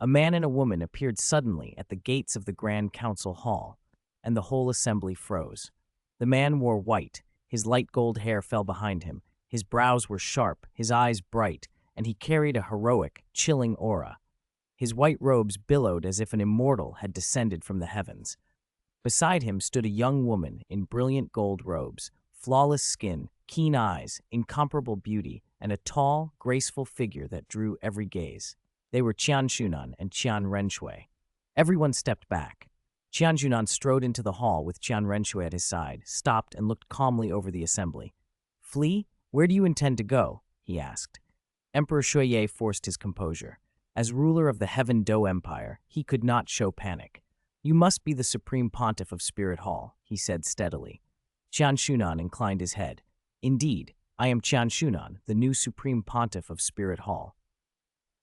A man and a woman appeared suddenly at the gates of the Grand Council Hall, and the whole assembly froze. The man wore white, his light gold hair fell behind him, his brows were sharp, his eyes bright, and he carried a heroic, chilling aura. His white robes billowed as if an immortal had descended from the heavens. Beside him stood a young woman in brilliant gold robes, flawless skin, keen eyes, incomparable beauty, and a tall, graceful figure that drew every gaze. They were Qian Xunan and Qian Renshui. Everyone stepped back. Qian Xunan strode into the hall with Qian Renshui at his side, stopped and looked calmly over the assembly. "Flee? Where do you intend to go?" he asked. Emperor Shuye forced his composure. As ruler of the Heaven Do Empire, he could not show panic. "You must be the Supreme Pontiff of Spirit Hall," he said steadily. Qian Xunan inclined his head. "Indeed, I am Qian Xunan, the new Supreme Pontiff of Spirit Hall."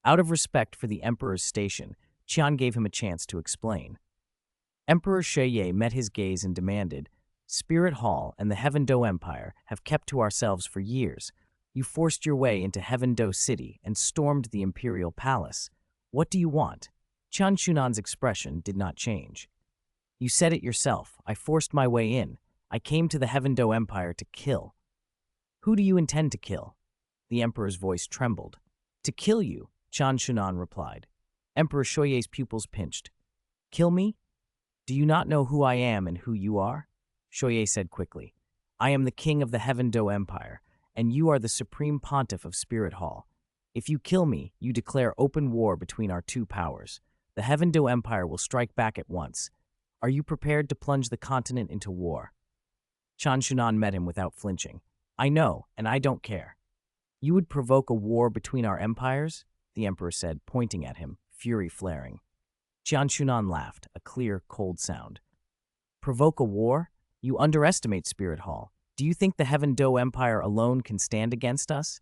Out of respect for the Emperor's station, Qian gave him a chance to explain. Emperor Shuye met his gaze and demanded, "Spirit Hall and the Heaven Do Empire have kept to ourselves for years. You forced your way into Heaven Do City and stormed the Imperial Palace. What do you want?" Qian Xunan's expression did not change. "You said it yourself. I forced my way in. I came to the Heaven Do Empire to kill." "Who do you intend to kill?" The Emperor's voice trembled. "To kill you," Qian Xunan replied. Emperor Shuye's pupils pinched. "Kill me? Do you not know who I am and who you are?" Shuye said quickly. "I am the king of the Heaven Do Empire, and you are the Supreme Pontiff of Spirit Hall. If you kill me, you declare open war between our two powers. The Heaven Do Empire will strike back at once. Are you prepared to plunge the continent into war?" Qian Xunan met him without flinching. "I know, and I don't care." "You would provoke a war between our empires?" the Emperor said, pointing at him, fury flaring. Qian Xunan laughed, a clear, cold sound. "Provoke a war? You underestimate Spirit Hall. Do you think the Heaven Do Empire alone can stand against us?"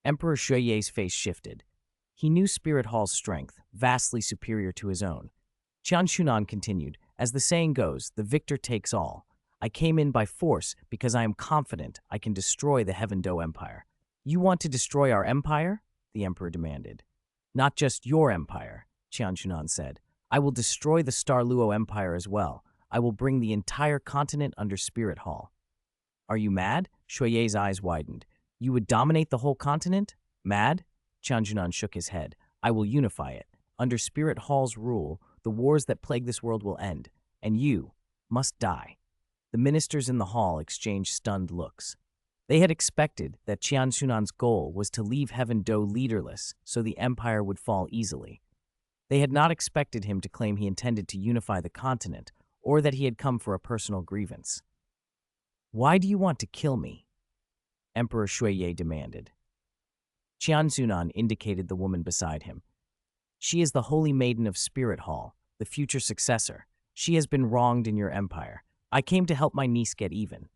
Emperor Shuye's face shifted. He knew Spirit Hall's strength, vastly superior to his own. Qian Xunan continued, "As the saying goes, the victor takes all. I came in by force because I am confident I can destroy the Heaven Do Empire." "You want to destroy our empire?" the Emperor demanded. "Not just your empire," Qian Xunan said. "I will destroy the Douluo Empire as well. I will bring the entire continent under Spirit Hall." "Are you mad?" Shuye's eyes widened. "You would dominate the whole continent? Mad?" Qian Xunan shook his head. "I will unify it. Under Spirit Hall's rule, the wars that plague this world will end, and you must die." The ministers in the hall exchanged stunned looks. They had expected that Qian Xunan's goal was to leave Heaven Do leaderless so the empire would fall easily. They had not expected him to claim he intended to unify the continent or that he had come for a personal grievance. "Why do you want to kill me?" Emperor Shuye demanded. Qian Xunan indicated the woman beside him. "She is the Holy Maiden of Spirit Hall, the future successor. She has been wronged in your empire. I came to help my niece get even."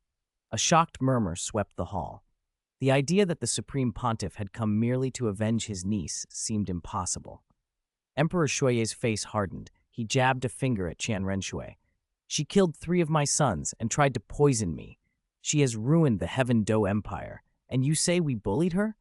A shocked murmur swept the hall. The idea that the Supreme Pontiff had come merely to avenge his niece seemed impossible. Emperor Shuye's face hardened. He jabbed a finger at Qian Renshui. "She killed 3 of my sons and tried to poison me. She has ruined the Heaven Do Empire, and you say we bullied her?"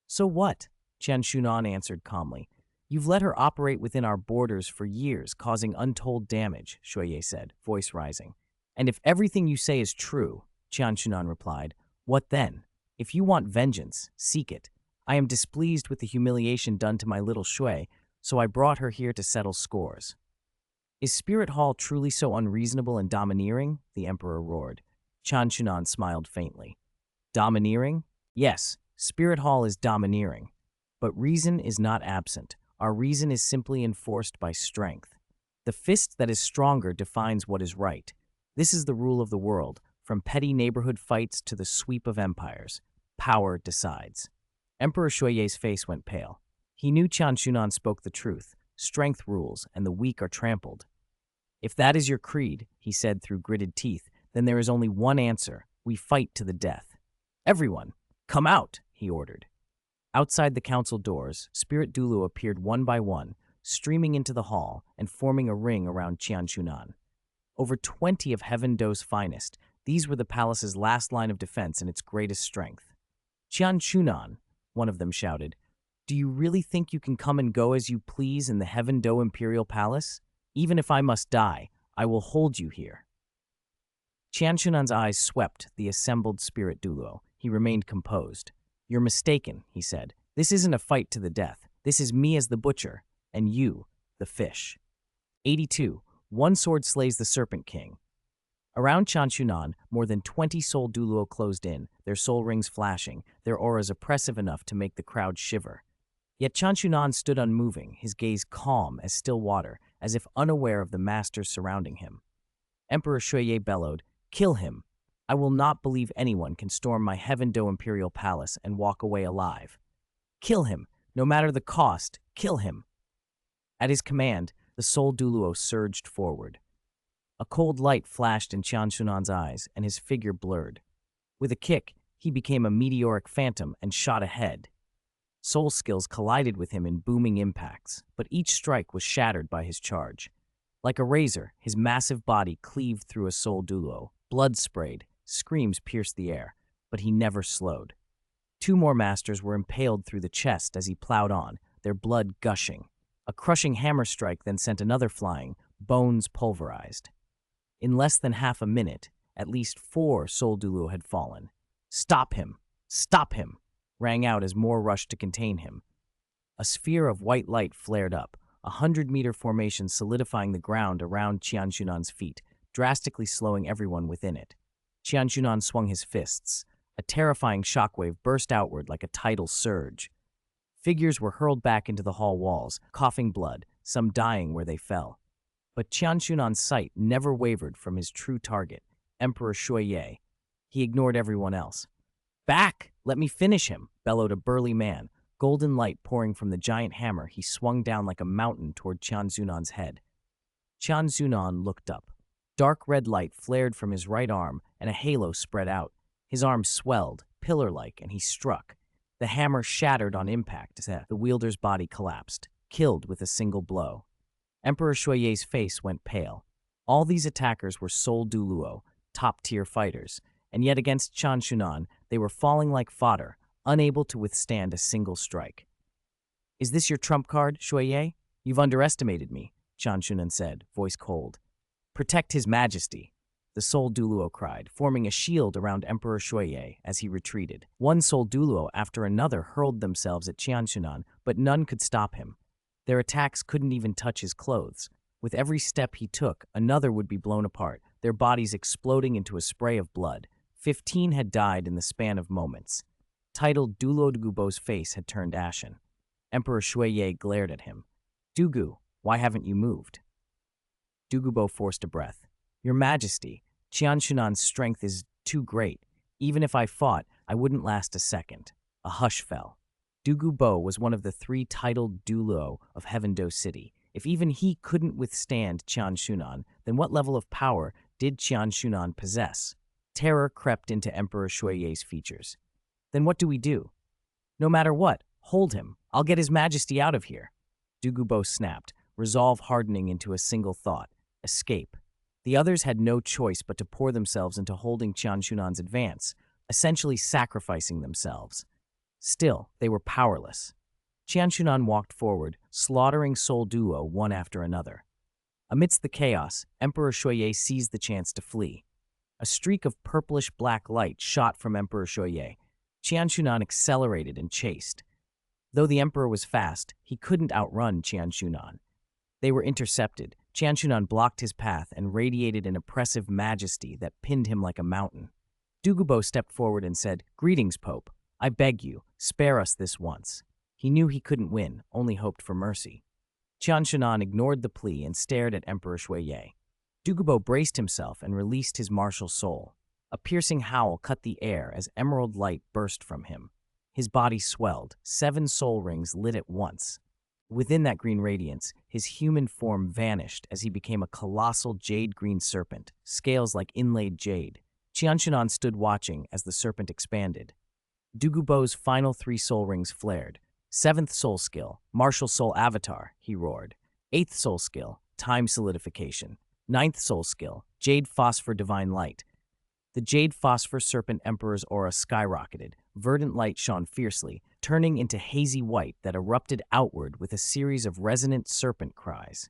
"So what?" Qian Xunan answered calmly. "You've let her operate within our borders for years, causing untold damage," Shuye said, voice rising. "And if everything you say is true," Qian Xunan replied, "what then? If you want vengeance, seek it. I am displeased with the humiliation done to my little Shui, so I brought her here to settle scores." "Is Spirit Hall truly so unreasonable and domineering?" the Emperor roared. Qian Xunan smiled faintly. "Domineering? Yes, Spirit Hall is domineering. But reason is not absent. Our reason is simply enforced by strength. The fist that is stronger defines what is right. This is the rule of the world, from petty neighborhood fights to the sweep of empires. Power decides." Emperor Shuye's face went pale. He knew Qian Xunan spoke the truth. Strength rules, and the weak are trampled. "If that is your creed," he said through gritted teeth, "then there is only one answer. We fight to the death." "Everyone, come out," he ordered. Outside the council doors, Spirit Douluo appeared one by one, streaming into the hall and forming a ring around Qian Xunan. Over 20 of Heaven Do's finest, these were the palace's last line of defense and its greatest strength. "Qian Xunan," one of them shouted, Do you really think you can come and go as you please in the Heaven Do Imperial Palace? Even if I must die, I will hold you here. Qian Xunan's eyes swept the assembled spirit Douluo. He remained composed. You're mistaken, he said. This isn't a fight to the death. This is me as the butcher, and you, the fish. 82. One sword slays the Serpent King. Around Qian Xunan, more than 20 soul Douluo closed in, their soul rings flashing, their auras oppressive enough to make the crowd shiver. Yet Qian Xunan stood unmoving, his gaze calm as still water, as if unaware of the masters surrounding him. Emperor Shuye bellowed, "Kill him! I will not believe anyone can storm my Heaven Do Imperial Palace and walk away alive. Kill him! No matter the cost, kill him!" At his command, the soul Douluo surged forward. A cold light flashed in Qian Xunan's eyes, and his figure blurred. With a kick, he became a meteoric phantom and shot ahead. Soul skills collided with him in booming impacts, but each strike was shattered by his charge. Like a razor, his massive body cleaved through a soul Douluo. Blood sprayed, screams pierced the air, but he never slowed. Two more masters were impaled through the chest as he plowed on, their blood gushing. A crushing hammer strike then sent another flying, bones pulverized. In less than half a minute, at least 4 soul Douluo had fallen. "Stop him! Stop him!" rang out as more rushed to contain him. A sphere of white light flared up, 100-meter formation solidifying the ground around Qian Xunan's feet, drastically slowing everyone within it. Qian Xunan swung his fists. A terrifying shockwave burst outward like a tidal surge. Figures were hurled back into the hall walls, coughing blood, some dying where they fell. But Qian Xunan's sight never wavered from his true target, Emperor Shuye. He ignored everyone else. "Back! Let me finish him!" bellowed a burly man, golden light pouring from the giant hammer he swung down like a mountain toward Qian Xunan's head. Qian Xunan looked up. Dark red light flared from his right arm, and a halo spread out. His arm swelled, pillar-like, and he struck. The hammer shattered on impact as the wielder's body collapsed, killed with a single blow. Emperor Shuye's face went pale. All these attackers were soul Douluo, top-tier fighters, and yet against Qian Xunan, they were falling like fodder, unable to withstand a single strike. "Is this your trump card, Shuye? You've underestimated me," Qian Xunan said, voice cold. "Protect His Majesty," the soul Douluo cried, forming a shield around Emperor Shuye as he retreated. One soul Douluo after another hurled themselves at Qian Xunan, but none could stop him. Their attacks couldn't even touch his clothes. With every step he took, another would be blown apart, their bodies exploding into a spray of blood. 15 had died in the span of moments. Titled Douluo Dugubo's face had turned ashen. Emperor Shuye glared at him. "Dugu, why haven't you moved?" Dugubo forced a breath. "Your Majesty, Qian Xunan's strength is too great. Even if I fought, I wouldn't last a second." A hush fell. Dugubo was one of the 3 titled Douluo of Heaven Do City. If even he couldn't withstand Qian Xunan, then what level of power did Qian Xunan possess? Terror crept into Emperor Shuye's features. "Then what do we do?" "No matter what, hold him. I'll get His Majesty out of here." Dugubo snapped, resolve hardening into a single thought: escape. The others had no choice but to pour themselves into holding Qian Xunan's advance, essentially sacrificing themselves. Still, they were powerless. Qian Xunan walked forward, slaughtering soul Douluo one after another. Amidst the chaos, Emperor Shuye seized the chance to flee. A streak of purplish-black light shot from Emperor Shuye. Qian Xunan accelerated and chased. Though the emperor was fast, he couldn't outrun Qian Xunan. They were intercepted. Qian Xunan blocked his path and radiated an oppressive majesty that pinned him like a mountain. Dugubo stepped forward and said, "Greetings, Pope. I beg you, spare us this once." He knew he couldn't win, only hoped for mercy. Qian Xunan ignored the plea and stared at Emperor Shuye. Dugubo braced himself and released his martial soul. A piercing howl cut the air as emerald light burst from him. His body swelled, 7 soul rings lit at once. Within that green radiance, his human form vanished as he became a colossal jade-green serpent, scales like inlaid jade. Qian Xunan stood watching as the serpent expanded. Dugubo's final 3 soul rings flared. 7th soul skill, martial soul avatar, he roared. 8th soul skill, time solidification. 9th soul skill, jade phosphor divine light. The jade phosphor serpent emperor's aura skyrocketed. Verdant light shone fiercely, turning into hazy white that erupted outward with a series of resonant serpent cries.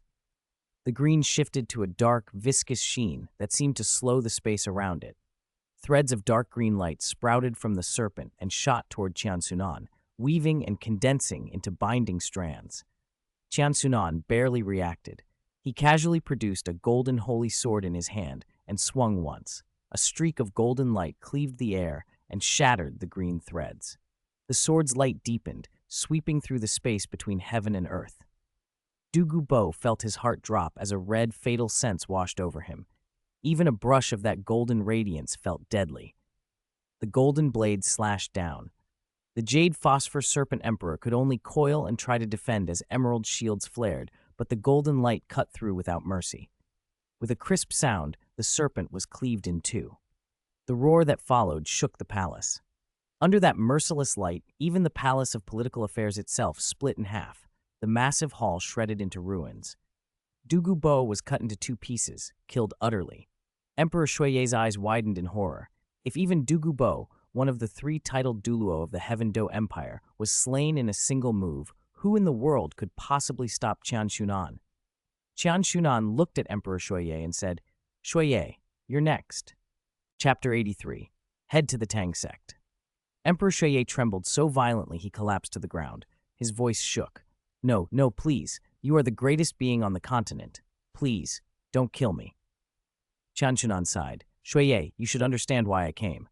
The green shifted to a dark, viscous sheen that seemed to slow the space around it. Threads of dark green light sprouted from the serpent and shot toward Qian Xunan, weaving and condensing into binding strands. Qian Xunan barely reacted. He casually produced a golden holy sword in his hand and swung once. A streak of golden light cleaved the air and shattered the green threads. The sword's light deepened, sweeping through the space between heaven and earth. Douluo Bo felt his heart drop as a red, fatal sense washed over him. Even a brush of that golden radiance felt deadly. The golden blade slashed down. The jade phosphor serpent emperor could only coil and try to defend as emerald shields flared, but the golden light cut through without mercy. With a crisp sound, the serpent was cleaved in two. The roar that followed shook the palace. Under that merciless light, even the palace of political affairs itself split in half, the massive hall shredded into ruins. Douluo Bo was cut into two pieces, killed utterly. Emperor Shuiye's eyes widened in horror. If even Douluo Bo, one of the three titled Douluo of the Heaven Do Empire, was slain in a single move, who in the world could possibly stop Qian Xunan? Qian Xunan looked at Emperor Shuiye and said, "Shuiye, you're next." Chapter 83. Head to the Tang sect. Emperor Shuiye trembled so violently he collapsed to the ground. His voice shook. No, please. You are the greatest being on the continent. Please, don't kill me." Qian Xunan sighed. "Shuiye, you should understand why I came."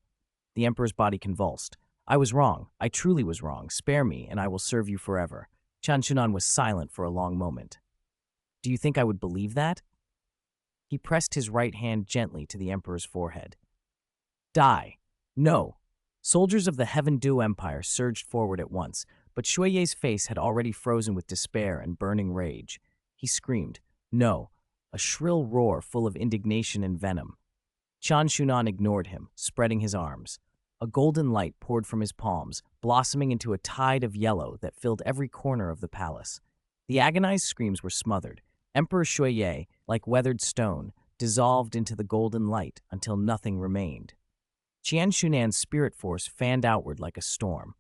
The emperor's body convulsed. "I was wrong. I truly was wrong. Spare me, and I will serve you forever." Qian Xunan was silent for a long moment. "Do you think I would believe that?" He pressed his right hand gently to the emperor's forehead. "Die. No." Soldiers of the Heaven Do Empire surged forward at once, but Shuiye's face had already frozen with despair and burning rage. He screamed, "No," a shrill roar full of indignation and venom. Qian Xunan ignored him, spreading his arms. A golden light poured from his palms, blossoming into a tide of yellow that filled every corner of the palace. The agonized screams were smothered. Emperor Shuiye, like weathered stone, dissolved into the golden light until nothing remained. Qian Xunan's spirit force fanned outward like a storm.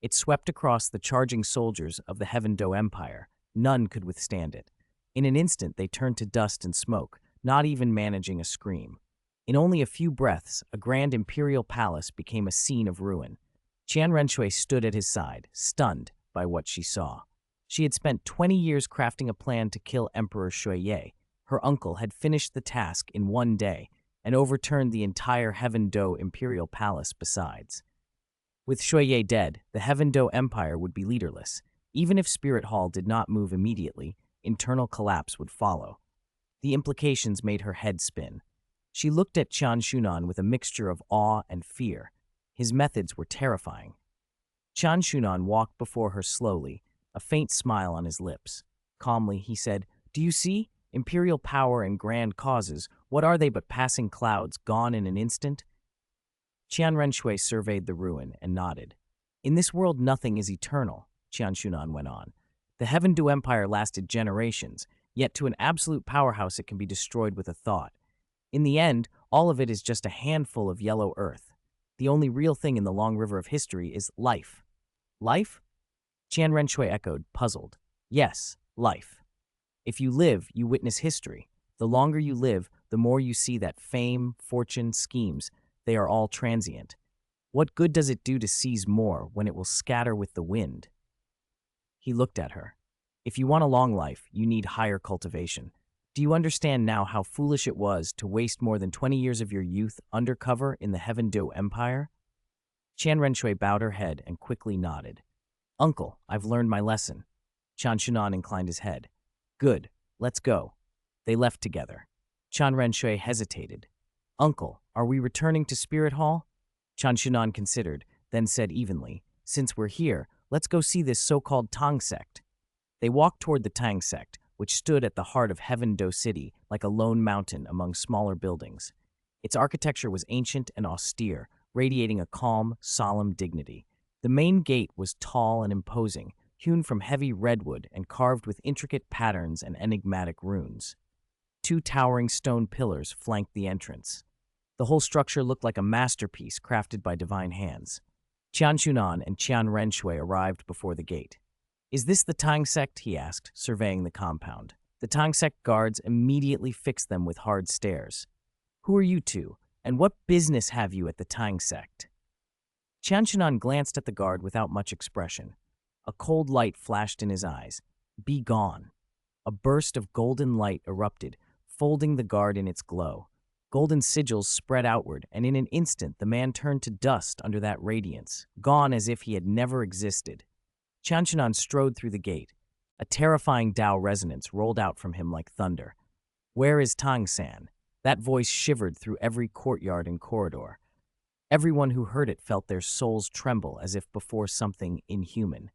It swept across the charging soldiers of the Heaven Do Empire. None could withstand it. In an instant, they turned to dust and smoke, not even managing a scream. In only a few breaths, a grand imperial palace became a scene of ruin. Qian Renshui stood at his side, stunned by what she saw. She had spent 20 years crafting a plan to kill Emperor Shuiye. Her uncle had finished the task in one day and overturned the entire Heaven Do imperial palace besides. With Shuiye dead, the Heaven Do Empire would be leaderless. Even if Spirit Hall did not move immediately, internal collapse would follow. The implications made her head spin. She looked at Qian Xunan with a mixture of awe and fear. His methods were terrifying. Qian Xunan walked before her slowly, a faint smile on his lips. Calmly, he said, "Do you see? Imperial power and grand causes, what are they but passing clouds, gone in an instant?" Qian Renshui surveyed the ruin and nodded. "In this world nothing is eternal," Qian Xunan went on. "The Heaven Do Empire lasted generations, yet to an absolute powerhouse it can be destroyed with a thought. In the end, all of it is just a handful of yellow earth. The only real thing in the long river of history is life." "Life?" Qian Renshui echoed, puzzled. "Yes, life. If you live, you witness history. The longer you live, the more you see that fame, fortune, schemes, they are all transient. What good does it do to seize more when it will scatter with the wind?" He looked at her. "If you want a long life, you need higher cultivation. Do you understand now how foolish it was to waste more than 20 years of your youth undercover in the Heaven Do Empire?" Qian Renshui bowed her head and quickly nodded. "Uncle, I've learned my lesson." Qian Xunan inclined his head. "Good, let's go." They left together. Qian Renshui hesitated. "Uncle, are we returning to Spirit Hall?" Qian Xunan considered, then said evenly, "Since we're here, let's go see this so-called Tang sect." They walked toward the Tang sect, which stood at the heart of Heaven Do City like a lone mountain among smaller buildings. Its architecture was ancient and austere, radiating a calm, solemn dignity. The main gate was tall and imposing, hewn from heavy redwood and carved with intricate patterns and enigmatic runes. Two towering stone pillars flanked the entrance. The whole structure looked like a masterpiece crafted by divine hands. Qian Xunan and Qian Renshui arrived before the gate. "Is this the Tang sect?" he asked, surveying the compound. The Tang sect guards immediately fixed them with hard stares. "Who are you two, and what business have you at the Tang sect?" Qian Xunan glanced at the guard without much expression. A cold light flashed in his eyes. "Be gone." A burst of golden light erupted, folding the guard in its glow. Golden sigils spread outward, and in an instant the man turned to dust under that radiance, gone as if he had never existed. Qian Xunan strode through the gate. A terrifying Tao resonance rolled out from him like thunder. "Where is Tang-san?" That voice shivered through every courtyard and corridor. Everyone who heard it felt their souls tremble as if before something inhuman.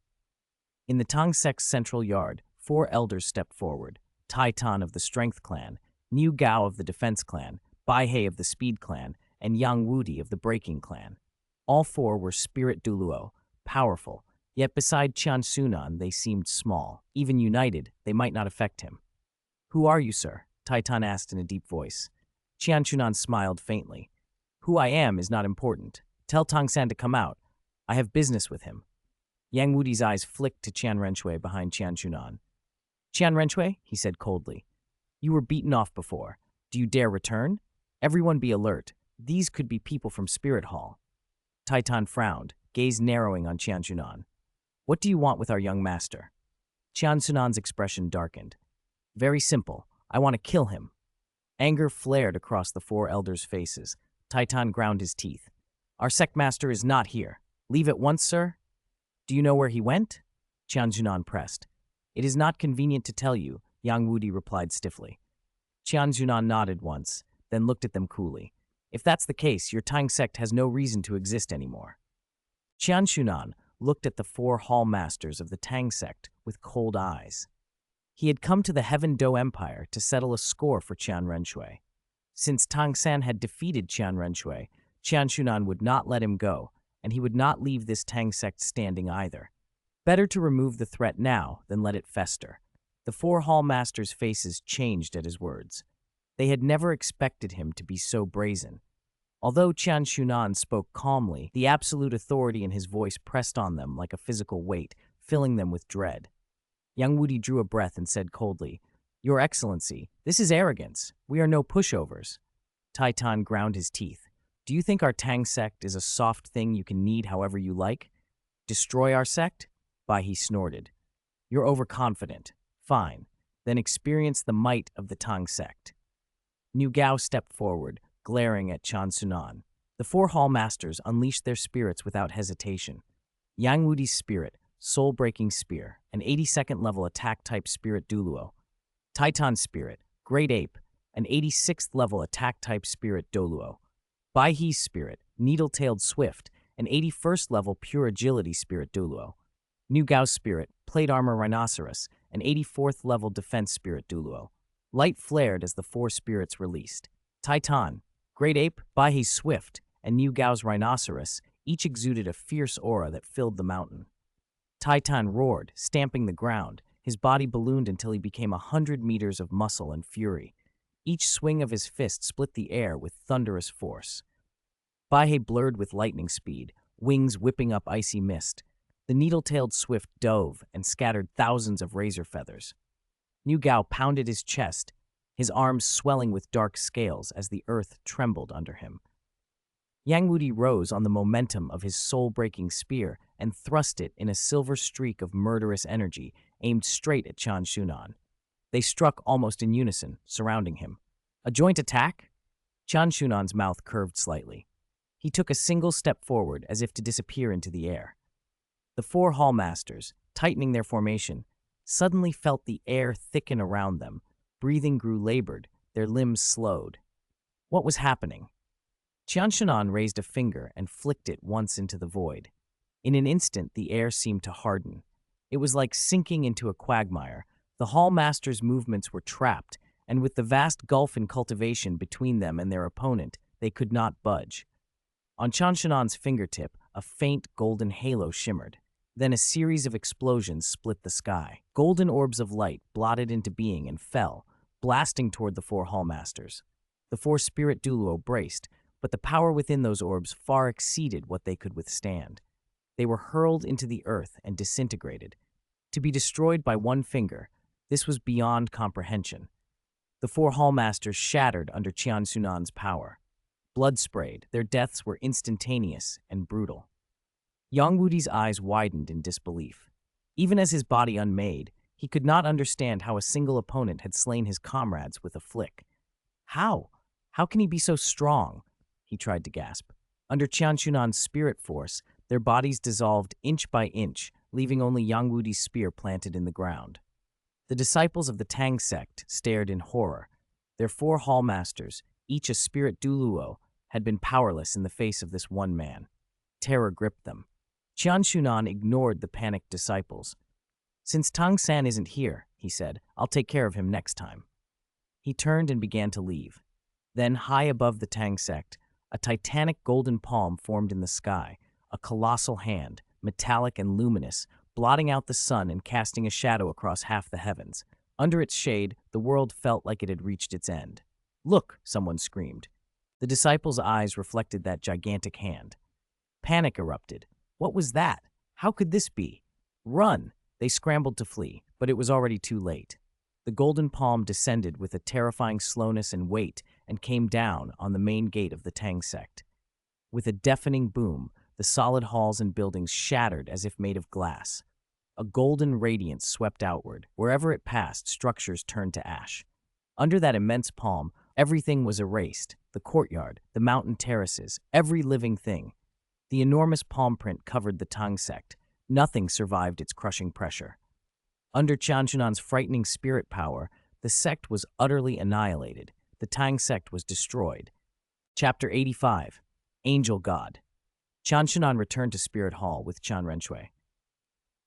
In the Tang sect's central yard, 4 elders stepped forward: Taitan of the Strength Clan, Niu Gao of the Defense Clan, Bai He of the Speed Clan, and Yang Wudi of the Breaking Clan. All 4 were Spirit Douluo, powerful, yet beside Qian Xunan they seemed small. Even united, they might not affect him. "Who are you, sir?" Taitan asked in a deep voice. Qian Xunan smiled faintly. "Who I am is not important. Tell Tang-san to come out. I have business with him." Yang Wudi's eyes flicked to Qian Renshui behind Qian Xunan. "Qian Renshui," he said coldly, "you were beaten off before. Do you dare return? Everyone be alert. These could be people from Spirit Hall." Taitan frowned, gaze narrowing on Qian Xunan. "What do you want with our young master?" Qian Xunan's expression darkened. "Very simple. I want to kill him." Anger flared across the 4 elders' faces. Taitan ground his teeth. "Our sect master is not here. Leave at once, sir." "Do you know where he went?" Qian Xunan pressed. "It is not convenient to tell you," Yang Wudi replied stiffly. Qian Xunan nodded once, then looked at them coolly. "If that's the case, your Tang sect has no reason to exist anymore." Qian Xunan looked at the 4 hall masters of the Tang sect with cold eyes. He had come to the Heaven Do Empire to settle a score for Qian Renshui. Since Tang-san had defeated Qian Renshui, Qian Xunan would not let him go, and he would not leave this Tang sect standing either. Better to remove the threat now than let it fester. The 4 hall masters' faces changed at his words. They had never expected him to be so brazen. Although Qian Xunan spoke calmly, the absolute authority in his voice pressed on them like a physical weight, filling them with dread. Yang Wudi drew a breath and said coldly, "Your Excellency, this is arrogance. We are no pushovers." Taitan ground his teeth. "Do you think our Tang sect is a soft thing you can knead however you like? Destroy our sect?" Bai He snorted. "You're overconfident. Fine. Then experience the might of the Tang sect." Niu Gao stepped forward, glaring at Qian Xunan. The 4 hall masters unleashed their spirits without hesitation. Yang Wudi's spirit, soul-breaking spear, an 82nd level attack-type Spirit Douluo. Taitan's spirit, Great Ape, an 86th level attack-type Spirit Douluo. Bai He's spirit, Needle-tailed Swift, an 81st level Pure Agility Spirit Douluo. Niu Gao's spirit, Plate Armor Rhinoceros, an 84th level Defense Spirit Douluo. Light flared as the 4 spirits released. Taitan, Great Ape, Bai He's Swift, and Niu Gao's Rhinoceros each exuded a fierce aura that filled the mountain. Taitan roared, stamping the ground. His body ballooned until he became 100 meters of muscle and fury. Each swing of his fist split the air with thunderous force. Bai He blurred with lightning speed, wings whipping up icy mist. The needle-tailed Swift dove and scattered thousands of razor feathers. Niu Gao pounded his chest, his arms swelling with dark scales as the earth trembled under him. Yang Wudi rose on the momentum of his soul-breaking spear and thrust it in a silver streak of murderous energy aimed straight at Qian Xunan. They struck almost in unison, surrounding him. A joint attack? Qian Shunan's mouth curved slightly. He took a single step forward as if to disappear into the air. The 4 hall masters, tightening their formation, suddenly felt the air thicken around them. Breathing grew labored, their limbs slowed. What was happening? Qian Xunan raised a finger and flicked it once into the void. In an instant, the air seemed to harden. It was like sinking into a quagmire. The hall masters' movements were trapped, and with the vast gulf in cultivation between them and their opponent, they could not budge. On Qian Shunan's fingertip, a faint golden halo shimmered. Then a series of explosions split the sky. Golden orbs of light blotted into being and fell, blasting toward the 4 hall masters. The 4 Spirit Douluo braced, but the power within those orbs far exceeded what they could withstand. They were hurled into the earth and disintegrated. To be destroyed by one finger, this was beyond comprehension. The four hallmasters shattered under Qian Xunan's power. Blood sprayed, their deaths were instantaneous and brutal. Yang Wudi's eyes widened in disbelief. Even as his body unmade, he could not understand how a single opponent had slain his comrades with a flick. How? How can he be so strong? He tried to gasp. Under Qian Xunan's spirit force, their bodies dissolved inch by inch, leaving only Yang Wudi's spear planted in the ground. The disciples of the Tang sect stared in horror. Their four hallmasters, each a spirit Douluo, had been powerless in the face of this one man. Terror gripped them. Qian Xunan ignored the panicked disciples. "Since Tang San isn't here," he said, "I'll take care of him next time." He turned and began to leave. Then, high above the Tang sect, a titanic golden palm formed in the sky, a colossal hand, metallic and luminous, blotting out the sun and casting a shadow across half the heavens. Under its shade, the world felt like it had reached its end. "Look!" someone screamed. The disciples' eyes reflected that gigantic hand. Panic erupted. What was that? How could this be? Run! They scrambled to flee, but it was already too late. The golden palm descended with a terrifying slowness and weight and came down on the main gate of the Tang sect. With a deafening boom, the solid halls and buildings shattered as if made of glass. A golden radiance swept outward. Wherever it passed, structures turned to ash. Under that immense palm, everything was erased. The courtyard, the mountain terraces, every living thing. The enormous palm print covered the Tang sect. Nothing survived its crushing pressure. Under Qian Xunan's frightening spirit power, the sect was utterly annihilated. The Tang sect was destroyed. Chapter 85. Angel God. Qian Xunan returned to Spirit Hall with Qian Renshui.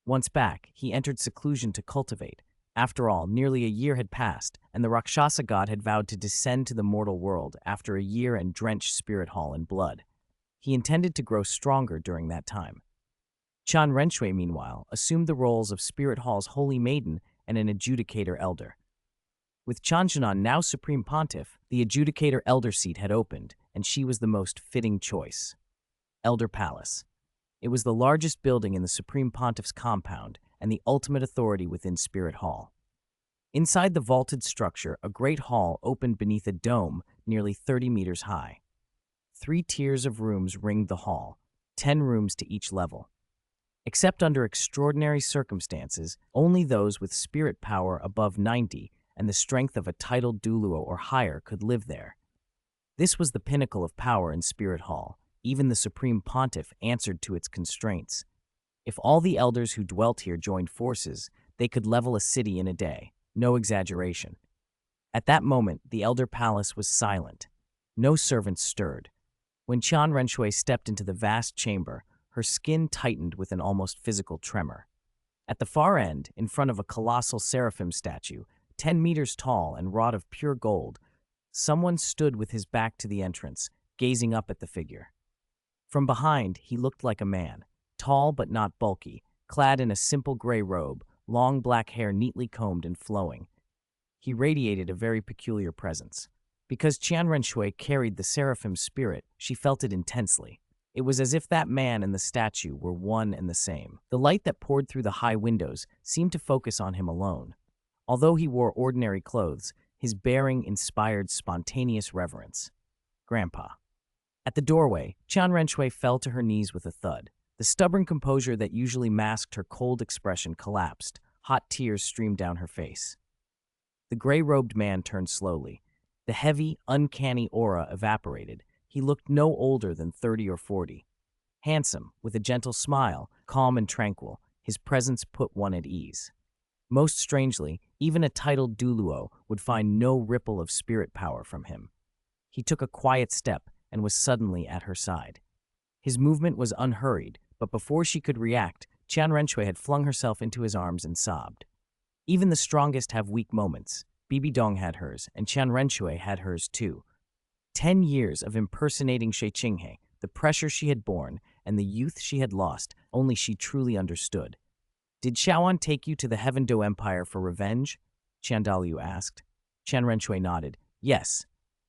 Once back, he entered seclusion to cultivate. After all, nearly a year had passed, and the Rakshasa god had vowed to descend to the mortal world after a year and drench Spirit Hall in blood. He intended to grow stronger during that time. Qian Renshui, meanwhile, assumed the roles of Spirit Hall's holy maiden and an adjudicator elder. With Qian Xunan now supreme pontiff, the adjudicator elder seat had opened, and she was the most fitting choice. Elder Palace. It was the largest building in the Supreme Pontiff's compound and the ultimate authority within Spirit Hall. Inside the vaulted structure, a great hall opened beneath a dome nearly 30 meters high. 3 tiers of rooms ringed the hall, 10 rooms to each level. Except under extraordinary circumstances, only those with spirit power above 90 and the strength of a titled Douluo or higher could live there. This was the pinnacle of power in Spirit Hall. Even the Supreme Pontiff answered to its constraints. If all the elders who dwelt here joined forces, they could level a city in a day. No exaggeration. At that moment, the Elder Palace was silent. No servants stirred. When Qian Renshui stepped into the vast chamber, her skin tightened with an almost physical tremor. At the far end, in front of a colossal seraphim statue, 10 meters tall and wrought of pure gold, someone stood with his back to the entrance, gazing up at the figure. From behind, he looked like a man, tall but not bulky, clad in a simple gray robe, long black hair neatly combed and flowing. He radiated a very peculiar presence. Because Qian Renshui carried the seraphim spirit, she felt it intensely. It was as if that man and the statue were one and the same. The light that poured through the high windows seemed to focus on him alone. Although he wore ordinary clothes, his bearing inspired spontaneous reverence. Grandpa. At the doorway, Qian Renshui fell to her knees with a thud. The stubborn composure that usually masked her cold expression collapsed. Hot tears streamed down her face. The gray-robed man turned slowly. The heavy, uncanny aura evaporated. He looked no older than 30 or 40. Handsome, with a gentle smile, calm and tranquil, his presence put one at ease. Most strangely, even a titled Douluo would find no ripple of spirit power from him. He took a quiet step and was suddenly at her side. His movement was unhurried, but before she could react, Qian Renshui had flung herself into his arms and sobbed. Even the strongest have weak moments. Bibi had hers, and Qian Renshui had hers too. 10 years of impersonating She Qinghe, the pressure she had borne, and the youth she had lost, only she truly understood. "Did Shaoan take you to the Heaven Do Empire for revenge?" Qian Daliu asked. Qian Renshui nodded. "Yes."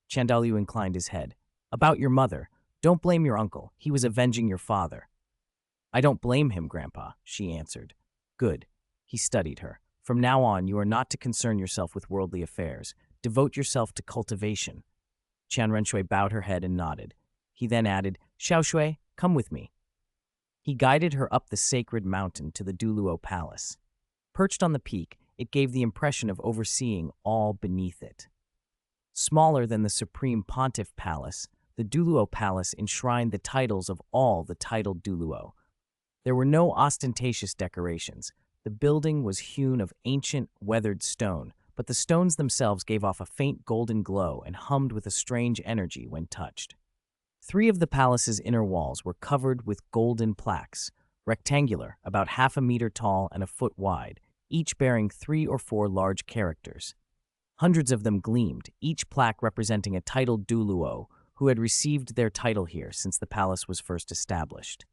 Qian Daliu inclined his head. About your mother. Don't blame your uncle. He was avenging your father. I don't blame him, Grandpa, she answered. Good. He studied her. From now on, you are not to concern yourself with worldly affairs. Devote yourself to cultivation. Qian Renshui bowed her head and nodded. He then added, Xiaoshui, come with me. He guided her up the sacred mountain to the Douluo Palace. Perched on the peak, it gave the impression of overseeing all beneath it. Smaller than the Supreme Pontiff Palace, the Douluo Palace enshrined the titles of all the titled Douluo. There were no ostentatious decorations. The building was hewn of ancient, weathered stone, but the stones themselves gave off a faint golden glow and hummed with a strange energy when touched. 3 of the palace's inner walls were covered with golden plaques, rectangular, about half a meter tall and a foot wide, each bearing 3 or 4 large characters. Hundreds of them gleamed, each plaque representing a titled Douluo who had received their title here since the palace was first established.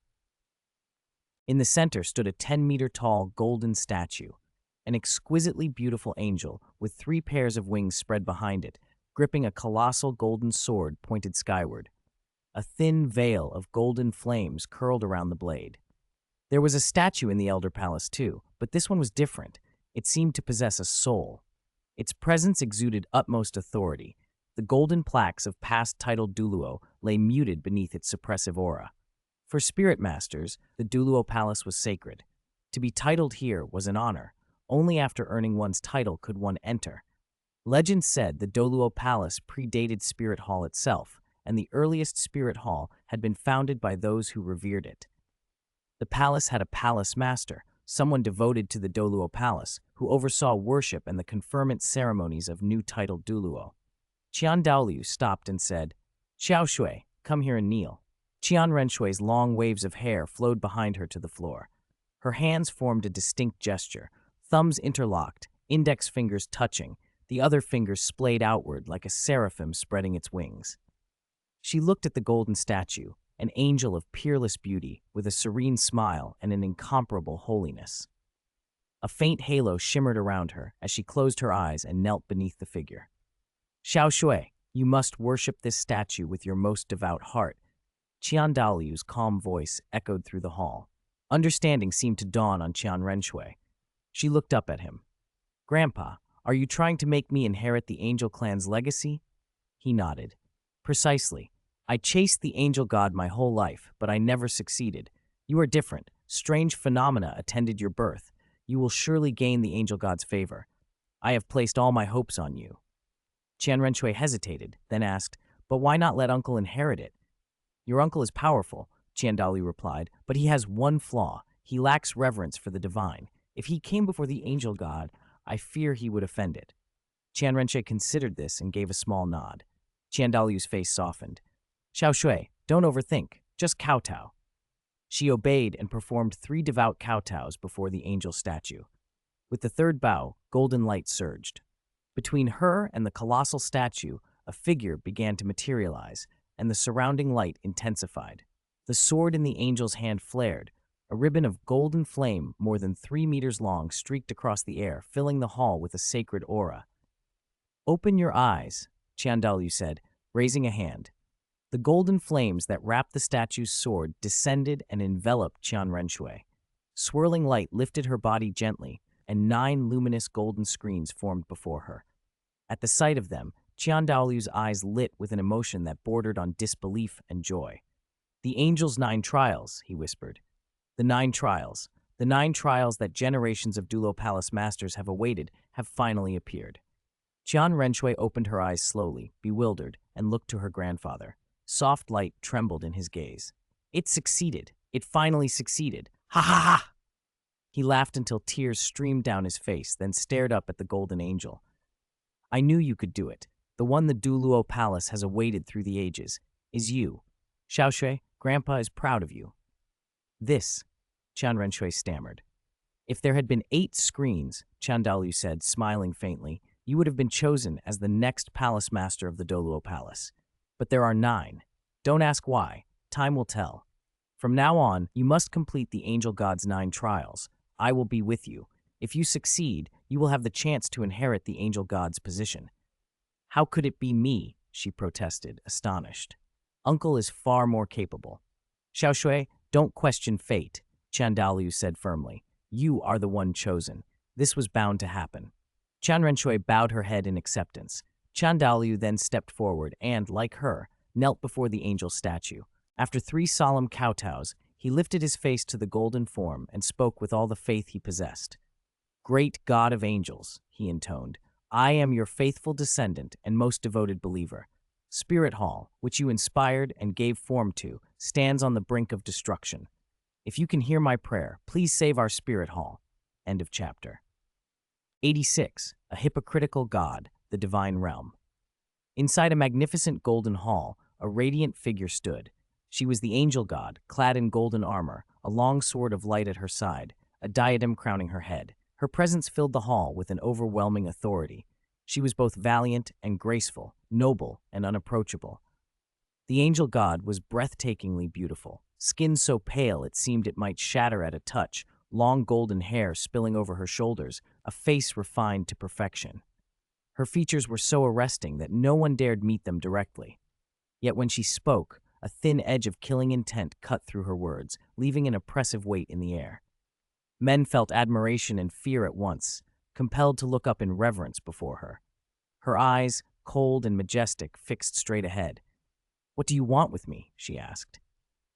In the center stood a 10-meter-tall golden statue, an exquisitely beautiful angel with 3 pairs of wings spread behind it, gripping a colossal golden sword pointed skyward. A thin veil of golden flames curled around the blade. There was a statue in the Elder Palace too, but this one was different. It seemed to possess a soul. Its presence exuded utmost authority. The golden plaques of past titled Douluo lay muted beneath its suppressive aura. For spirit masters, the Douluo Palace was sacred. To be titled here was an honor. Only after earning one's title could one enter. Legend said the Douluo Palace predated Spirit Hall itself, and the earliest Spirit Hall had been founded by those who revered it. The palace had a palace master, someone devoted to the Douluo Palace, who oversaw worship and the conferment ceremonies of new titled Douluo. Qian Daoliu stopped and said, Xiaoshui, come here and kneel. Qian Renshui's long waves of hair flowed behind her to the floor. Her hands formed a distinct gesture, thumbs interlocked, index fingers touching, the other fingers splayed outward like a seraphim spreading its wings. She looked at the golden statue, an angel of peerless beauty, with a serene smile and an incomparable holiness. A faint halo shimmered around her as she closed her eyes and knelt beneath the figure. Xiaoshui, you must worship this statue with your most devout heart. Qian Daoliu's calm voice echoed through the hall. Understanding seemed to dawn on Qian Renshui. She looked up at him. Grandpa, are you trying to make me inherit the angel clan's legacy? He nodded. Precisely. I chased the angel god my whole life, but I never succeeded. You are different. Strange phenomena attended your birth. You will surely gain the angel god's favor. I have placed all my hopes on you. Qian Renshui hesitated, then asked, but why not let uncle inherit it? Your uncle is powerful, Qian Daoliu replied, but he has one flaw. He lacks reverence for the divine. If he came before the angel god, I fear he would offend it. Qian Renshui considered this and gave a small nod. Qian Daoliu's face softened. Xiaoshui, don't overthink. Just kowtow. She obeyed and performed 3 devout kowtows before the angel statue. With the 3rd bow, golden light surged. Between her and the colossal statue, a figure began to materialize, and the surrounding light intensified. The sword in the angel's hand flared. A ribbon of golden flame more than 3 meters long streaked across the air, filling the hall with a sacred aura. Open your eyes, Qian Daoliu said, raising a hand. The golden flames that wrapped the statue's sword descended and enveloped Qian Renshui. Swirling light lifted her body gently, and 9 luminous golden screens formed before her. At the sight of them, Qian Daoliu's eyes lit with an emotion that bordered on disbelief and joy. The angel's 9 trials, he whispered. The 9 trials that generations of Douluo Palace masters have awaited, have finally appeared. Qian Renshui opened her eyes slowly, bewildered, and looked to her grandfather. Soft light trembled in his gaze. It succeeded. It finally succeeded. Ha ha ha! He laughed until tears streamed down his face, then stared up at the golden angel. I knew you could do it. The one the Douluo Palace has awaited through the ages is you. Xiaoshui, Grandpa is proud of you. This, Qian Renshui stammered. If there had been 8 screens, Qian Daoliu said, smiling faintly, you would have been chosen as the next palace master of the Douluo Palace. But there are 9. Don't ask why. Time will tell. From now on, you must complete the angel god's 9 trials. I will be with you. If you succeed, you will have the chance to inherit the angel god's position. How could it be me? She protested, astonished. Uncle is far more capable. Xiaoshui, don't question fate, Qian Daoliu said firmly. You are the one chosen. This was bound to happen. Qian Renshui bowed her head in acceptance. Qian Daoliu then stepped forward and, like her, knelt before the angel statue. After 3 solemn kowtows, he lifted his face to the golden form and spoke with all the faith he possessed. Great God of angels, he intoned, I am your faithful descendant and most devoted believer. Spirit Hall, which you inspired and gave form to, stands on the brink of destruction. If you can hear my prayer, please save our Spirit Hall. End of chapter. 86. A hypocritical god, the divine realm. Inside a magnificent golden hall, a radiant figure stood. She was the angel god, clad in golden armor, a long sword of light at her side, a diadem crowning her head. Her presence filled the hall with an overwhelming authority. She was both valiant and graceful, noble and unapproachable. The angel god was breathtakingly beautiful, skin so pale it seemed it might shatter at a touch, long golden hair spilling over her shoulders, a face refined to perfection. Her features were so arresting that no one dared meet them directly. Yet when she spoke, a thin edge of killing intent cut through her words, leaving an oppressive weight in the air. Men felt admiration and fear at once, compelled to look up in reverence before her. Her eyes, cold and majestic, fixed straight ahead. What do you want with me? She asked.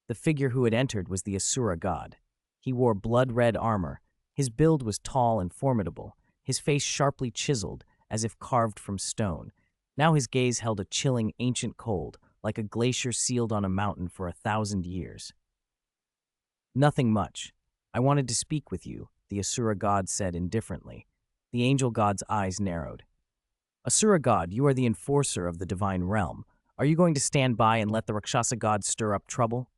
The figure who had entered was the Asura god. He wore blood-red armor. His build was tall and formidable, his face sharply chiseled, as if carved from stone. Now his gaze held a chilling, ancient cold, like a glacier sealed on a mountain for 1,000 years. Nothing much. I wanted to speak with you, the Asura god said indifferently. The angel god's eyes narrowed. Asura god, you are the enforcer of the divine realm. Are you going to stand by and let the Rakshasa god stir up trouble?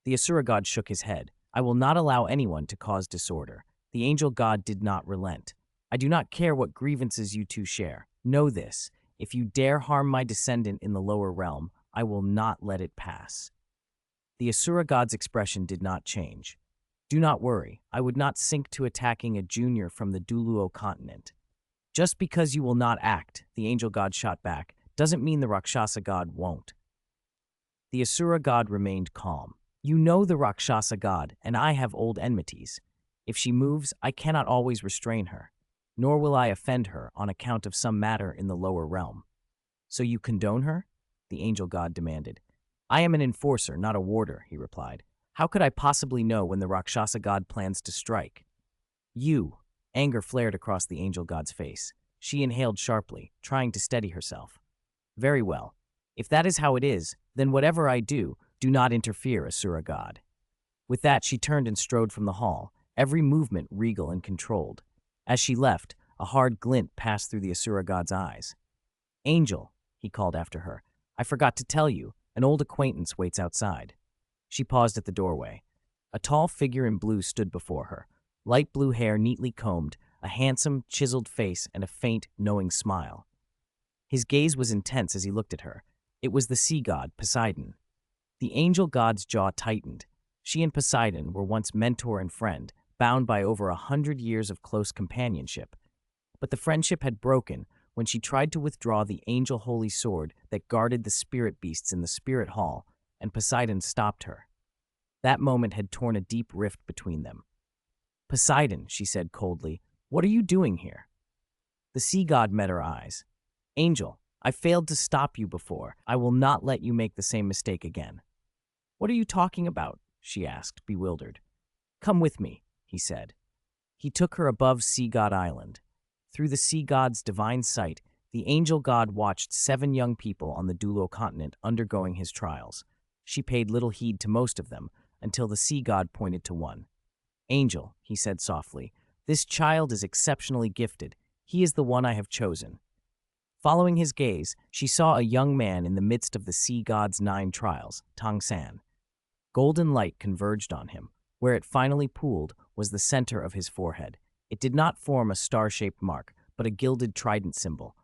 The Asura god shook his head. I will not allow anyone to cause disorder. The angel god did not relent. I do not care what grievances you two share. Know this, if you dare harm my descendant in the lower realm, I will not let it pass. The Asura god's expression did not change. Do not worry, I would not sink to attacking a junior from the Douluo Continent. Just because you will not act, the angel god shot back, doesn't mean the Rakshasa god won't. The Asura god remained calm. You know the Rakshasa god, and I have old enmities. If she moves, I cannot always restrain her, nor will I offend her on account of some matter in the lower realm. So you condone her? The angel god demanded. I am an enforcer, not a warder, he replied. How could I possibly know when the Rakshasa god plans to strike? You. Anger flared across the angel god's face. She inhaled sharply, trying to steady herself. Very well. If that is how it is, then whatever I do not interfere, Asura god. With that, she turned and strode from the hall, every movement regal and controlled. As she left, a hard glint passed through the Asura god's eyes. Angel, he called after her, I forgot to tell you, an old acquaintance waits outside. She paused at the doorway. A tall figure in blue stood before her, light blue hair neatly combed, a handsome, chiseled face, and a faint, knowing smile. His gaze was intense as he looked at her. It was the sea god, Poseidon. The angel god's jaw tightened. She and Poseidon were once mentor and friend, bound by over 100 years of close companionship. But the friendship had broken when she tried to withdraw the angel holy sword that guarded the spirit beasts in the spirit hall, and Poseidon stopped her. That moment had torn a deep rift between them. Poseidon, she said coldly, what are you doing here? The sea god met her eyes. Angel, I failed to stop you before. I will not let you make the same mistake again. What are you talking about? She asked, bewildered. Come with me, he said. He took her above Sea God Island. Through the sea god's divine sight, the angel god watched 7 young people on the Douluo Continent undergoing his trials. She paid little heed to most of them, until the sea god pointed to one. Angel, he said softly, this child is exceptionally gifted. He is the one I have chosen. Following his gaze, she saw a young man in the midst of the sea god's 9 trials, Tang. Golden light converged on him. Where it finally pooled was the center of his forehead. It did not form a star-shaped mark, but a gilded trident symbol.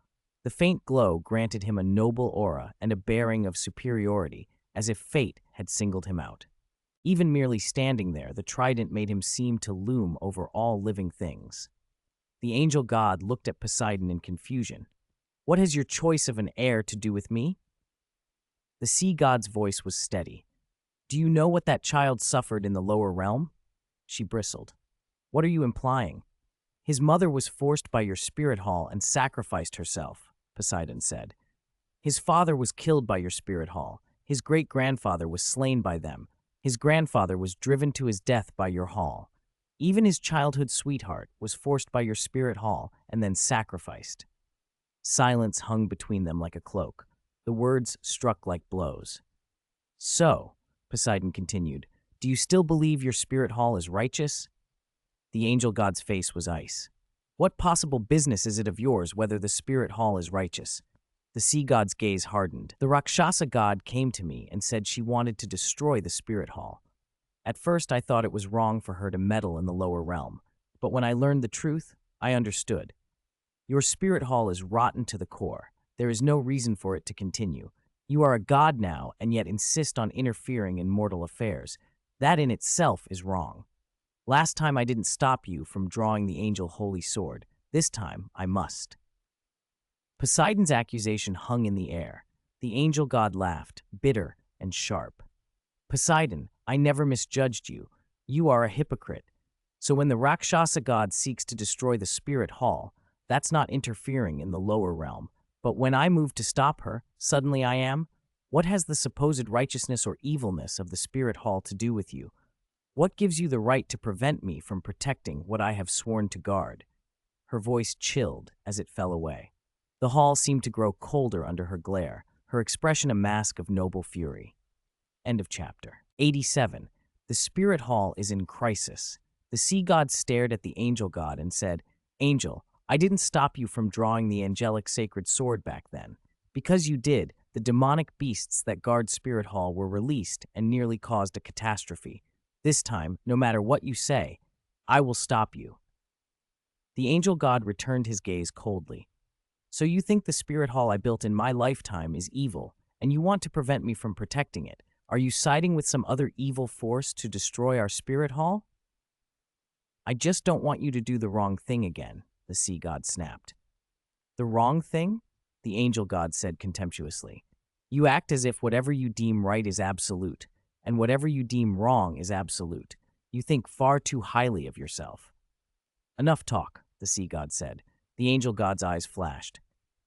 The faint glow granted him a noble aura and a bearing of superiority, as if fate had singled him out. Even merely standing there, the trident made him seem to loom over all living things. The angel god looked at Poseidon in confusion. What has your choice of an heir to do with me? The sea god's voice was steady. Do you know what that child suffered in the lower realm? She bristled. What are you implying? His mother was forced by your spirit hall and sacrificed herself, Poseidon said. His father was killed by your spirit hall. His great-grandfather was slain by them. His grandfather was driven to his death by your hall. Even his childhood sweetheart was forced by your spirit hall and then sacrificed. Silence hung between them like a cloak. The words struck like blows. So, Poseidon continued, do you still believe your spirit hall is righteous? The angel god's face was ice. What possible business is it of yours whether the spirit hall is righteous? The sea god's gaze hardened. The Rakshasa god came to me and said she wanted to destroy the spirit hall. At first I thought it was wrong for her to meddle in the lower realm, but when I learned the truth, I understood. Your spirit hall is rotten to the core. There is no reason for it to continue. You are a god now and yet insist on interfering in mortal affairs. That in itself is wrong. Last time I didn't stop you from drawing the angel holy sword. This time I must. Poseidon's accusation hung in the air. The angel god laughed, bitter and sharp. Poseidon, I never misjudged you. You are a hypocrite. So when the Rakshasa god seeks to destroy the spirit hall, that's not interfering in the lower realm. But when I move to stop her, suddenly I am? What has the supposed righteousness or evilness of the spirit hall to do with you? What gives you the right to prevent me from protecting what I have sworn to guard? Her voice chilled as it fell away. The hall seemed to grow colder under her glare, her expression a mask of noble fury. End of chapter. 87. The spirit hall is in crisis. The sea god stared at the angel god and said, Angel, I didn't stop you from drawing the angelic sacred sword back then. Because you did, the demonic beasts that guard Spirit Hall were released and nearly caused a catastrophe. This time, no matter what you say, I will stop you. The angel god returned his gaze coldly. So you think the Spirit Hall I built in my lifetime is evil, and you want to prevent me from protecting it. Are you siding with some other evil force to destroy our Spirit Hall? I just don't want you to do the wrong thing again, the sea god snapped. The wrong thing? The angel god said contemptuously. You act as if whatever you deem right is absolute, and whatever you deem wrong is absolute. You think far too highly of yourself. Enough talk, the sea god said. The angel god's eyes flashed.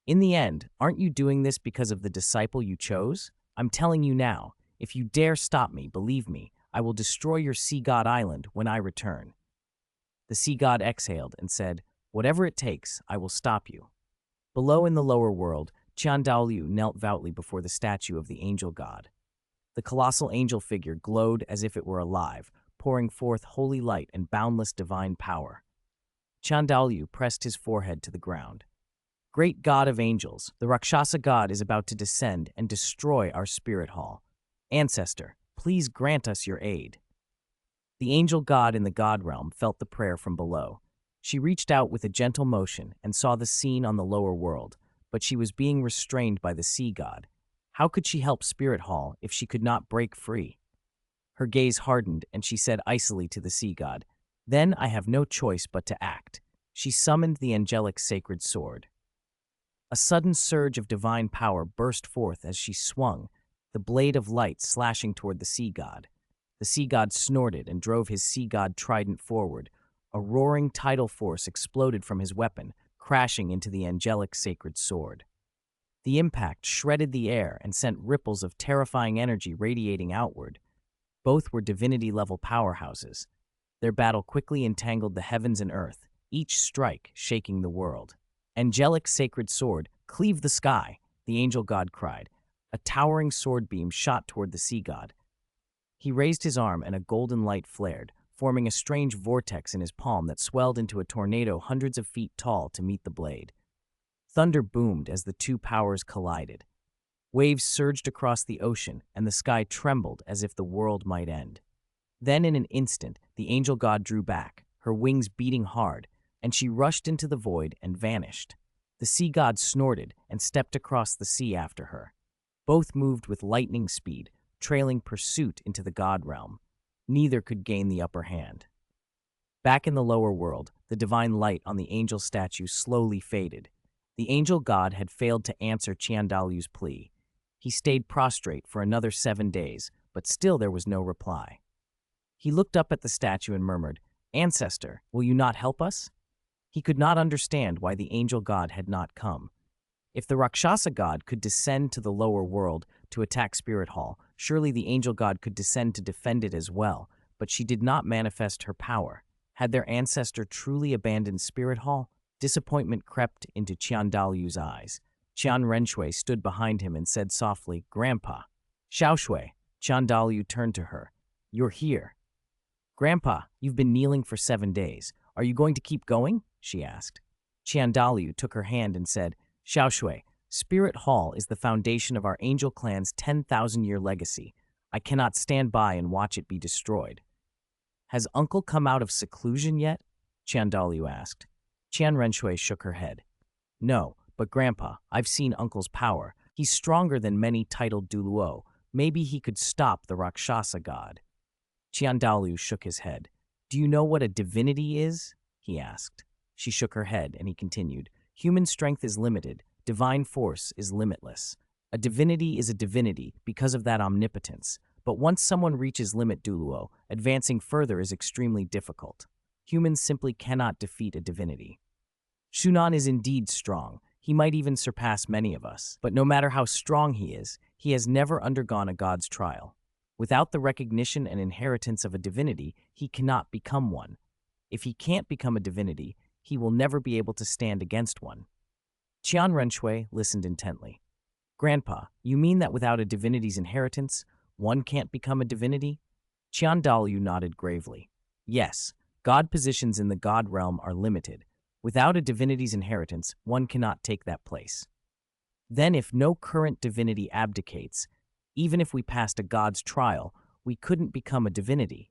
In the end, aren't you doing this because of the disciple you chose? I'm telling you now, if you dare stop me, believe me, I will destroy your sea god island when I return. The sea god exhaled and said, Whatever it takes, I will stop you. Below in the lower world, Qian Douluo knelt devoutly before the statue of the angel god. The colossal angel figure glowed as if it were alive, pouring forth holy light and boundless divine power. Qian Douluo pressed his forehead to the ground. Great god of angels, the Rakshasa god is about to descend and destroy our spirit hall. Ancestor, please grant us your aid. The angel god in the god realm felt the prayer from below. She reached out with a gentle motion and saw the scene on the lower world, but she was being restrained by the sea god. How could she help Spirit Hall if she could not break free? Her gaze hardened and she said icily to the sea god, Then I have no choice but to act. She summoned the angelic sacred sword. A sudden surge of divine power burst forth as she swung, the blade of light slashing toward the sea god. The sea god snorted and drove his sea god trident forward. A roaring tidal force exploded from his weapon, crashing into the angelic sacred sword. The impact shredded the air and sent ripples of terrifying energy radiating outward. Both were divinity-level powerhouses. Their battle quickly entangled the heavens and earth, each strike shaking the world. Angelic sacred sword, cleave the sky, the angel god cried. A towering sword beam shot toward the sea god. He raised his arm and a golden light flared, forming a strange vortex in his palm that swelled into a tornado hundreds of feet tall to meet the blade. Thunder boomed as the two powers collided. Waves surged across the ocean, and the sky trembled as if the world might end. Then in an instant, the angel god drew back, her wings beating hard, and she rushed into the void and vanished. The sea god snorted and stepped across the sea after her. Both moved with lightning speed, trailing pursuit into the god realm. Neither could gain the upper hand. Back in the lower world, the divine light on the angel statue slowly faded. The angel god had failed to answer Qian Dalu's plea. He stayed prostrate for another 7 days, but still there was no reply. He looked up at the statue and murmured, "Ancestor, will you not help us?" He could not understand why the angel god had not come. If the Rakshasa god could descend to the lower world to attack Spirit Hall, surely the angel god could descend to defend it as well, but she did not manifest her power. Had their ancestor truly abandoned Spirit Hall? Disappointment crept into Qian Daluo's eyes. Qian Renshui stood behind him and said softly, "Grandpa." "Xiaoshui." Qian Daluo turned to her. "You're here." "Grandpa, you've been kneeling for 7 days. Are you going to keep going?" she asked. Qian Daluo took her hand and said, "Xiaoshui, Spirit Hall is the foundation of our angel clan's 10,000-year legacy. I cannot stand by and watch it be destroyed." "Has Uncle come out of seclusion yet?" Qian Daluo asked. Qian Renshui shook her head. "No, but Grandpa, I've seen Uncle's power. He's stronger than many titled Douluo. Maybe he could stop the Rakshasa god." Qian Daluo shook his head. "Do you know what a divinity is?" he asked. She shook her head, and he continued, "Human strength is limited. Divine force is limitless. A divinity is a divinity because of that omnipotence. But once someone reaches Limit Douluo, advancing further is extremely difficult. Humans simply cannot defeat a divinity. Xunan is indeed strong. He might even surpass many of us. But no matter how strong he is, he has never undergone a god's trial. Without the recognition and inheritance of a divinity, he cannot become one. If he can't become a divinity, he will never be able to stand against one." Qian Renshui listened intently. "Grandpa, you mean that without a divinity's inheritance, one can't become a divinity?" Qian Daluo nodded gravely. "Yes, god positions in the god realm are limited. Without a divinity's inheritance, one cannot take that place. Then if no current divinity abdicates, even if we passed a god's trial, we couldn't become a divinity?"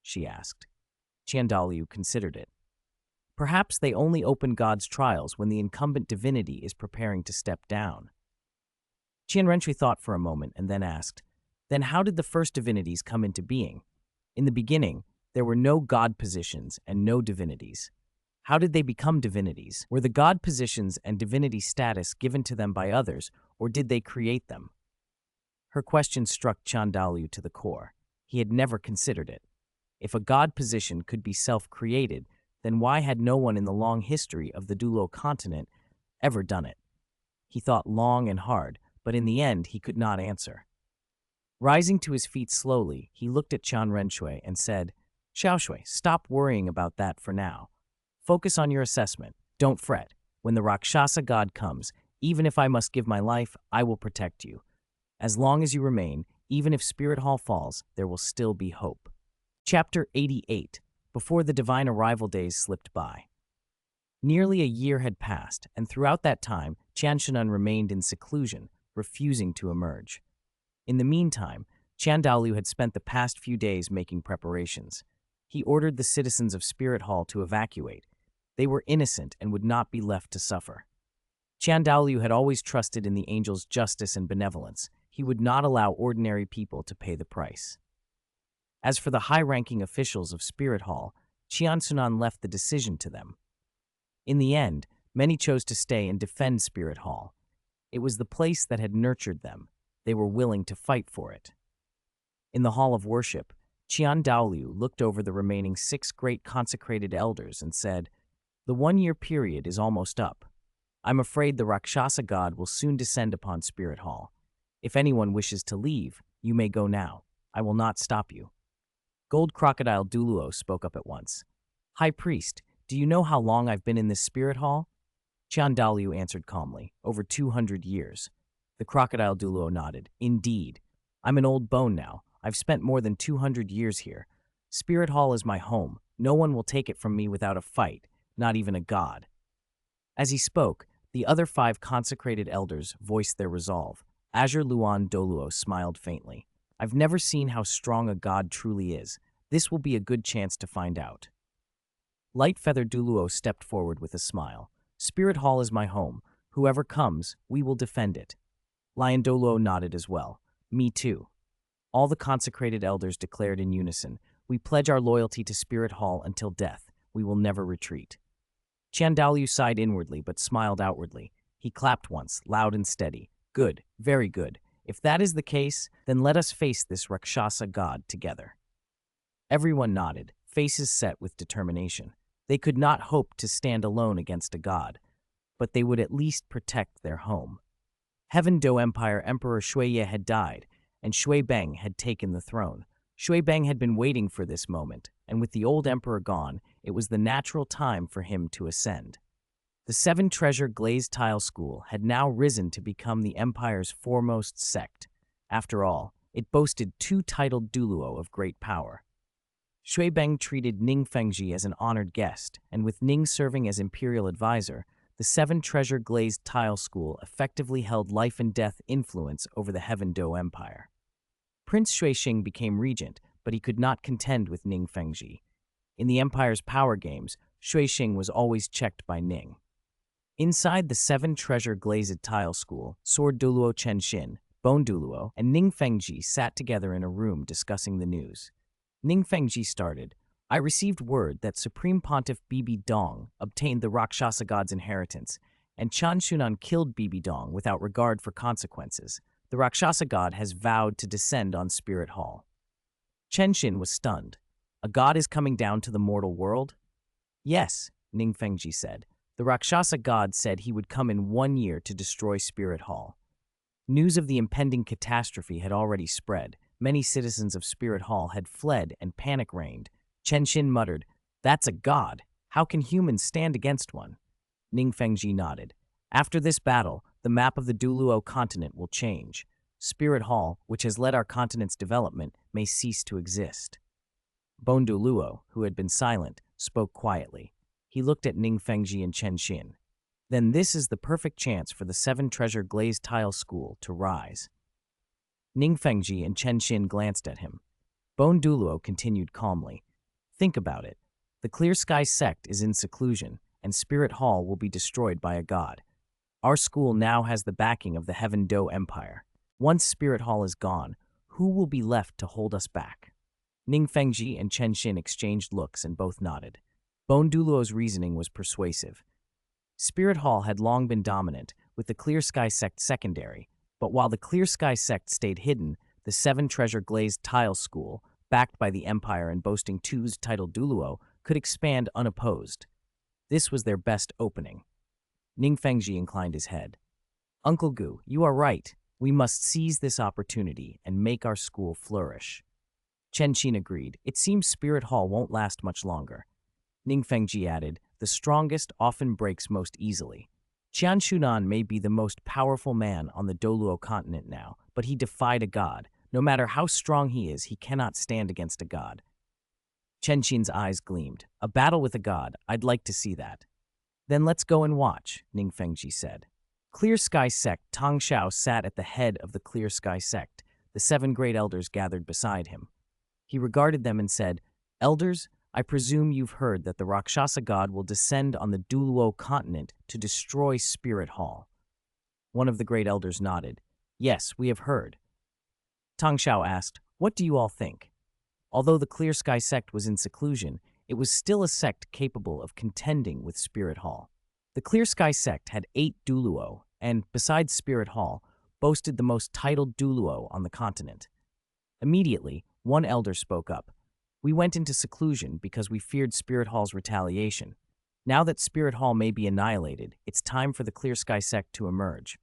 she asked. Qian Daluo considered it. "Perhaps they only open god's trials when the incumbent divinity is preparing to step down." Qian Renshui thought for a moment and then asked, "Then how did the first divinities come into being? In the beginning, there were no god positions and no divinities. How did they become divinities? Were the god positions and divinity status given to them by others, or did they create them?" Her question struck Qian Daluo to the core. He had never considered it. If a god position could be self-created, then why had no one in the long history of the Douluo Continent ever done it? He thought long and hard, but in the end he could not answer. Rising to his feet slowly, he looked at Qian Renshui and said, "Xiaoshui, stop worrying about that for now. Focus on your assessment. Don't fret. When the Rakshasa god comes, even if I must give my life, I will protect you. As long as you remain, even if Spirit Hall falls, there will still be hope." Chapter 88. Before the divine arrival days slipped by. Nearly a year had passed, and throughout that time, Qian Xunan remained in seclusion, refusing to emerge. In the meantime, Qian Daluo had spent the past few days making preparations. He ordered the citizens of Spirit Hall to evacuate. They were innocent and would not be left to suffer. Qian Daluo had always trusted in the angel's justice and benevolence. He would not allow ordinary people to pay the price. As for the high-ranking officials of Spirit Hall, Qian Xunan left the decision to them. In the end, many chose to stay and defend Spirit Hall. It was the place that had nurtured them. They were willing to fight for it. In the hall of worship, Qian Daluo looked over the remaining 6 great consecrated elders and said, "The 1-year period is almost up. I'm afraid the Rakshasa god will soon descend upon Spirit Hall. If anyone wishes to leave, you may go now. I will not stop you." Gold Crocodile Douluo spoke up at once. "High Priest, do you know how long I've been in this Spirit Hall?" Qian Daluo answered calmly, "Over 200 years. The Crocodile Douluo nodded. "Indeed. I'm an old bone now. I've spent more than 200 years here. Spirit Hall is my home. No one will take it from me without a fight, not even a god." As he spoke, the other 5 consecrated elders voiced their resolve. Azure Luan Douluo smiled faintly. "I've never seen how strong a god truly is. This will be a good chance to find out." Light Feather Douluo stepped forward with a smile. "Spirit Hall is my home. Whoever comes, we will defend it." Lion Douluo nodded as well. "Me too." All the consecrated elders declared in unison, "We pledge our loyalty to Spirit Hall until death. We will never retreat." Qian Daluo sighed inwardly but smiled outwardly. He clapped once, loud and steady. "Good, very good. If that is the case, then let us face this Rakshasa god together. Everyone nodded, faces set with determination. They could not hope to stand alone against a god, but they would at least protect their home. Heaven Do Empire Emperor Shuiye had died, and Shui Beng had taken the throne. Shui Beng had been waiting for this moment, and with the old emperor gone, it was the natural time for him to ascend. The Seven Treasure Glazed Tile School had now risen to become the empire's foremost sect. After all, it boasted two titled Douluo of great power. Shui Beng treated Ning Fengji as an honored guest, and with Ning serving as imperial advisor, the Seven Treasure Glazed Tile School effectively held life-and-death influence over the Heaven Do Empire. Prince Xuexing became regent, but he could not contend with Ning Fengji. In the empire's power games, Xuexing was always checked by Ning. Inside the Seven Treasure Glazed Tile School, Sword Douluo Chenshin, Bone Douluo, and Ning Fengji sat together in a room discussing the news. Ning Fengji started, I received word that Supreme Pontiff Bibi Dong obtained the Rakshasa god's inheritance, and Qian Xunan killed Bibi Dong without regard for consequences. The Rakshasa god has vowed to descend on Spirit Hall. Chenshin was stunned. A god is coming down to the mortal world? Yes, Ning Fengji said. The Rakshasa god said he would come in 1 year to destroy Spirit Hall. News of the impending catastrophe had already spread. Many citizens of Spirit Hall had fled and panic reigned. Chenshin muttered, That's a god. How can humans stand against one? Ning Fengji nodded. After this battle, the map of the Douluo Continent will change. Spirit Hall, which has led our continent's development, may cease to exist. Bone Douluo, who had been silent, spoke quietly. He looked at Ning Fengji and Chenshin. Then this is the perfect chance for the Seven Treasure Glazed Tile School to rise. Ning Fengji and Chenshin glanced at him. Bone Douluo continued calmly. Think about it. The Clear Sky sect is in seclusion, and Spirit Hall will be destroyed by a god. Our school now has the backing of the Heaven Do Empire. Once Spirit Hall is gone, who will be left to hold us back? Ning Fengji and Chenshin exchanged looks and both nodded. Bone Douluo's reasoning was persuasive. Spirit Hall had long been dominant, with the Clear Sky sect secondary, but while the Clear Sky sect stayed hidden, the Seven Treasure Glazed Tile School, backed by the Empire and boasting twos titled Douluo, could expand unopposed. This was their best opening. Ning Fengji inclined his head. Uncle Gu, you are right. We must seize this opportunity and make our school flourish. Chenshin agreed. It seems Spirit Hall won't last much longer. Ning Fengji added, the strongest often breaks most easily. Qian Xunan may be the most powerful man on the Douluo continent now, but he defied a god. No matter how strong he is, he cannot stand against a god. Chenshin's eyes gleamed. A battle with a god, I'd like to see that. Then let's go and watch, Ning Fengji said. Clear Sky Sect Tang Xiao sat at the head of the Clear Sky Sect. The 7 great elders gathered beside him. He regarded them and said, Elders, I presume you've heard that the Rakshasa god will descend on the Douluo Continent to destroy Spirit Hall. One of the great elders nodded. Yes, we have heard. Tang Xiao asked, What do you all think? Although the Clear Sky Sect was in seclusion, it was still a sect capable of contending with Spirit Hall. The Clear Sky Sect had 8 Douluo, and, besides Spirit Hall, boasted the most titled Douluo on the continent. Immediately, one elder spoke up. We went into seclusion because we feared Spirit Hall's retaliation. Now that Spirit Hall may be annihilated, it's time for the Clear Sky Sect to emerge.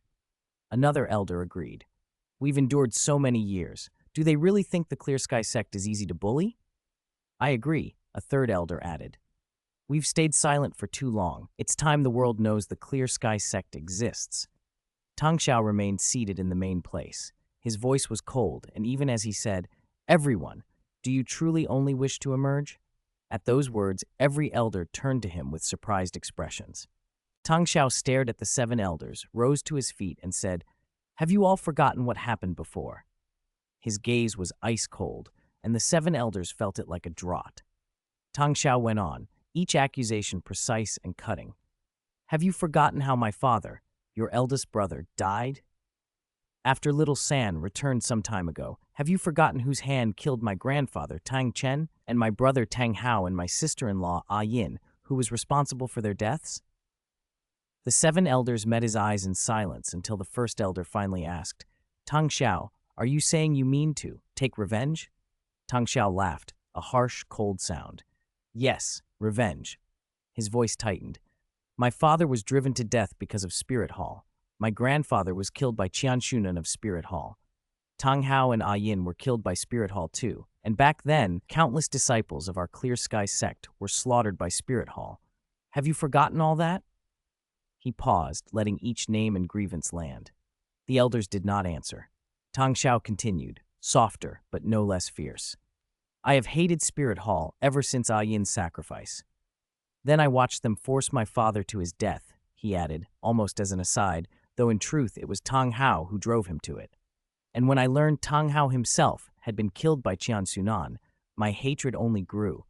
Another elder agreed. We've endured so many years. Do they really think the Clear Sky Sect is easy to bully? I agree, a third elder added. We've stayed silent for too long. It's time the world knows the Clear Sky Sect exists. Tang Xiao remained seated in the main place. His voice was cold, and even as he said, Everyone, do you truly only wish to emerge? At those words, every elder turned to him with surprised expressions. Tang Xiao stared at the 7 elders, rose to his feet, and said, Have you all forgotten what happened before? His gaze was ice cold, and the 7 elders felt it like a draught. Tang Xiao went on, each accusation precise and cutting. Have you forgotten how my father, your eldest brother, died? After little San returned some time ago, have you forgotten whose hand killed my grandfather, Tang Chen, and my brother Tang Hao and my sister-in-law, Ah Yin, who was responsible for their deaths? The 7 elders met his eyes in silence until the first elder finally asked, Tang Xiao, are you saying you mean to take revenge? Tang Xiao laughed, a harsh, cold sound. Yes, revenge. His voice tightened. My father was driven to death because of Spirit Hall. My grandfather was killed by Qian Xunan of Spirit Hall. Tang Hao and Yin were killed by Spirit Hall too, and back then, countless disciples of our Clear Sky sect were slaughtered by Spirit Hall. Have you forgotten all that? He paused, letting each name and grievance land. The elders did not answer. Tang Xiao continued, softer but no less fierce. I have hated Spirit Hall ever since Yin's sacrifice. Then I watched them force my father to his death, he added, almost as an aside, though in truth it was Tang Hao who drove him to it. And when I learned Tang Hao himself had been killed by Qian Xunan, my hatred only grew.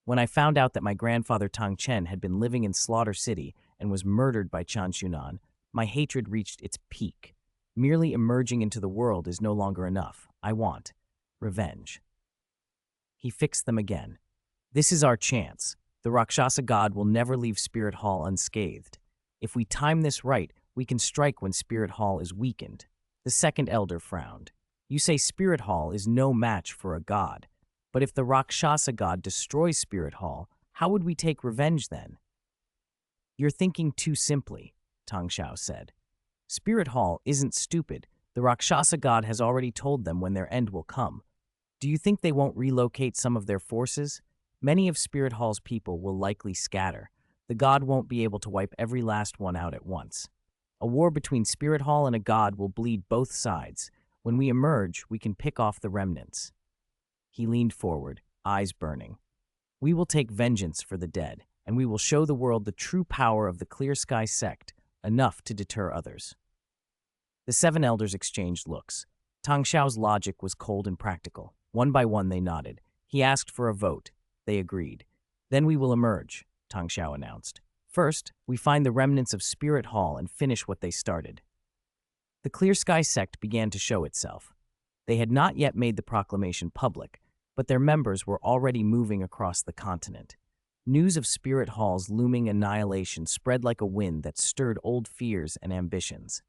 When I found out that my grandfather Tang Chen had been living in Slaughter City and was murdered by Qian Xunan, my hatred reached its peak. Merely emerging into the world is no longer enough. I want revenge. He fixed them again. This is our chance. The Rakshasa god will never leave Spirit Hall unscathed. If we time this right, we can strike when Spirit Hall is weakened. The second elder frowned. You say Spirit Hall is no match for a god. But if the Rakshasa god destroys Spirit Hall, how would we take revenge then? You're thinking too simply, Tang Xiao said. Spirit Hall isn't stupid. The Rakshasa god has already told them when their end will come. Do you think they won't relocate some of their forces? Many of Spirit Hall's people will likely scatter. The god won't be able to wipe every last one out at once. A war between Spirit Hall and a god will bleed both sides. When we emerge, we can pick off the remnants. He leaned forward, eyes burning. We will take vengeance for the dead, and we will show the world the true power of the Clear Sky sect, enough to deter others. The seven elders exchanged looks. Tang Xiao's logic was cold and practical. One by one they nodded. He asked for a vote. They agreed. Then we will emerge, Tang Xiao announced. First, we find the remnants of Spirit Hall and finish what they started. The Clear Sky sect began to show itself. They had not yet made the proclamation public, but their members were already moving across the continent. News of Spirit Hall's looming annihilation spread like a wind that stirred old fears and ambitions.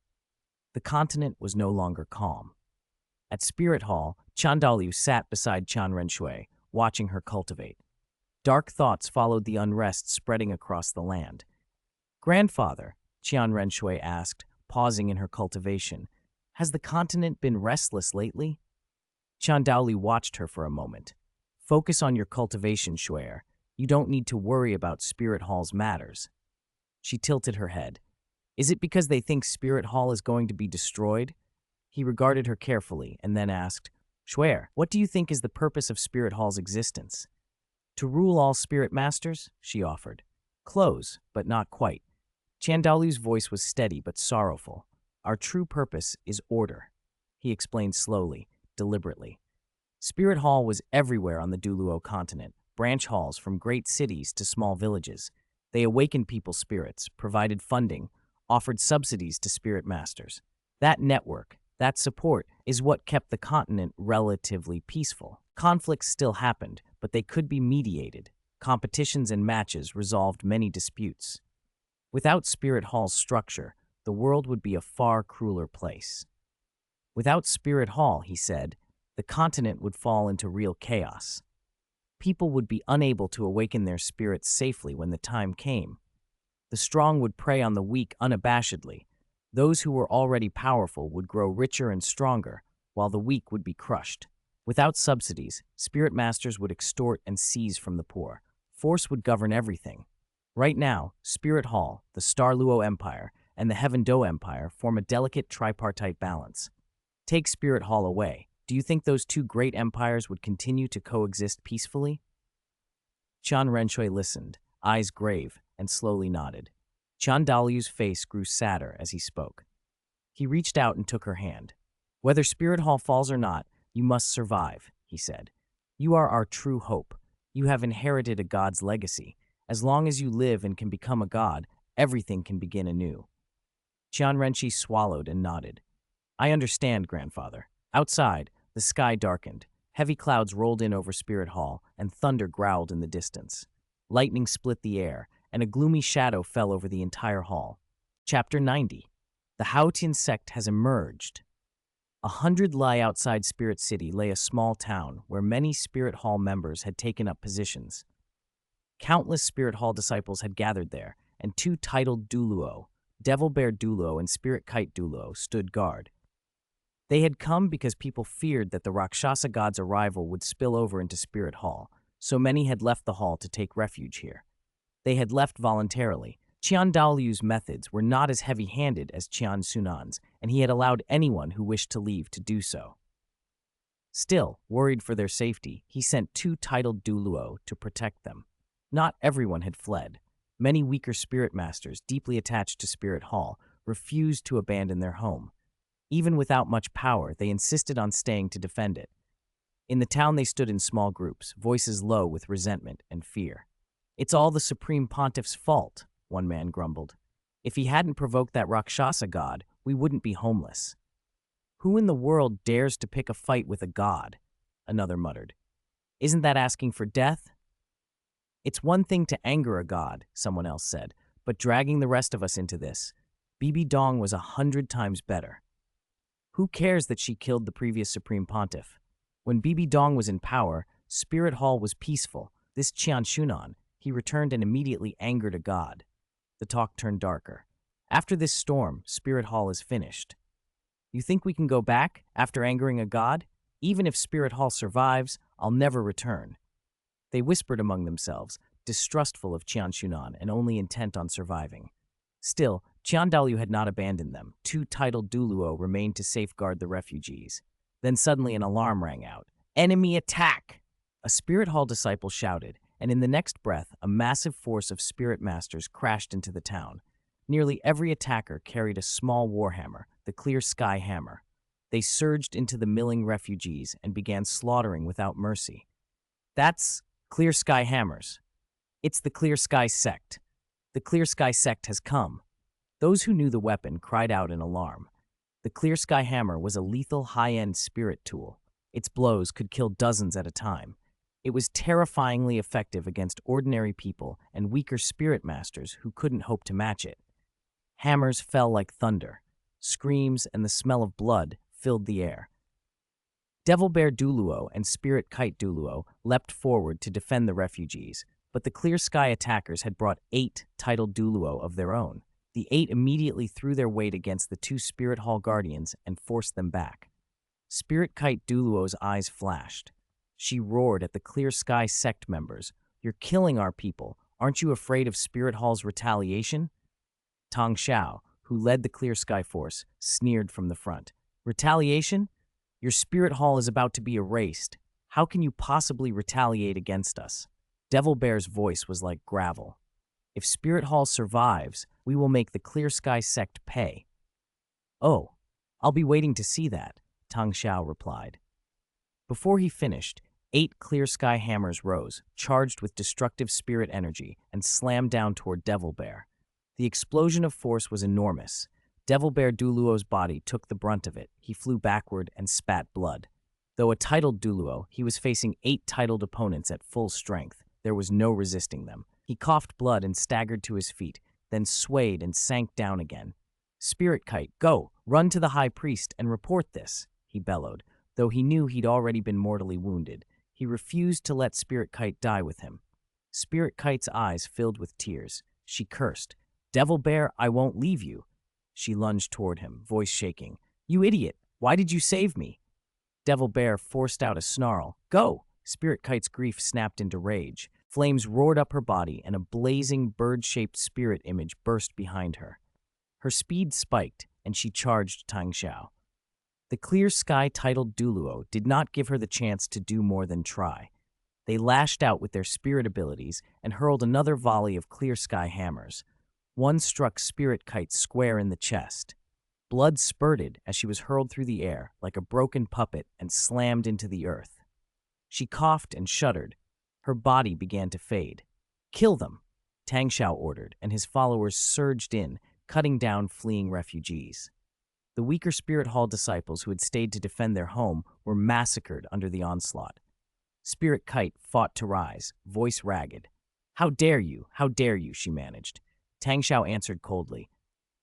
The continent was no longer calm. At Spirit Hall, Qian Douluo sat beside Qian Renshui, watching her cultivate. Dark thoughts followed the unrest spreading across the land. Grandfather, Qian Renshui asked, pausing in her cultivation, has the continent been restless lately? Qian Douluo watched her for a moment. Focus on your cultivation, Shuer. You don't need to worry about Spirit Hall's matters. She tilted her head. Is it because they think Spirit Hall is going to be destroyed? He regarded her carefully and then asked, Shuer, what do you think is the purpose of Spirit Hall's existence? To rule all spirit masters, she offered. Close, but not quite. Qian Daolu's voice was steady but sorrowful. Our true purpose is order, he explained slowly, deliberately. Spirit Hall was everywhere on the Douluo Continent, branch halls from great cities to small villages. They awakened people's spirits, provided funding, offered subsidies to spirit masters. That network, that support, is what kept the continent relatively peaceful. Conflicts still happened, but they could be mediated. Competitions and matches resolved many disputes. Without Spirit Hall's structure, the world would be a far crueler place. Without Spirit Hall, he said, the continent would fall into real chaos. People would be unable to awaken their spirits safely when the time came. The strong would prey on the weak unabashedly. Those who were already powerful would grow richer and stronger, while the weak would be crushed. Without subsidies, spirit masters would extort and seize from the poor. Force would govern everything. Right now, Spirit Hall, the Star Luo Empire, and the Heaven Do Empire form a delicate tripartite balance. Take Spirit Hall away. Do you think those two great empires would continue to coexist peacefully? Qian Renshui listened, eyes grave, and slowly nodded. Qian Daolu's face grew sadder as he spoke. He reached out and took her hand. Whether Spirit Hall falls or not, you must survive, he said. You are our true hope. You have inherited a god's legacy. As long as you live and can become a god, everything can begin anew. Qian Renshi swallowed and nodded. I understand, grandfather. Outside, the sky darkened. Heavy clouds rolled in over Spirit Hall, and thunder growled in the distance. Lightning split the air, and a gloomy shadow fell over the entire hall. Chapter 90. The Haotian sect has emerged. 100 li outside Spirit City lay a small town where many Spirit Hall members had taken up positions. Countless Spirit Hall disciples had gathered there, and two titled Douluo, Devil Bear Douluo and Spirit Kite Douluo, stood guard. They had come because people feared that the Rakshasa god's arrival would spill over into Spirit Hall, so many had left the hall to take refuge here. They had left voluntarily. Qian Daolu's methods were not as heavy-handed as Qian Xunan's, and he had allowed anyone who wished to leave to do so. Still, worried for their safety, he sent two titled Douluo to protect them. Not everyone had fled. Many weaker spirit masters, deeply attached to Spirit Hall, refused to abandon their home. Even without much power, they insisted on staying to defend it. In the town they stood in small groups, voices low with resentment and fear. "It's all the Supreme Pontiff's fault," one man grumbled. "If he hadn't provoked that Rakshasa god, we wouldn't be homeless." "Who in the world dares to pick a fight with a god?" another muttered. "Isn't that asking for death?" "It's one thing to anger a god," someone else said, "but dragging the rest of us into this. Bibi Dong was 100 times better. Who cares that she killed the previous Supreme Pontiff? When Bibi Dong was in power, Spirit Hall was peaceful. This Qian Xunan, he returned and immediately angered a god." The talk turned darker. "After this storm, Spirit Hall is finished. You think we can go back after angering a god? Even if Spirit Hall survives, I'll never return." They whispered among themselves, distrustful of Qian Xunan and only intent on surviving. Still, Qian Daoluo had not abandoned them. Two titled Douluo remained to safeguard the refugees. Then suddenly an alarm rang out. "Enemy attack!" A Spirit Hall disciple shouted, and in the next breath, a massive force of spirit masters crashed into the town. Nearly every attacker carried a small warhammer, the Clear Sky Hammer. They surged into the milling refugees and began slaughtering without mercy. "That's Clear Sky Hammers. It's the Clear Sky Sect. The Clear Sky Sect has come." Those who knew the weapon cried out in alarm. The Clear Sky Hammer was a lethal high-end spirit tool. Its blows could kill dozens at a time. It was terrifyingly effective against ordinary people and weaker spirit masters who couldn't hope to match it. Hammers fell like thunder. Screams and the smell of blood filled the air. Devil Bear Douluo and Spirit Kite Douluo leapt forward to defend the refugees, but the Clear Sky attackers had brought 8 titled Douluo of their own. The 8 immediately threw their weight against the 2 Spirit Hall guardians and forced them back. Spirit Kite Douluo's eyes flashed. She roared at the Clear Sky sect members. "You're killing our people. Aren't you afraid of Spirit Hall's retaliation?" Tang Xiao, who led the Clear Sky force, sneered from the front. "Retaliation? Your Spirit Hall is about to be erased. How can you possibly retaliate against us?" Devil Bear's voice was like gravel. "If Spirit Hall survives, we will make the Clear Sky sect pay." "Oh, I'll be waiting to see that," Tang Xiao replied. Before he finished, 8 Clear Sky hammers rose, charged with destructive spirit energy, and slammed down toward Devil Bear. The explosion of force was enormous. Devil Bear Douluo's body took the brunt of it. He flew backward and spat blood. Though a titled Douluo, he was facing 8 titled opponents at full strength. There was no resisting them. He coughed blood and staggered to his feet, then swayed and sank down again. "Spirit Kite, go! Run to the High Priest and report this," he bellowed, though he knew he'd already been mortally wounded. He refused to let Spirit Kite die with him. Spirit Kite's eyes filled with tears. She cursed. "Devil Bear, I won't leave you." She lunged toward him, voice shaking. "You idiot! Why did you save me?" Devil Bear forced out a snarl. "Go!" Spirit Kite's grief snapped into rage. Flames roared up her body, and a blazing, bird-shaped spirit image burst behind her. Her speed spiked, and she charged Tang Xiao. The Clear Sky titled Douluo did not give her the chance to do more than try. They lashed out with their spirit abilities and hurled another volley of Clear Sky hammers. One struck Spirit Kite square in the chest. Blood spurted as she was hurled through the air like a broken puppet and slammed into the earth. She coughed and shuddered. Her body began to fade. "Kill them," Tang Xiao ordered, and his followers surged in, cutting down fleeing refugees. The weaker Spirit Hall disciples who had stayed to defend their home were massacred under the onslaught. Spirit Kite fought to rise, voice ragged. "How dare you? How dare you?" she managed. Tang Xiao answered coldly.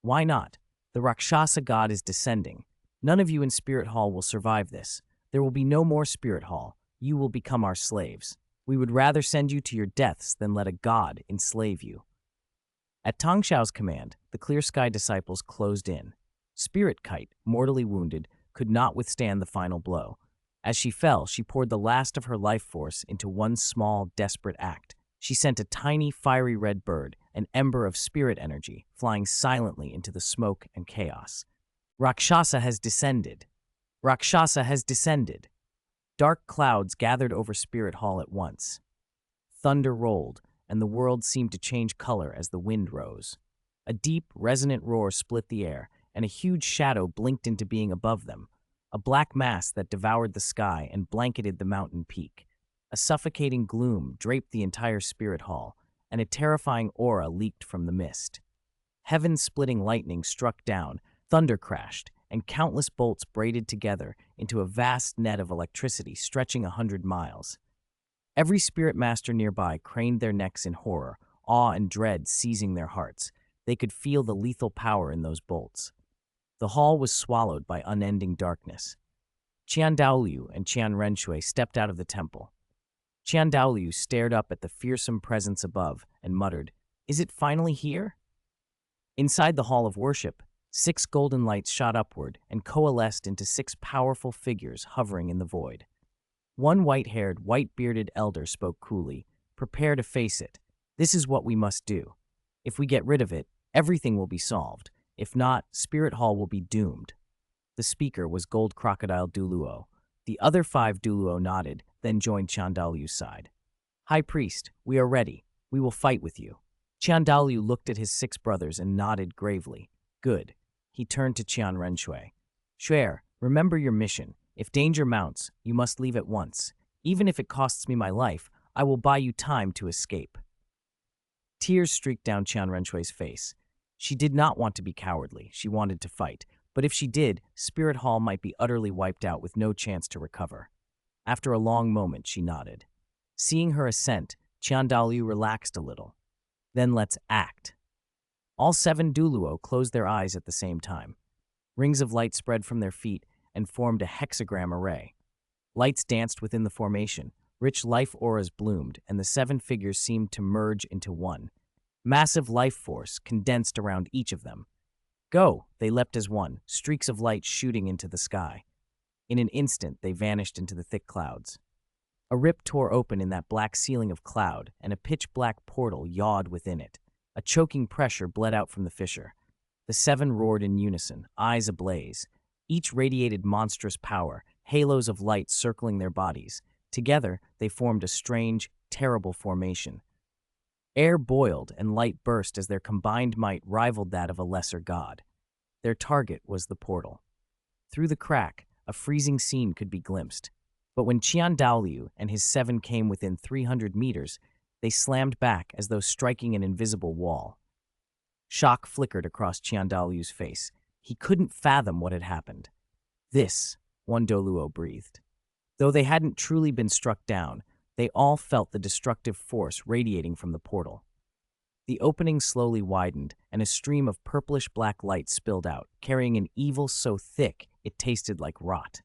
"Why not? The Rakshasa god is descending. None of you in Spirit Hall will survive this. There will be no more Spirit Hall. You will become our slaves. We would rather send you to your deaths than let a god enslave you." At Tang Xiao's command, the Clear Sky disciples closed in. Spirit Kite, mortally wounded, could not withstand the final blow. As she fell, she poured the last of her life force into one small, desperate act. She sent a tiny, fiery red bird, an ember of spirit energy, flying silently into the smoke and chaos. Rakshasa has descended. Rakshasa has descended. Dark clouds gathered over Spirit Hall at once. Thunder rolled, and the world seemed to change color as the wind rose. A deep, resonant roar split the air, and a huge shadow blinked into being above them, a black mass that devoured the sky and blanketed the mountain peak. A suffocating gloom draped the entire Spirit Hall, and a terrifying aura leaked from the mist. Heaven-splitting lightning struck down, thunder crashed, and countless bolts braided together into a vast net of electricity stretching 100 miles. Every spirit master nearby craned their necks in horror, awe and dread seizing their hearts. They could feel the lethal power in those bolts. The hall was swallowed by unending darkness. Qian Douluo and Qian Renshui stepped out of the temple. Qian Douluo stared up at the fearsome presence above and muttered, "Is it finally here?" Inside the hall of worship, 6 golden lights shot upward and coalesced into 6 powerful figures hovering in the void. One white-haired, white-bearded elder spoke coolly, "Prepare to face it. This is what we must do. If we get rid of it, everything will be solved. If not, Spirit Hall will be doomed." The speaker was Gold Crocodile Douluo. The other 5 Douluo nodded, then joined Qian Daolu's side. "High Priest, we are ready. We will fight with you." Qian Daoluo looked at his 6 brothers and nodded gravely. "Good." He turned to Qian Renshui. "Shuer, remember your mission. If danger mounts, you must leave at once. Even if it costs me my life, I will buy you time to escape." Tears streaked down Qian Renshui's face. She did not want to be cowardly. She wanted to fight. But if she did, Spirit Hall might be utterly wiped out with no chance to recover. After a long moment, she nodded. Seeing her assent, Qian Daoluo relaxed a little. "Then let's act." All 7 Douluo closed their eyes at the same time. Rings of light spread from their feet and formed a hexagram array. Lights danced within the formation, rich life auras bloomed, and the 7 figures seemed to merge into one. Massive life force condensed around each of them. "Go!" They leapt as one, streaks of light shooting into the sky. In an instant, they vanished into the thick clouds. A rip tore open in that black ceiling of cloud, and a pitch-black portal yawned within it. A choking pressure bled out from the fissure. The 7 roared in unison, eyes ablaze. Each radiated monstrous power, halos of light circling their bodies. Together, they formed a strange, terrible formation. Air boiled and light burst as their combined might rivaled that of a lesser god. Their target was the portal. Through the crack, a freezing scene could be glimpsed. But when Qian Daoluo and his 7 came within 300 meters, they slammed back as though striking an invisible wall. Shock flickered across Qian Daoluo's face. He couldn't fathom what had happened. "This," one Douluo breathed. Though they hadn't truly been struck down, they all felt the destructive force radiating from the portal. The opening slowly widened, and a stream of purplish-black light spilled out, carrying an evil so thick it tasted like rot.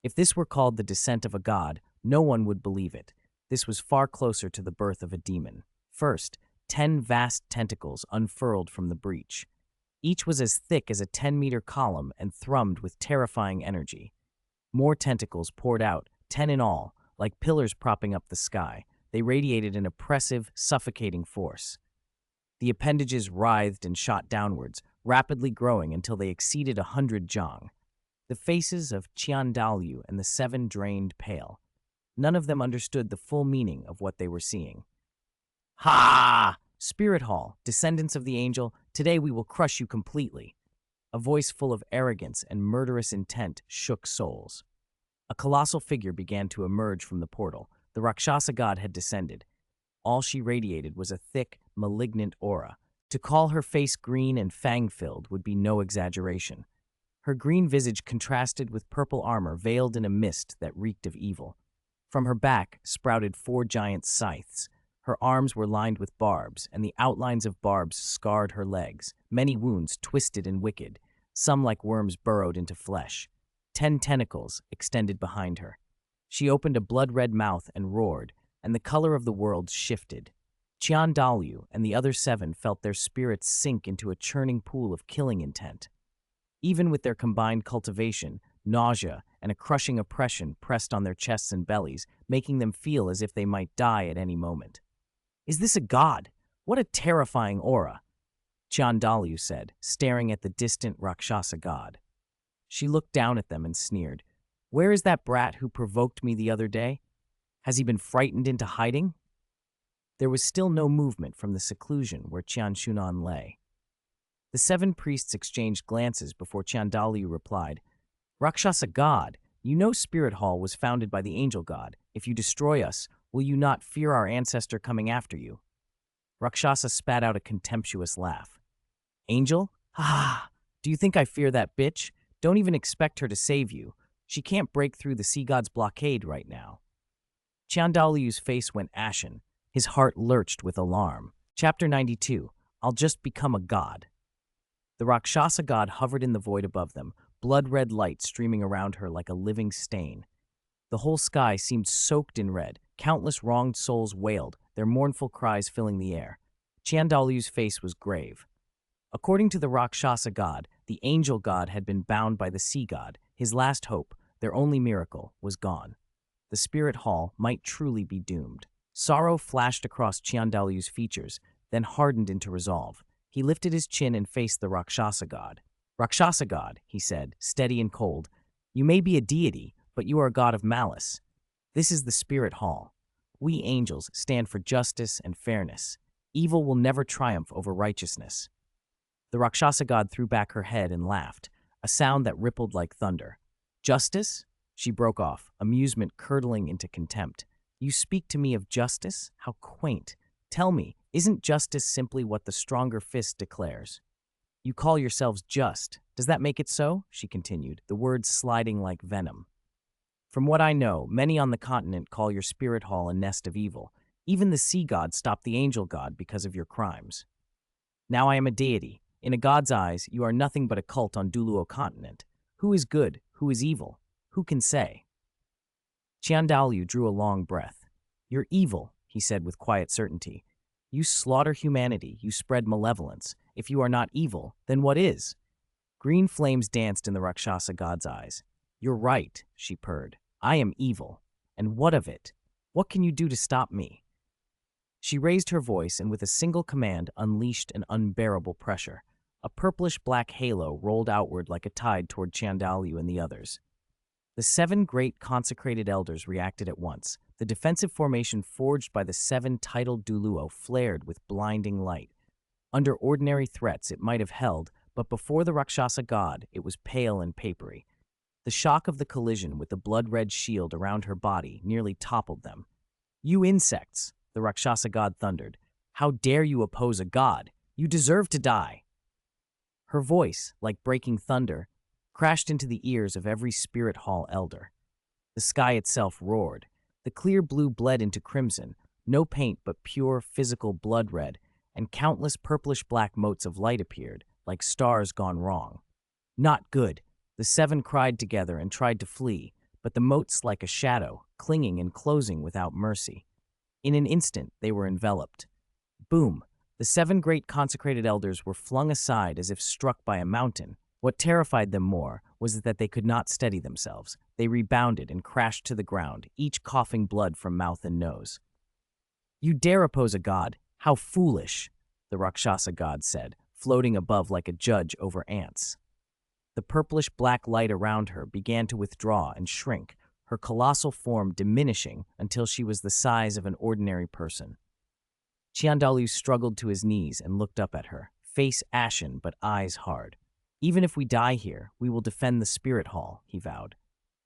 If this were called the descent of a god, no one would believe it. This was far closer to the birth of a demon. First, 10 vast tentacles unfurled from the breach. Each was as thick as a 10-meter column and thrummed with terrifying energy. More tentacles poured out, 10 in all, like pillars propping up the sky. They radiated an oppressive, suffocating force. The appendages writhed and shot downwards, rapidly growing until they exceeded 100 zhang. The faces of Qian Daoluo and the 7 drained pale. None of them understood the full meaning of what they were seeing. "Ha! Spirit Hall, descendants of the angel, today we will crush you completely." A voice full of arrogance and murderous intent shook souls. A colossal figure began to emerge from the portal. The Rakshasa god had descended. All she radiated was a thick, malignant aura. To call her face green and fang-filled would be no exaggeration. Her green visage contrasted with purple armor veiled in a mist that reeked of evil. From her back sprouted 4 giant scythes. Her arms were lined with barbs, and the outlines of barbs scarred her legs. Many wounds, twisted and wicked. Some like worms burrowed into flesh. 10 tentacles extended behind her. She opened a blood-red mouth and roared, and the color of the world shifted. Qian Douluo and the other 7 felt their spirits sink into a churning pool of killing intent. Even with their combined cultivation, nausea and a crushing oppression pressed on their chests and bellies, making them feel as if they might die at any moment. "Is this a god? What a terrifying aura," Qian Douluo said, staring at the distant Rakshasa god. She looked down at them and sneered. "Where is that brat who provoked me the other day? Has he been frightened into hiding?" There was still no movement from the seclusion where Qian Xunan lay. The 7 priests exchanged glances before Qian Douluo replied, "Rakshasa god, you know Spirit Hall was founded by the angel god. If you destroy us, will you not fear our ancestor coming after you?" Rakshasa spat out a contemptuous laugh. "Angel? Ha! Do you think I fear that bitch? Don't even expect her to save you. She can't break through the sea god's blockade right now." Qian Daolu's face went ashen. His heart lurched with alarm. Chapter 92. I'll just become a god. The Rakshasa god hovered in the void above them, blood-red light streaming around her like a living stain. The whole sky seemed soaked in red. Countless wronged souls wailed, their mournful cries filling the air. Qian Daolu's face was grave. According to the Rakshasa god, the angel god had been bound by the sea god. His last hope, their only miracle, was gone. The spirit hall might truly be doomed. Sorrow flashed across Qian Daolu's features, then hardened into resolve. He lifted his chin and faced the Rakshasa god. "Rakshasa god," he said, steady and cold, "you may be a deity, but you are a god of malice. This is the spirit hall. We angels stand for justice and fairness. Evil will never triumph over righteousness." The Rakshasa god threw back her head and laughed, a sound that rippled like thunder. "Justice?" She broke off, amusement curdling into contempt. "You speak to me of justice? How quaint. Tell me, isn't justice simply what the stronger fist declares? You call yourselves just. Does that make it so?" she continued, the words sliding like venom. "From what I know, many on the continent call your spirit hall a nest of evil. Even the sea god stopped the angel god because of your crimes. Now I am a deity. In a god's eyes, you are nothing but a cult on Douluo Continent. Who is good? Who is evil? Who can say?" Qian Daoluo drew a long breath. "You're evil," he said with quiet certainty. "You slaughter humanity, you spread malevolence. If you are not evil, then what is?" Green flames danced in the Rakshasa god's eyes. "You're right," she purred. "I am evil. And what of it? What can you do to stop me?" She raised her voice and with a single command unleashed an unbearable pressure. A purplish-black halo rolled outward like a tide toward Qian Daoluo and the others. The 7 great consecrated elders reacted at once. The defensive formation forged by the 7 titled Douluo flared with blinding light. Under ordinary threats it might have held, but before the Rakshasa god it was pale and papery. The shock of the collision with the blood-red shield around her body nearly toppled them. "You insects," the Rakshasa god thundered. "How dare you oppose a god? You deserve to die." Her voice, like breaking thunder, crashed into the ears of every spirit hall elder. The sky itself roared. The clear blue bled into crimson, no paint but pure physical blood red, and countless purplish-black motes of light appeared, like stars gone wrong. "Not good." The 7 cried together and tried to flee, but the motes like a shadow, clinging and closing without mercy. In an instant, they were enveloped. Boom! The 7 great consecrated elders were flung aside as if struck by a mountain. What terrified them more was that they could not steady themselves. They rebounded and crashed to the ground, each coughing blood from mouth and nose. "You dare oppose a god? How foolish," the Rakshasa god said, floating above like a judge over ants. The purplish-black light around her began to withdraw and shrink, her colossal form diminishing until she was the size of an ordinary person. Qian Daoluo struggled to his knees and looked up at her, face ashen but eyes hard. "Even if we die here, we will defend the spirit hall," he vowed.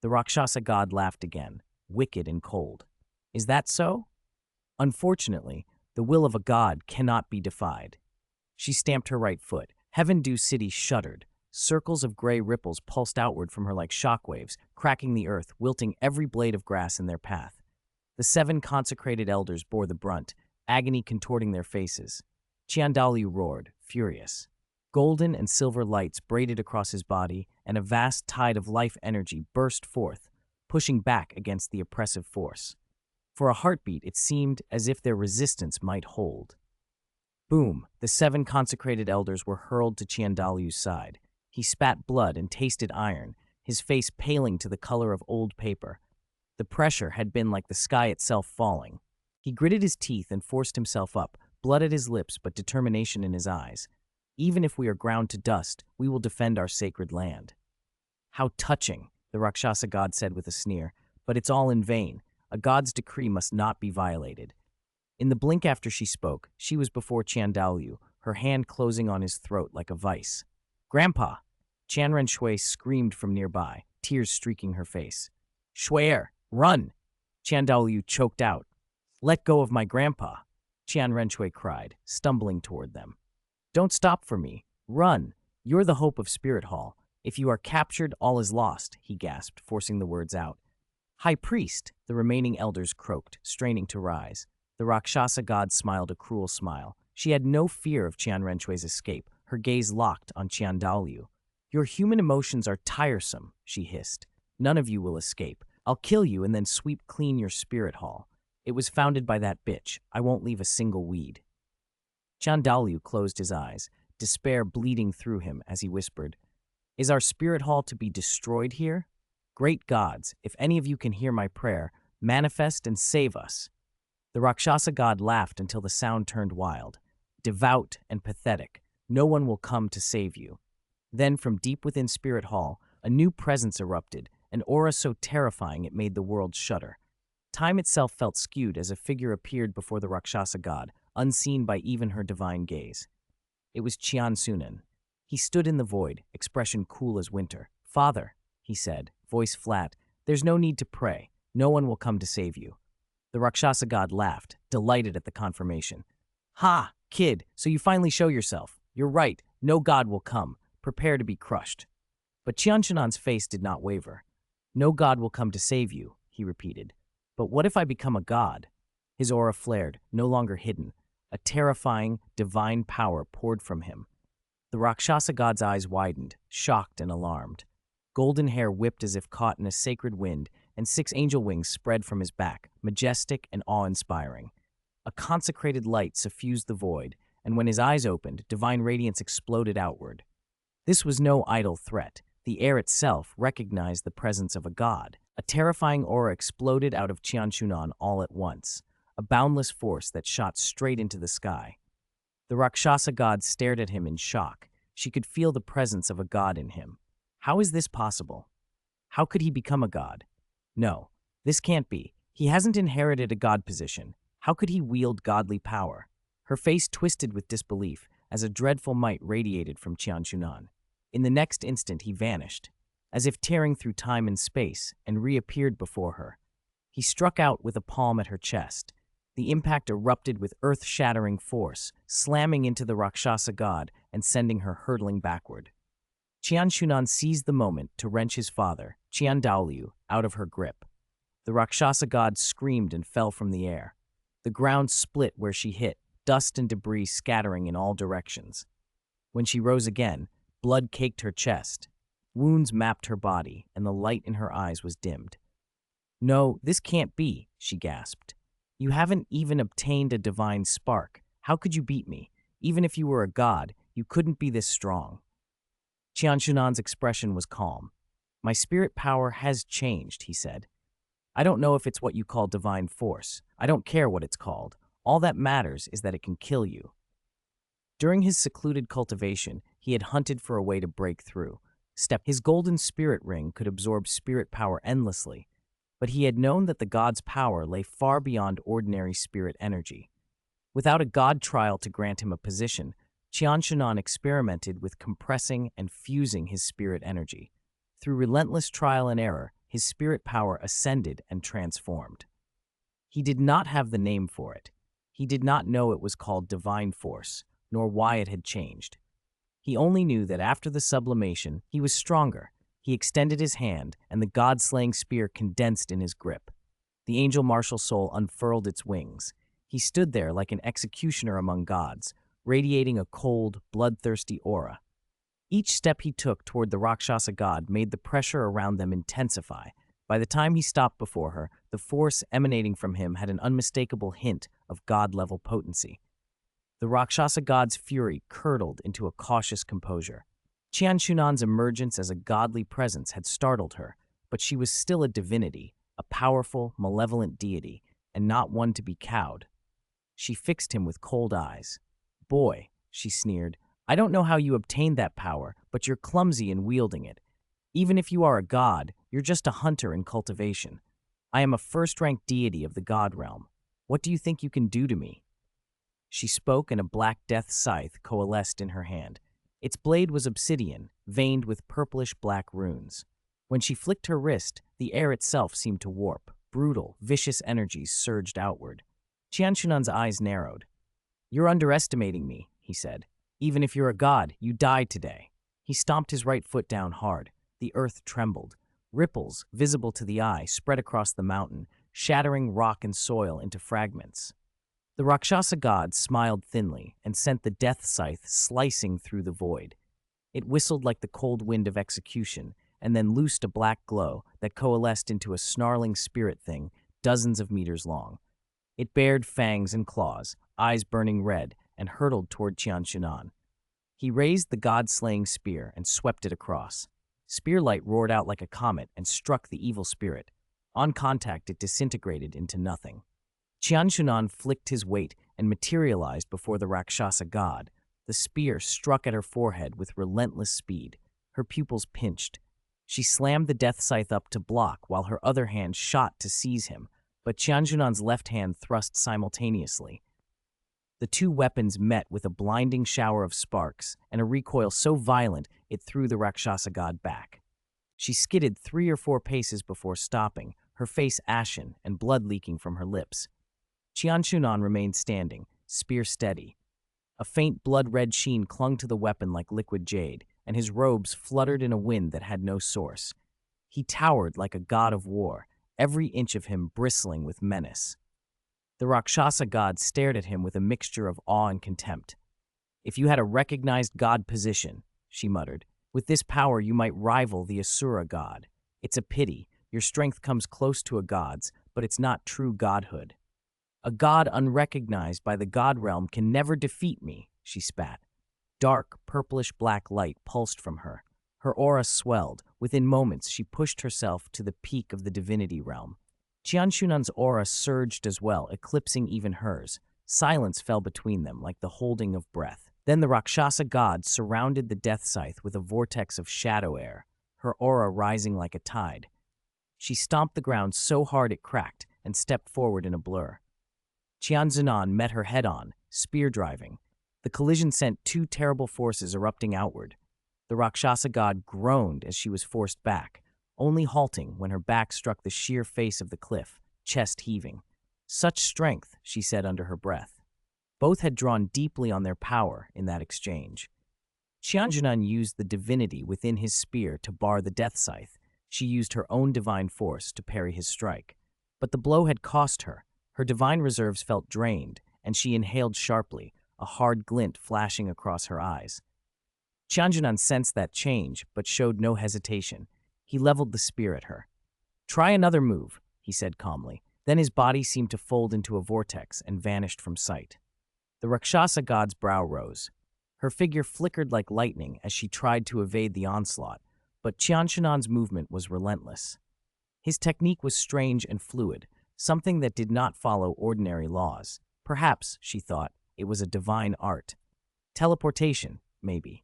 The Rakshasa god laughed again, wicked and cold. "Is that so? Unfortunately, the will of a god cannot be defied." She stamped her right foot. Heaven Dew City shuddered. Circles of gray ripples pulsed outward from her like shockwaves, cracking the earth, wilting every blade of grass in their path. The 7 consecrated elders bore the brunt, agony contorting their faces. Qian Daoluo roared, furious. Golden and silver lights braided across his body, and a vast tide of life energy burst forth, pushing back against the oppressive force. For a heartbeat, it seemed as if their resistance might hold. Boom! The 7 consecrated elders were hurled to Qian Dalu's side. He spat blood and tasted iron, his face paling to the color of old paper. The pressure had been like the sky itself falling. He gritted his teeth and forced himself up, blood at his lips but determination in his eyes. Even if we are ground to dust, we will defend our sacred land. How touching, the Rakshasa god said with a sneer, but it's all in vain. A god's decree must not be violated. In the blink after she spoke, she was before Qian Dalu, her hand closing on his throat like a vice. "Grandpa!" Qian Renshui screamed from nearby, tears streaking her face. "Shui'er, run!" Qian Dalu choked out. "Let go of my grandpa!" Qian Renshui cried, stumbling toward them. "Don't stop for me. Run! You're the hope of Spirit Hall. If you are captured, all is lost," he gasped, forcing the words out. "High Priest," the remaining elders croaked, straining to rise. The Rakshasa god smiled a cruel smile. She had no fear of Qian Renshui's escape, her gaze locked on Qian Dalu. "Your human emotions are tiresome," she hissed. "None of you will escape. I'll kill you and then sweep clean your Spirit Hall. It was founded by that bitch. I won't leave a single weed." Qian Dalu closed his eyes, despair bleeding through him as he whispered, "Is our Spirit Hall to be destroyed here? Great gods, if any of you can hear my prayer, manifest and save us." The Rakshasa god laughed until the sound turned wild. "Devout and pathetic, no one will come to save you." Then, from deep within Spirit Hall, a new presence erupted, an aura so terrifying it made the world shudder. Time itself felt skewed as a figure appeared before the Rakshasa god, unseen by even her divine gaze. It was Qian Xunan. He stood in the void, expression cool as winter. "Father," he said, voice flat, "there's no need to pray. No one will come to save you." The Rakshasa god laughed, delighted at the confirmation. "Ha, kid, so you finally show yourself. You're right, no god will come. Prepare to be crushed." But Qian Xunan's face did not waver. "No god will come to save you," he repeated. "But what if I become a god?" His aura flared, no longer hidden. A terrifying, divine power poured from him. The Rakshasa god's eyes widened, shocked and alarmed. Golden hair whipped as if caught in a sacred wind, and 6 angel wings spread from his back, majestic and awe-inspiring. A consecrated light suffused the void, and when his eyes opened, divine radiance exploded outward. This was no idle threat. The air itself recognized the presence of a god. A terrifying aura exploded out of Qian Xunan all at once, a boundless force that shot straight into the sky. The Rakshasa god stared at him in shock. She could feel the presence of a god in him. How is this possible? How could he become a god? No, this can't be. He hasn't inherited a god position. How could he wield godly power? Her face twisted with disbelief as a dreadful might radiated from Qian Xunan. In the next instant, he vanished, as if tearing through time and space, and reappeared before her. He struck out with a palm at her chest. The impact erupted with earth-shattering force, slamming into the Rakshasa god and sending her hurtling backward. Qian Xunan seized the moment to wrench his father, Qian Daolu, out of her grip. The Rakshasa god screamed and fell from the air. The ground split where she hit, dust and debris scattering in all directions. When she rose again, blood caked her chest. Wounds mapped her body, and the light in her eyes was dimmed. "No, this can't be," she gasped. "You haven't even obtained a divine spark. How could you beat me? Even if you were a god, you couldn't be this strong." Qian Xunan's expression was calm. "My spirit power has changed," he said. "I don't know if it's what you call divine force. I don't care what it's called. All that matters is that it can kill you." During his secluded cultivation, he had hunted for a way to break through. His golden spirit ring could absorb spirit power endlessly, but he had known that the god's power lay far beyond ordinary spirit energy. Without a god trial to grant him a position, Qian Xunan experimented with compressing and fusing his spirit energy. Through relentless trial and error, his spirit power ascended and transformed. He did not have the name for it. He did not know it was called divine force, nor why it had changed. He only knew that after the sublimation, he was stronger. He extended his hand, and the god-slaying spear condensed in his grip. The angel martial soul unfurled its wings. He stood there like an executioner among gods, radiating a cold, bloodthirsty aura. Each step he took toward the Rakshasa god made the pressure around them intensify. By the time he stopped before her, the force emanating from him had an unmistakable hint of god-level potency. The Rakshasa god's fury curdled into a cautious composure. Qian Xunan's emergence as a godly presence had startled her, but she was still a divinity, a powerful, malevolent deity, and not one to be cowed. She fixed him with cold eyes. "Boy," she sneered, "I don't know how you obtained that power, but you're clumsy in wielding it. Even if you are a god, you're just a hunter in cultivation. I am a first-rank deity of the god realm. What do you think you can do to me?" She spoke, and a black death scythe coalesced in her hand. Its blade was obsidian, veined with purplish-black runes. When she flicked her wrist, the air itself seemed to warp. Brutal, vicious energies surged outward. Qian Xunan's eyes narrowed. "You're underestimating me," he said. "Even if you're a god, you die today." He stomped his right foot down hard. The earth trembled. Ripples, visible to the eye, spread across the mountain, shattering rock and soil into fragments. The Rakshasa god smiled thinly and sent the death scythe slicing through the void. It whistled like the cold wind of execution, and then loosed a black glow that coalesced into a snarling spirit thing dozens of meters long. It bared fangs and claws, eyes burning red, and hurtled toward Qian Xunan. He raised the god-slaying spear and swept it across. Spearlight roared out like a comet and struck the evil spirit. On contact, it disintegrated into nothing. Qian Xunan flicked his weight and materialized before the Rakshasa god. The spear struck at her forehead with relentless speed. Her pupils pinched. She slammed the death scythe up to block while her other hand shot to seize him, but Qian Xunan's left hand thrust simultaneously. The two weapons met with a blinding shower of sparks and a recoil so violent it threw the Rakshasa god back. She skidded 3 or 4 paces before stopping, her face ashen and blood leaking from her lips. Qian Xunan remained standing, spear steady. A faint blood-red sheen clung to the weapon like liquid jade, and his robes fluttered in a wind that had no source. He towered like a god of war, every inch of him bristling with menace. The Rakshasa god stared at him with a mixture of awe and contempt. "If you had a recognized god position," she muttered, "with this power you might rival the Asura god. It's a pity. Your strength comes close to a god's, but it's not true godhood." "A god unrecognized by the god realm can never defeat me," she spat. Dark, purplish-black light pulsed from her. Her aura swelled. Within moments, she pushed herself to the peak of the divinity realm. Qian Xunan's aura surged as well, eclipsing even hers. Silence fell between them, like the holding of breath. Then the Rakshasa god surrounded the death scythe with a vortex of shadow air, her aura rising like a tide. She stomped the ground so hard it cracked and stepped forward in a blur. Qian Xunan met her head-on, spear-driving. The collision sent 2 terrible forces erupting outward. The Rakshasa god groaned as she was forced back, only halting when her back struck the sheer face of the cliff, chest heaving. "Such strength," she said under her breath. Both had drawn deeply on their power in that exchange. Qian Xunan used the divinity within his spear to bar the death scythe. She used her own divine force to parry his strike. But the blow had cost her. Her divine reserves felt drained, and she inhaled sharply, a hard glint flashing across her eyes. Qian Xunan sensed that change, but showed no hesitation. He leveled the spear at her. "Try another move," he said calmly. Then his body seemed to fold into a vortex and vanished from sight. The Rakshasa god's brow rose. Her figure flickered like lightning as she tried to evade the onslaught, but Qian Xunan's movement was relentless. His technique was strange and fluid, something that did not follow ordinary laws. Perhaps, she thought, it was a divine art. Teleportation, maybe.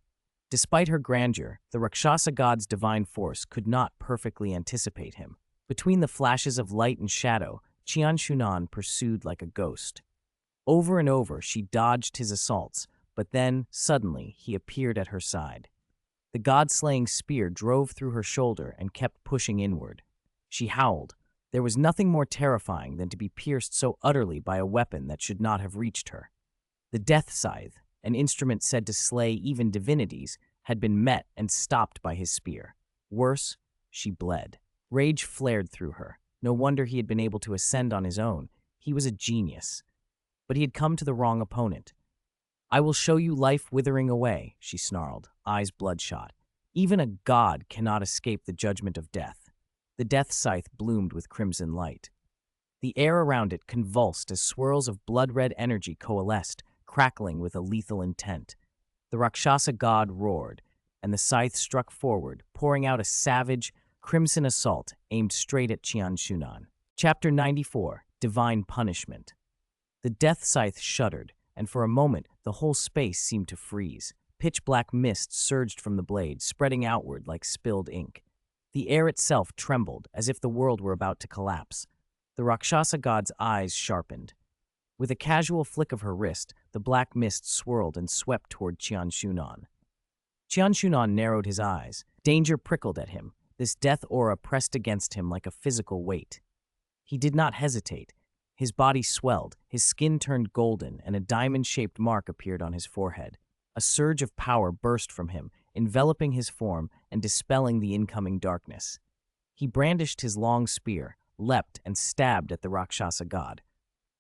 Despite her grandeur, the Rakshasa god's divine force could not perfectly anticipate him. Between the flashes of light and shadow, Qian Xunan pursued like a ghost. Over and over, she dodged his assaults, but then, suddenly, he appeared at her side. The god-slaying spear drove through her shoulder and kept pushing inward. She howled. There was nothing more terrifying than to be pierced so utterly by a weapon that should not have reached her. The death scythe, an instrument said to slay even divinities, had been met and stopped by his spear. Worse, she bled. Rage flared through her. No wonder he had been able to ascend on his own. He was a genius. But he had come to the wrong opponent. I will show you life withering away, she snarled, eyes bloodshot. Even a god cannot escape the judgment of death. The death scythe bloomed with crimson light. The air around it convulsed as swirls of blood-red energy coalesced, crackling with a lethal intent. The Rakshasa god roared, and the scythe struck forward, pouring out a savage, crimson assault aimed straight at Qian Xunan. Chapter 94, Divine Punishment. The death scythe shuddered, and for a moment the whole space seemed to freeze. Pitch-black mist surged from the blade, spreading outward like spilled ink. The air itself trembled, as if the world were about to collapse. The Rakshasa god's eyes sharpened. With a casual flick of her wrist, the black mist swirled and swept toward Qian Xunan. Qian Xunan narrowed his eyes. Danger prickled at him. This death aura pressed against him like a physical weight. He did not hesitate. His body swelled, his skin turned golden, and a diamond-shaped mark appeared on his forehead. A surge of power burst from him, enveloping his form and dispelling the incoming darkness. He brandished his long spear, leapt, and stabbed at the Rakshasa god.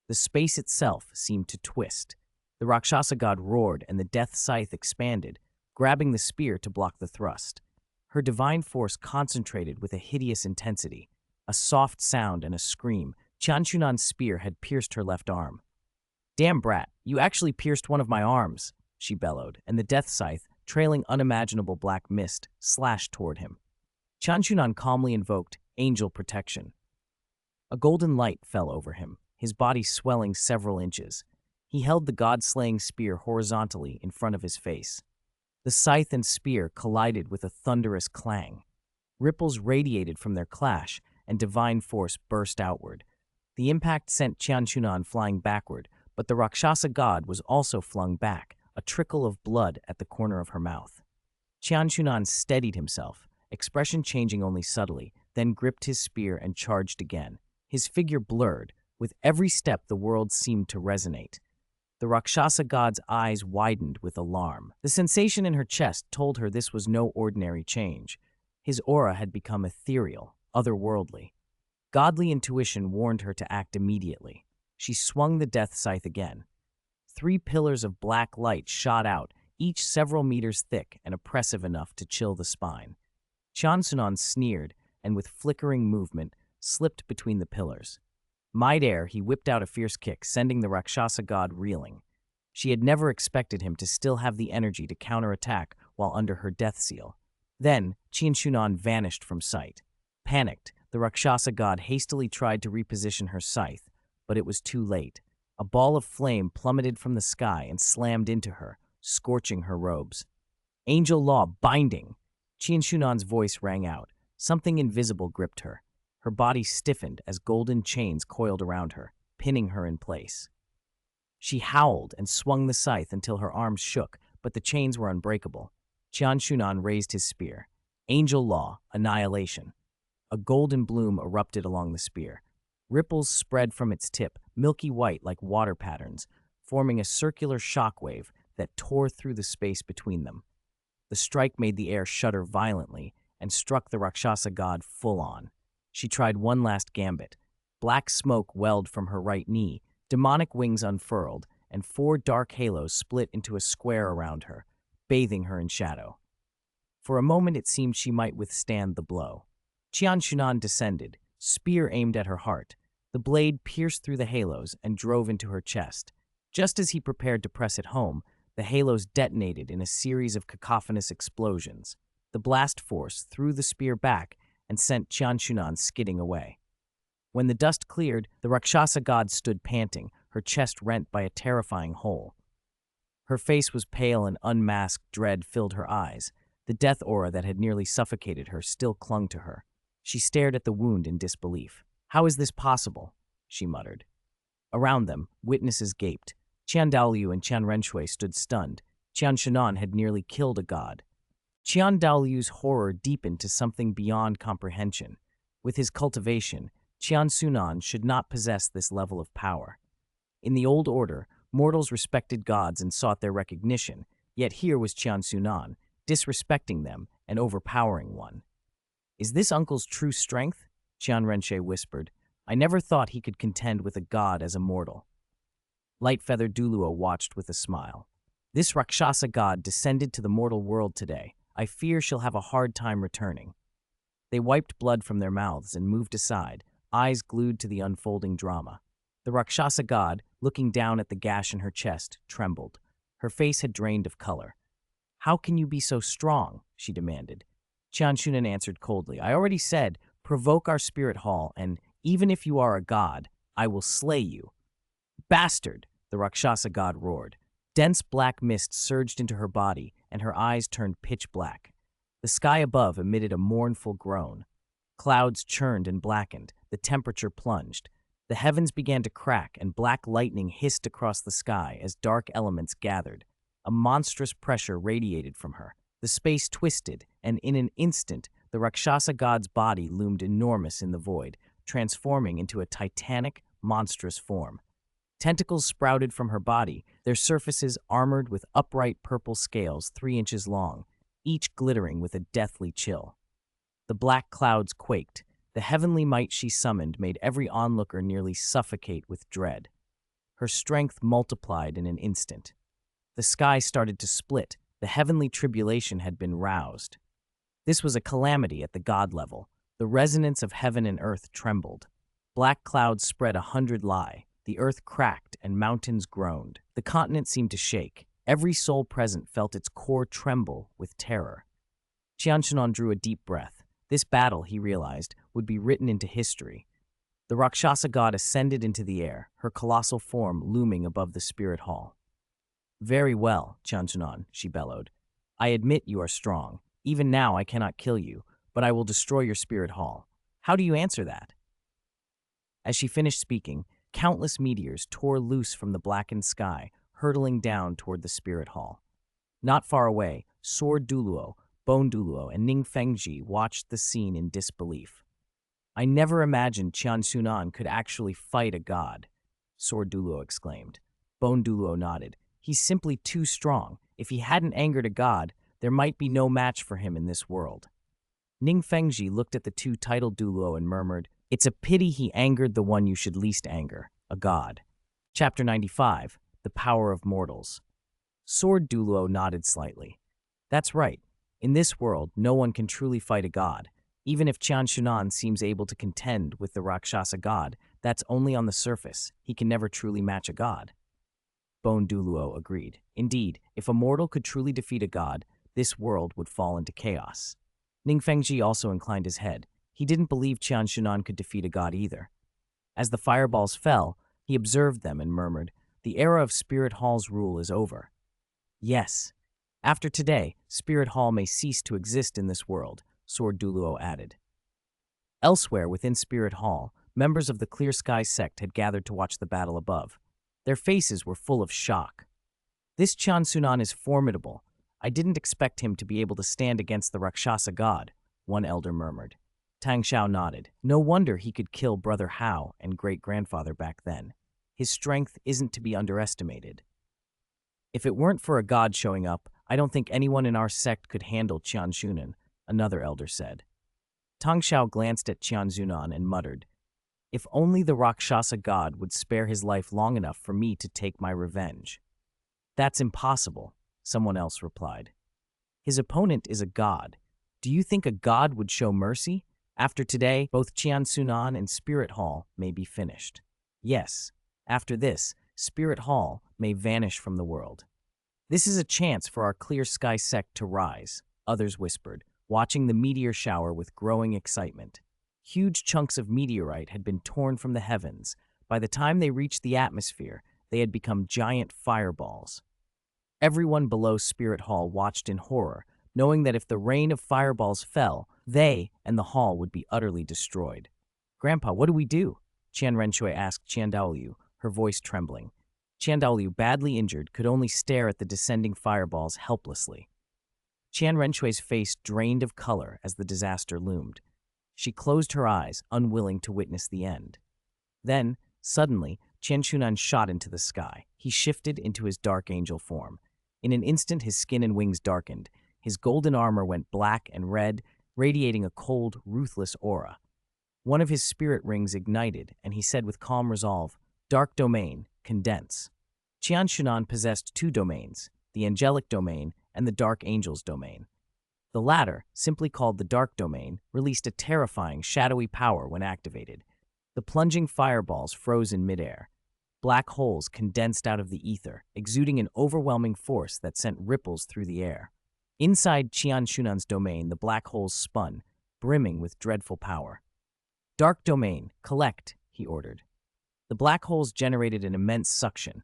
The space itself seemed to twist. The Rakshasa god roared, and the death scythe expanded, grabbing the spear to block the thrust. Her divine force concentrated with a hideous intensity. A soft sound and a scream. Qian Xunan's spear had pierced her left arm. "Damn brat, you actually pierced one of my arms," she bellowed, and the death scythe, trailing unimaginable black mist, slashed toward him. Qian Xunan calmly invoked angel protection. A golden light fell over him, his body swelling several inches. He held the god-slaying spear horizontally in front of his face. The scythe and spear collided with a thunderous clang. Ripples radiated from their clash, and divine force burst outward. The impact sent Qian Xunan flying backward, but the Rakshasa god was also flung back, a trickle of blood at the corner of her mouth. Qian Xunan steadied himself, expression changing only subtly, then gripped his spear and charged again. His figure blurred. With every step the world seemed to resonate. The Rakshasa god's eyes widened with alarm. The sensation in her chest told her this was no ordinary change. His aura had become ethereal, otherworldly. Godly intuition warned her to act immediately. She swung the death scythe again. 3 pillars of black light shot out, each several meters thick and oppressive enough to chill the spine. Qian Xunan sneered and, with flickering movement, slipped between the pillars. Midair, he whipped out a fierce kick, sending the Rakshasa god reeling. She had never expected him to still have the energy to counterattack while under her death seal. Then, Qian Xunan vanished from sight. Panicked, the Rakshasa god hastily tried to reposition her scythe, but it was too late. A ball of flame plummeted from the sky and slammed into her, scorching her robes. "Angel law binding!" Qian Xunan's voice rang out. Something invisible gripped her. Her body stiffened as golden chains coiled around her, pinning her in place. She howled and swung the scythe until her arms shook, but the chains were unbreakable. Qian Xunan raised his spear. Angel law, annihilation. A golden bloom erupted along the spear. Ripples spread from its tip, milky white like water patterns, forming a circular shockwave that tore through the space between them. The strike made the air shudder violently and struck the Rakshasa god full on. She tried one last gambit. Black smoke welled from her right knee, demonic wings unfurled, and 4 dark halos split into a square around her, bathing her in shadow. For a moment it seemed she might withstand the blow. Qian Xunan descended, spear aimed at her heart. The blade pierced through the halos and drove into her chest. Just as he prepared to press it home, the halos detonated in a series of cacophonous explosions. The blast force threw the spear back and sent Qian Xunan skidding away. When the dust cleared, the Rakshasa god stood panting, her chest rent by a terrifying hole. Her face was pale and unmasked dread filled her eyes. The death aura that had nearly suffocated her still clung to her. She stared at the wound in disbelief. "How is this possible?" she muttered. Around them, witnesses gaped. Qian Douluo and Qian Renshui stood stunned. Qian Xunan had nearly killed a god. Qian Daolu's horror deepened to something beyond comprehension. With his cultivation, Qian Xunan should not possess this level of power. In the old order, mortals respected gods and sought their recognition, yet here was Qian Xunan, disrespecting them and overpowering one. "Is this uncle's true strength?" Qian Renshui whispered. "I never thought he could contend with a god as a mortal." Light-feathered Douluo watched with a smile. This Rakshasa god descended to the mortal world today. I fear she'll have a hard time returning." They wiped blood from their mouths and moved aside, eyes glued to the unfolding drama. The Rakshasa god, looking down at the gash in her chest, trembled. Her face had drained of color. "How can you be so strong?" she demanded. Qian Xunan answered coldly, "I already said, provoke our spirit hall, and even if you are a god, I will slay you." "Bastard!" the Rakshasa god roared. Dense black mist surged into her body, and her eyes turned pitch black. The sky above emitted a mournful groan. Clouds churned and blackened, the temperature plunged. The heavens began to crack, and black lightning hissed across the sky as dark elements gathered. A monstrous pressure radiated from her. The space twisted, and in an instant, the Rakshasa god's body loomed enormous in the void, transforming into a titanic, monstrous form. Tentacles sprouted from her body, their surfaces armored with upright purple scales 3 inches long, each glittering with a deathly chill. The black clouds quaked. The heavenly might she summoned made every onlooker nearly suffocate with dread. Her strength multiplied in an instant. The sky started to split. The heavenly tribulation had been roused. This was a calamity at the god level. The resonance of heaven and earth trembled. Black clouds spread 100 li. The earth cracked and mountains groaned. The continent seemed to shake. Every soul present felt its core tremble with terror. Qian Xunan drew a deep breath. This battle, he realized, would be written into history. The Rakshasa god ascended into the air, her colossal form looming above the spirit hall. "Very well, Qian Xunan," she bellowed. "I admit you are strong. Even now I cannot kill you, but I will destroy your spirit hall. How do you answer that?" As she finished speaking, countless meteors tore loose from the blackened sky, hurtling down toward the spirit hall. Not far away, Sword Douluo, Bone Douluo, and Ning Fengji watched the scene in disbelief. "I never imagined Qian Xunan could actually fight a god," Sword Douluo exclaimed. Bone Douluo nodded. "He's simply too strong. If he hadn't angered a god, there might be no match for him in this world." Ning Fengji looked at the two titled Douluo and murmured, "It's a pity he angered the one you should least anger, a god." Chapter 95, The Power of Mortals. Sword Douluo nodded slightly. "That's right. In this world, no one can truly fight a god. Even if Qian Xunan seems able to contend with the Rakshasa god, that's only on the surface. He can never truly match a god." Bone Douluo agreed. "Indeed, if a mortal could truly defeat a god, this world would fall into chaos." Ning Fengji also inclined his head. He didn't believe Qian Xunan could defeat a god either. As the fireballs fell, he observed them and murmured, "The era of Spirit Hall's rule is over." "Yes. After today, Spirit Hall may cease to exist in this world," Sword Douluo added. Elsewhere within Spirit Hall, members of the Clear Sky sect had gathered to watch the battle above. Their faces were full of shock. "This Qian Xunan is formidable. I didn't expect him to be able to stand against the Rakshasa god," one elder murmured. Tang Xiao nodded. "No wonder he could kill Brother Hao and great-grandfather back then. His strength isn't to be underestimated." "If it weren't for a god showing up, I don't think anyone in our sect could handle Qian Xunan," another elder said. Tang Xiao glanced at Qian Xunan and muttered, "If only the Rakshasa god would spare his life long enough for me to take my revenge." "That's impossible," someone else replied. "His opponent is a god. Do you think a god would show mercy? After today, both Qian Xunan and Spirit Hall may be finished. Yes, after this, Spirit Hall may vanish from the world." "This is a chance for our Clear Sky sect to rise," others whispered, watching the meteor shower with growing excitement. Huge chunks of meteorite had been torn from the heavens. By the time they reached the atmosphere, they had become giant fireballs. Everyone below Spirit Hall watched in horror, knowing that if the rain of fireballs fell, they and the hall would be utterly destroyed. "Grandpa, what do we do?" Qian Renshui asked Qian Daoliu, her voice trembling. Qian Daoliu, badly injured, could only stare at the descending fireballs helplessly. Qian Renshui's face drained of color as the disaster loomed. She closed her eyes, unwilling to witness the end. Then, suddenly, Qian Xunan shot into the sky. He shifted into his dark angel form. In an instant, his skin and wings darkened. His golden armor went black and red, radiating a cold, ruthless aura. One of his spirit rings ignited, and he said with calm resolve, "Dark domain, condense." Qian Xunan possessed 2 domains, the angelic domain and the dark angel's domain. The latter, simply called the dark domain, released a terrifying, shadowy power when activated. The plunging fireballs froze in midair. Black holes condensed out of the ether, exuding an overwhelming force that sent ripples through the air. Inside Qian Xunan's domain, the black holes spun, brimming with dreadful power. "Dark domain, collect," he ordered. The black holes generated an immense suction.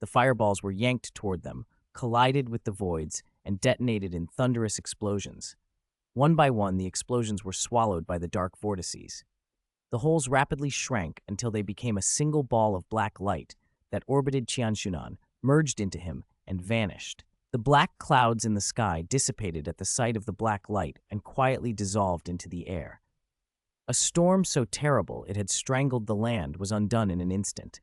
The fireballs were yanked toward them, collided with the voids, and detonated in thunderous explosions. One by one, the explosions were swallowed by the dark vortices. The holes rapidly shrank until they became a single ball of black light that orbited Qian Xunan, merged into him, and vanished. The black clouds in the sky dissipated at the sight of the black light and quietly dissolved into the air. A storm so terrible it had strangled the land was undone in an instant.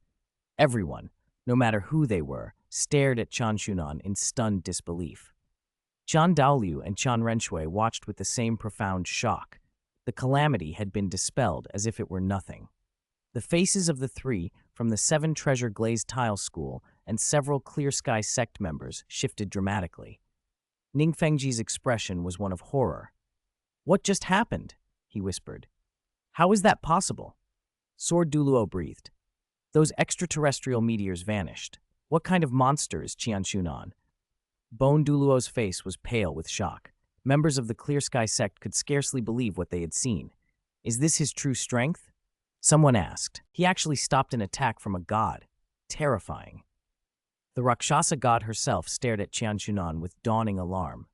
Everyone, no matter who they were, stared at Qian Xunan in stunned disbelief. Qian Douluo and Qian Renshui watched with the same profound shock. The calamity had been dispelled as if it were nothing. The faces of the three from the Seven Treasure Glazed Tile School and several Clear Sky sect members shifted dramatically. Ning Fengji's expression was one of horror. "What just happened?" he whispered. "How is that possible?" Sword Douluo breathed. "Those extraterrestrial meteors vanished. What kind of monster is Qian Xunan?" Bone Douluo's face was pale with shock. Members of the Clear Sky sect could scarcely believe what they had seen. "Is this his true strength?" Someone asked. "He actually stopped an attack from a god. Terrifying." The Rakshasa god herself stared at Qian Xunan with dawning alarm.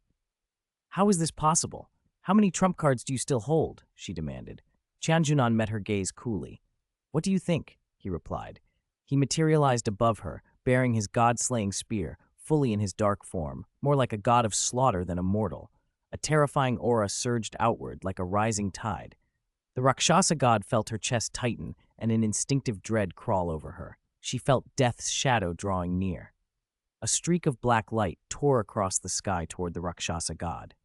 "How is this possible? How many trump cards do you still hold?" she demanded. Qian Xunan met her gaze coolly. "What do you think?" he replied. He materialized above her, bearing his god-slaying spear, fully in his dark form, more like a god of slaughter than a mortal. A terrifying aura surged outward like a rising tide. The Rakshasa god felt her chest tighten and an instinctive dread crawl over her. She felt death's shadow drawing near. A streak of black light tore across the sky toward the Rakshasa god.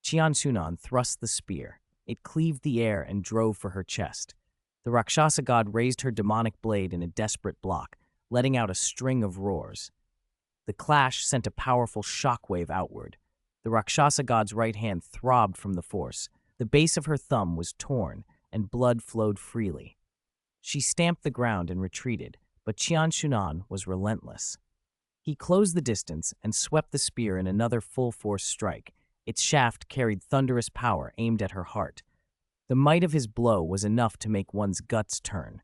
Qian Xunan thrust the spear. It cleaved the air and drove for her chest. The Rakshasa god raised her demonic blade in a desperate block, letting out a string of roars. The clash sent a powerful shockwave outward. The Rakshasa god's right hand throbbed from the force. The base of her thumb was torn, and blood flowed freely. She stamped the ground and retreated, but Qian Xunan was relentless. He closed the distance and swept the spear in another full-force strike. Its shaft carried thunderous power aimed at her heart. The might of his blow was enough to make one's guts turn.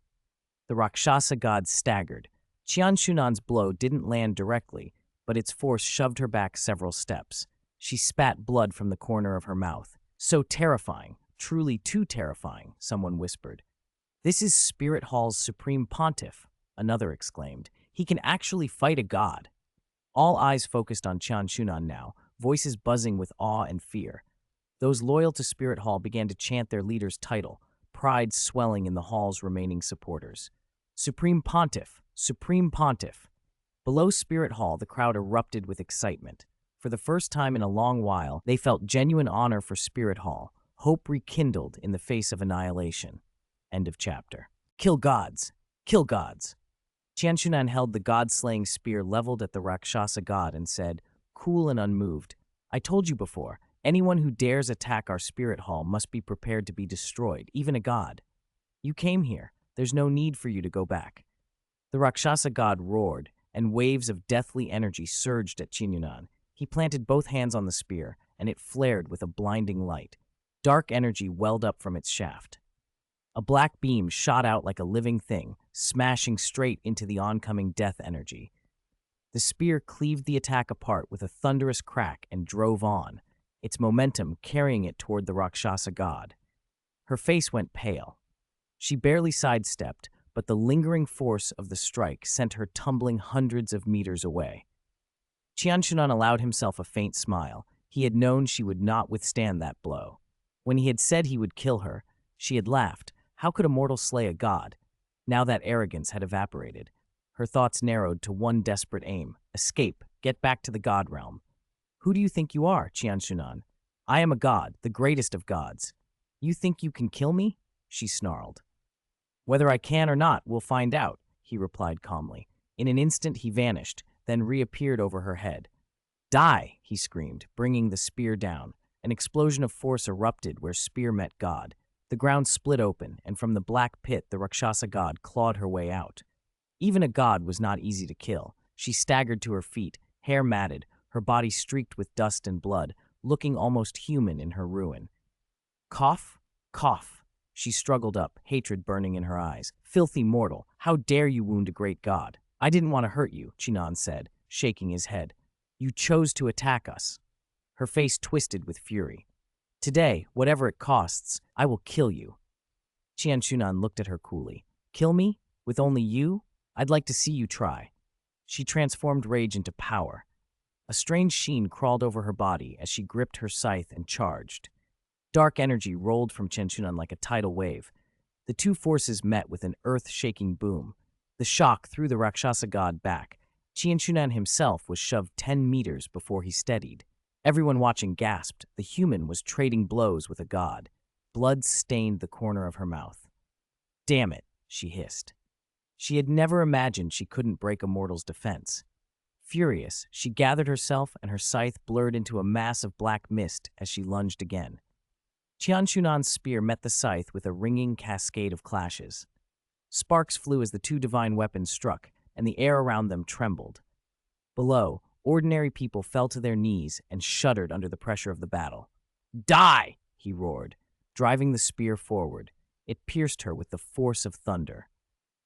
The Rakshasa god staggered. Qian Xunan's blow didn't land directly, but its force shoved her back several steps. She spat blood from the corner of her mouth. "So terrifying, truly too terrifying," someone whispered. "This is Spirit Hall's supreme pontiff," another exclaimed. "He can actually fight a god." All eyes focused on Qian Xunan now, voices buzzing with awe and fear. Those loyal to Spirit Hall began to chant their leader's title, pride swelling in the hall's remaining supporters. "Supreme Pontiff! Supreme Pontiff!" Below Spirit Hall, the crowd erupted with excitement. For the first time in a long while, they felt genuine honor for Spirit Hall, hope rekindled in the face of annihilation. End of chapter. "Kill gods! Kill gods!" Qian Xunan held the god-slaying spear leveled at the Rakshasa god and said, cool and unmoved, "I told you before, anyone who dares attack our Spirit Hall must be prepared to be destroyed, even a god. You came here. There's no need for you to go back." The Rakshasa god roared, and waves of deathly energy surged at Qian Xunan. He planted both hands on the spear, and it flared with a blinding light. Dark energy welled up from its shaft. A black beam shot out like a living thing, smashing straight into the oncoming death energy. The spear cleaved the attack apart with a thunderous crack and drove on, its momentum carrying it toward the Rakshasa god. Her face went pale. She barely sidestepped, but the lingering force of the strike sent her tumbling hundreds of meters away. Qian Xunan allowed himself a faint smile. He had known she would not withstand that blow. When he had said he would kill her, she had laughed. How could a mortal slay a god? Now that arrogance had evaporated. Her thoughts narrowed to one desperate aim: escape, get back to the god realm. "Who do you think you are, Qian Xunan? I am a god, the greatest of gods. You think you can kill me?" she snarled. "Whether I can or not, we'll find out," he replied calmly. In an instant he vanished, then reappeared over her head. Die, he screamed, bringing the spear down. An explosion of force erupted where spear met god. The ground split open, and from the black pit the Rakshasa god clawed her way out. Even a god was not easy to kill. She staggered to her feet, hair matted, her body streaked with dust and blood, looking almost human in her ruin. Cough, cough. She struggled up, hatred burning in her eyes. Filthy mortal, how dare you wound a great god? I didn't want to hurt you, Qian said, shaking his head. You chose to attack us. Her face twisted with fury. Today, whatever it costs, I will kill you. Qian Xunan looked at her coolly. Kill me? With only you? I'd like to see you try. She transformed rage into power. A strange sheen crawled over her body as she gripped her scythe and charged. Dark energy rolled from Qian Xunan like a tidal wave. The two forces met with an earth-shaking boom. The shock threw the Rakshasa god back. Qian Xunan himself was shoved 10 meters before he steadied. Everyone watching gasped. The human was trading blows with a god. Blood stained the corner of her mouth. Damn it, she hissed. She had never imagined she couldn't break a mortal's defense. Furious, she gathered herself and her scythe blurred into a mass of black mist as she lunged again. Qian Xunan's spear met the scythe with a ringing cascade of clashes. Sparks flew as the two divine weapons struck, and the air around them trembled. Below, ordinary people fell to their knees and shuddered under the pressure of the battle. Die! He roared, driving the spear forward. It pierced her with the force of thunder.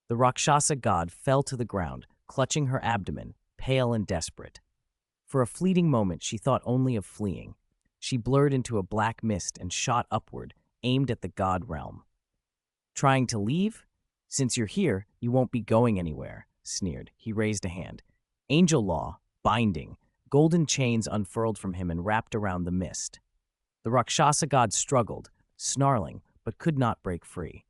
The Rakshasa god fell to the ground, clutching her abdomen, pale and desperate. For a fleeting moment, she thought only of fleeing. She blurred into a black mist and shot upward, aimed at the god realm. Trying to leave? Since you're here, you won't be going anywhere, sneered. He raised a hand. Angel law, binding. Golden chains unfurled from him and wrapped around the mist. The Rakshasa god struggled, snarling, but could not break free.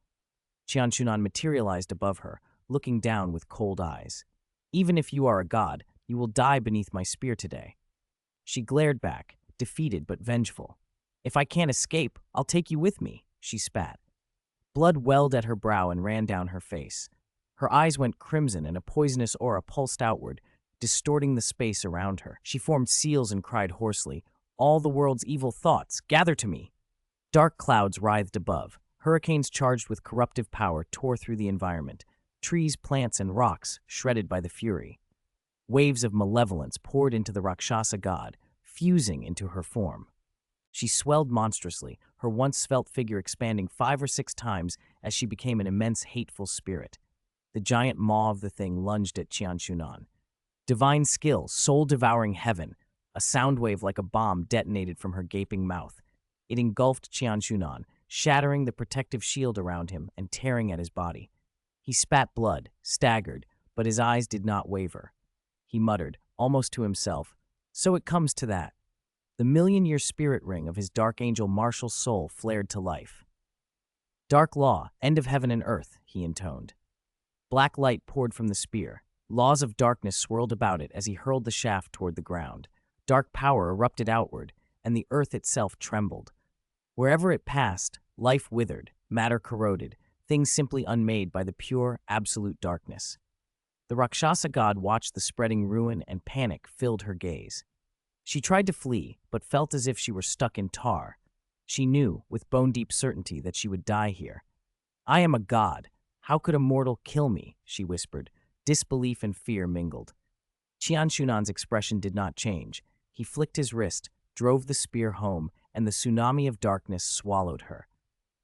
Qian Xunan materialized above her, looking down with cold eyes. Even if you are a god, you will die beneath my spear today. She glared back, defeated but vengeful. If I can't escape, I'll take you with me, she spat. Blood welled at her brow and ran down her face. Her eyes went crimson and a poisonous aura pulsed outward, distorting the space around her. She formed seals and cried hoarsely, all the world's evil thoughts, gather to me. Dark clouds writhed above. Hurricanes charged with corruptive power tore through the environment. Trees, plants, and rocks shredded by the fury. Waves of malevolence poured into the Rakshasa god, fusing into her form. She swelled monstrously, her once svelte figure expanding 5 or 6 times as she became an immense hateful spirit. The giant maw of the thing lunged at Qian Xunan. Divine skill, soul-devouring heaven. A sound wave like a bomb detonated from her gaping mouth. It engulfed Qian Xunan, shattering the protective shield around him and tearing at his body. He spat blood, staggered, but his eyes did not waver. He muttered, almost to himself, so it comes to that. The million-year spirit ring of his dark angel martial soul flared to life. Dark law, end of heaven and earth, he intoned. Black light poured from the spear. Laws of darkness swirled about it as he hurled the shaft toward the ground. Dark power erupted outward, and the earth itself trembled. Wherever it passed, life withered, matter corroded, things simply unmade by the pure, absolute darkness. The Rakshasa god watched the spreading ruin and panic filled her gaze. She tried to flee, but felt as if she were stuck in tar. She knew, with bone-deep certainty, that she would die here. I am a god. How could a mortal kill me? She whispered. Disbelief and fear mingled. Qian Xunan's expression did not change. He flicked his wrist, drove the spear home, and the tsunami of darkness swallowed her.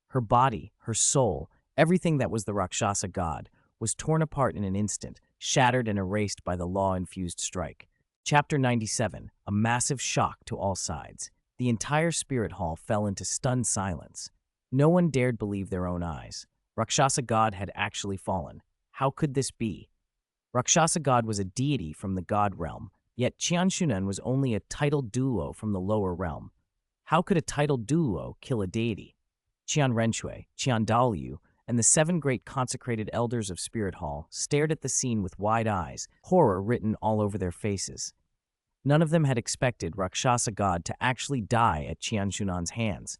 Her body, her soul, everything that was the Rakshasa god, was torn apart in an instant, shattered and erased by the law-infused strike. Chapter 97, a massive shock to all sides. The entire spirit hall fell into stunned silence. No one dared believe their own eyes. Rakshasa god had actually fallen. How could this be? Rakshasa god was a deity from the god realm, yet Qian Xunan was only a titled Douluo from the lower realm. How could a titled Douluo kill a deity? Qian Renshui, Qian Douluo, and the 7 great consecrated elders of Spirit Hall stared at the scene with wide eyes, horror written all over their faces. None of them had expected Rakshasa god to actually die at Qian Xunan's hands.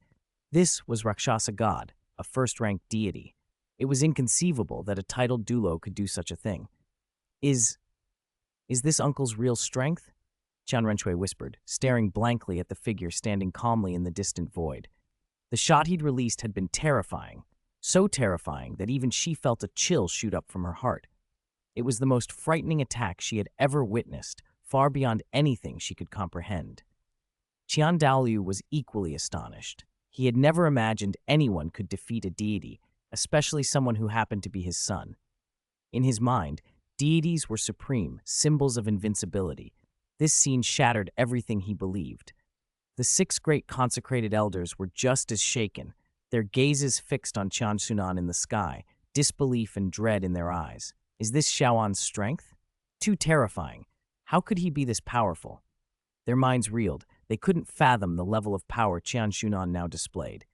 This was Rakshasa god, a first-ranked deity. It was inconceivable that a titled Douluo could do such a thing. Is this uncle's real strength? Qian Renxue whispered, staring blankly at the figure standing calmly in the distant void. The shot he'd released had been terrifying, so terrifying that even she felt a chill shoot up from her heart. It was the most frightening attack she had ever witnessed, far beyond anything she could comprehend. Qian Douluo was equally astonished. He had never imagined anyone could defeat a deity, especially someone who happened to be his son. In his mind, deities were supreme, symbols of invincibility. This scene shattered everything he believed. The 6 great consecrated elders were just as shaken, their gazes fixed on Qian Xunan in the sky, disbelief and dread in their eyes. Is this Xiaoan's strength? Too terrifying. How could he be this powerful? Their minds reeled. They couldn't fathom the level of power Qian Xunan now displayed.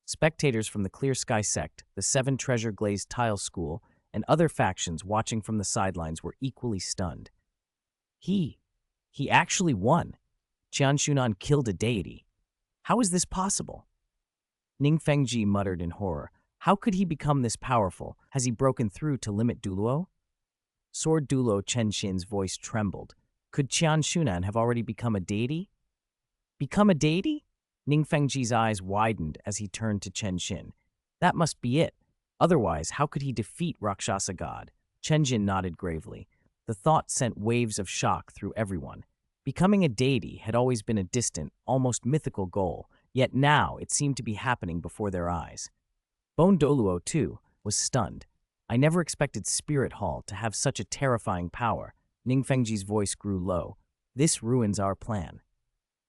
Spectators from the Clear Sky sect, the 7 treasure-glazed tile school, and other factions watching from the sidelines were equally stunned. He actually won. Qian Xunan killed a deity. How is this possible? Ning Fengji muttered in horror. How could he become this powerful? Has he broken through to Limit Douluo? Sword Douluo Chen Xin's voice trembled. Could Qian Xunan have already become a deity? Become a deity? Ning Fengji's eyes widened as he turned to Chen Xin. That must be it. Otherwise, how could he defeat Rakshasa God? Chen Xin nodded gravely. The thought sent waves of shock through everyone. Becoming a deity had always been a distant, almost mythical goal, yet now it seemed to be happening before their eyes. Bone Douluo, too, was stunned. I never expected Spirit Hall to have such a terrifying power. Ning Fengji's voice grew low. This ruins our plan.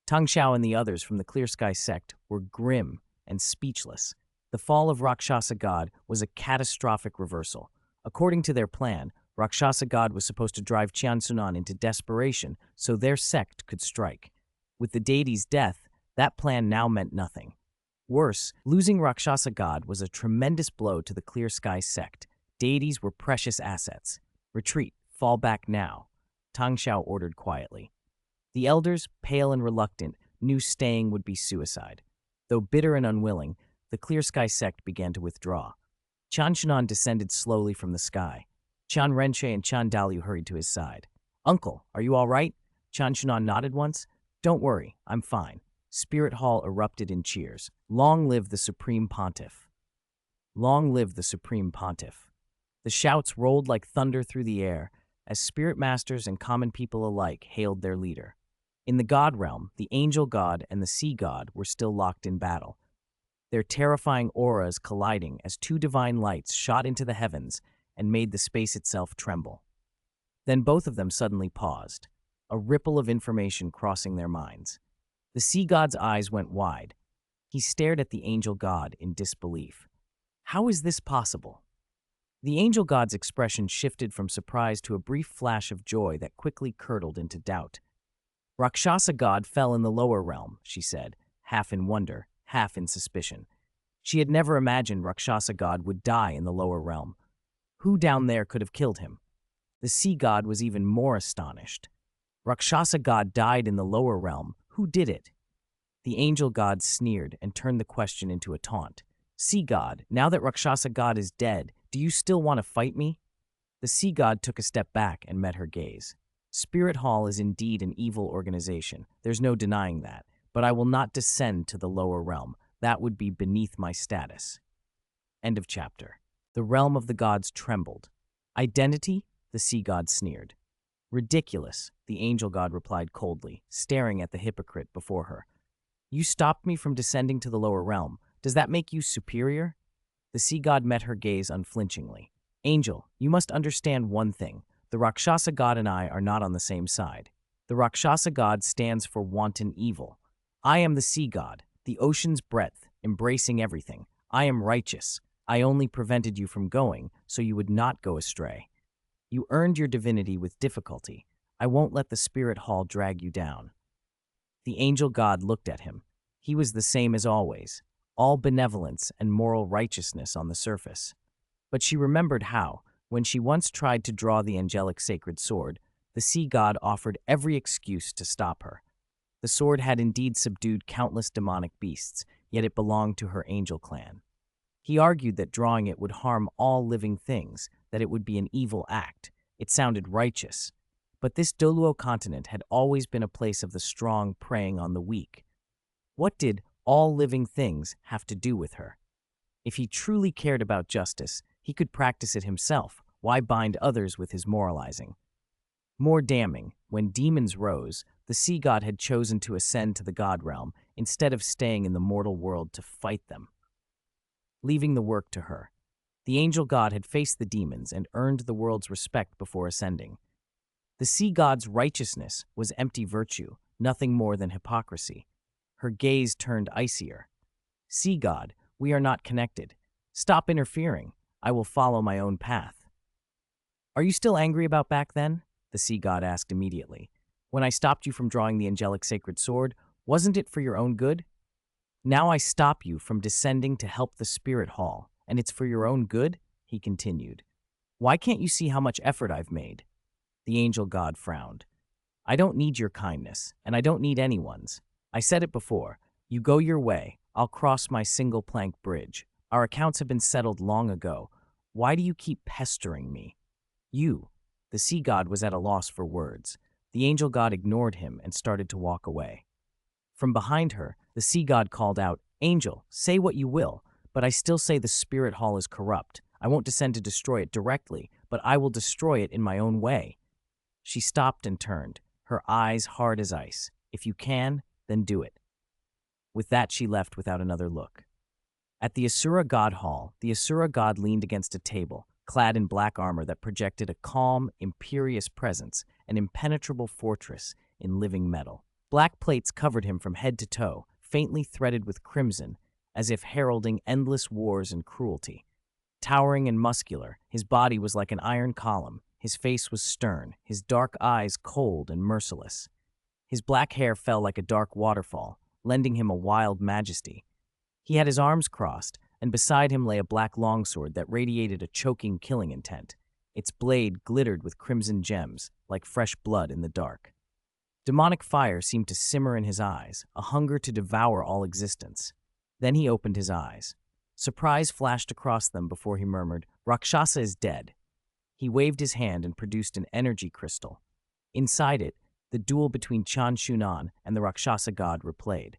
Tang Xiao and the others from the Clear Sky sect were grim and speechless. The fall of Rakshasa God was a catastrophic reversal. According to their plan, Rakshasa God was supposed to drive Qian Xunan into desperation so their sect could strike. With the deity's death, that plan now meant nothing. Worse, losing Rakshasa God was a tremendous blow to the Clear Sky sect. Deities were precious assets. Retreat, fall back now, Tang Xiao ordered quietly. The elders, pale and reluctant, knew staying would be suicide. Though bitter and unwilling, the Clear Sky sect began to withdraw. Qian Xunan descended slowly from the sky. Qian Renxue and Qian Douluo hurried to his side. Uncle, are you all right? Qian Xunan nodded once. Don't worry, I'm fine. Spirit Hall erupted in cheers. Long live the Supreme Pontiff. Long live the Supreme Pontiff. The shouts rolled like thunder through the air as spirit masters and common people alike hailed their leader. In the god realm, the angel god and the sea god were still locked in battle, their terrifying auras colliding as 2 divine lights shot into the heavens and made the space itself tremble. Then both of them suddenly paused, a ripple of information crossing their minds. The sea god's eyes went wide. He stared at the angel god in disbelief. How is this possible? The angel god's expression shifted from surprise to a brief flash of joy that quickly curdled into doubt. Rakshasa God fell in the lower realm, she said, half in wonder, half in suspicion. She had never imagined Rakshasa God would die in the lower realm. Who down there could have killed him? The sea god was even more astonished. Rakshasa God died in the lower realm. Who did it? The angel god sneered and turned the question into a taunt. Sea god, now that Rakshasa God is dead, do you still want to fight me? The sea god took a step back and met her gaze. Spirit Hall is indeed an evil organization. There's no denying that. But I will not descend to the lower realm. That would be beneath my status. End of chapter. The realm of the gods trembled. Identity? The sea god sneered. Ridiculous, the angel god replied coldly, staring at the hypocrite before her. You stopped me from descending to the lower realm. Does that make you superior? The sea god met her gaze unflinchingly. Angel, you must understand one thing. The Rakshasa god and I are not on the same side. The Rakshasa god stands for wanton evil. I am the sea god, the ocean's breadth, embracing everything. I am righteous. I only prevented you from going, so you would not go astray. You earned your divinity with difficulty. I won't let the spirit hall drag you down. The angel god looked at him. He was the same as always, all benevolence and moral righteousness on the surface. But she remembered how, when she once tried to draw the angelic sacred sword, the sea god offered every excuse to stop her. The sword had indeed subdued countless demonic beasts, yet it belonged to her angel clan. He argued that drawing it would harm all living things, that it would be an evil act. It sounded righteous. But this Douluo continent had always been a place of the strong preying on the weak. What did all living things have to do with her? If he truly cared about justice, he could practice it himself. Why bind others with his moralizing? More damning, when demons rose, the sea god had chosen to ascend to the god realm instead of staying in the mortal world to fight them, leaving the work to her. The angel god had faced the demons and earned the world's respect before ascending. The sea god's righteousness was empty virtue, nothing more than hypocrisy. Her gaze turned icier. Sea god, we are not connected. Stop interfering. I will follow my own path. Are you still angry about back then? The sea god asked immediately. When I stopped you from drawing the angelic sacred sword, wasn't it for your own good? Now I stop you from descending to help the spirit hall, and it's for your own good? He continued. Why can't you see how much effort I've made? The angel god frowned. I don't need your kindness, and I don't need anyone's. I said it before. You go your way. I'll cross my single plank bridge. Our accounts have been settled long ago. Why do you keep pestering me? You. The sea god was at a loss for words. The angel god ignored him and started to walk away. From behind her, the sea god called out, Angel, say what you will, but I still say the spirit hall is corrupt. I won't descend to destroy it directly, but I will destroy it in my own way. She stopped and turned, her eyes hard as ice. If you can, then do it. With that, she left without another look. At the Asura god hall, the Asura god leaned against a table, clad in black armor that projected a calm, imperious presence, an impenetrable fortress in living metal. Black plates covered him from head to toe, faintly threaded with crimson, as if heralding endless wars and cruelty. Towering and muscular, his body was like an iron column. His face was stern, his dark eyes cold and merciless. His black hair fell like a dark waterfall, lending him a wild majesty. He had his arms crossed, and beside him lay a black longsword that radiated a choking killing intent. Its blade glittered with crimson gems, like fresh blood in the dark. Demonic fire seemed to simmer in his eyes, a hunger to devour all existence. Then he opened his eyes. Surprise flashed across them before he murmured, Rakshasa is dead. He waved his hand and produced an energy crystal. Inside it, the duel between Qian Xunan and the Rakshasa god replayed.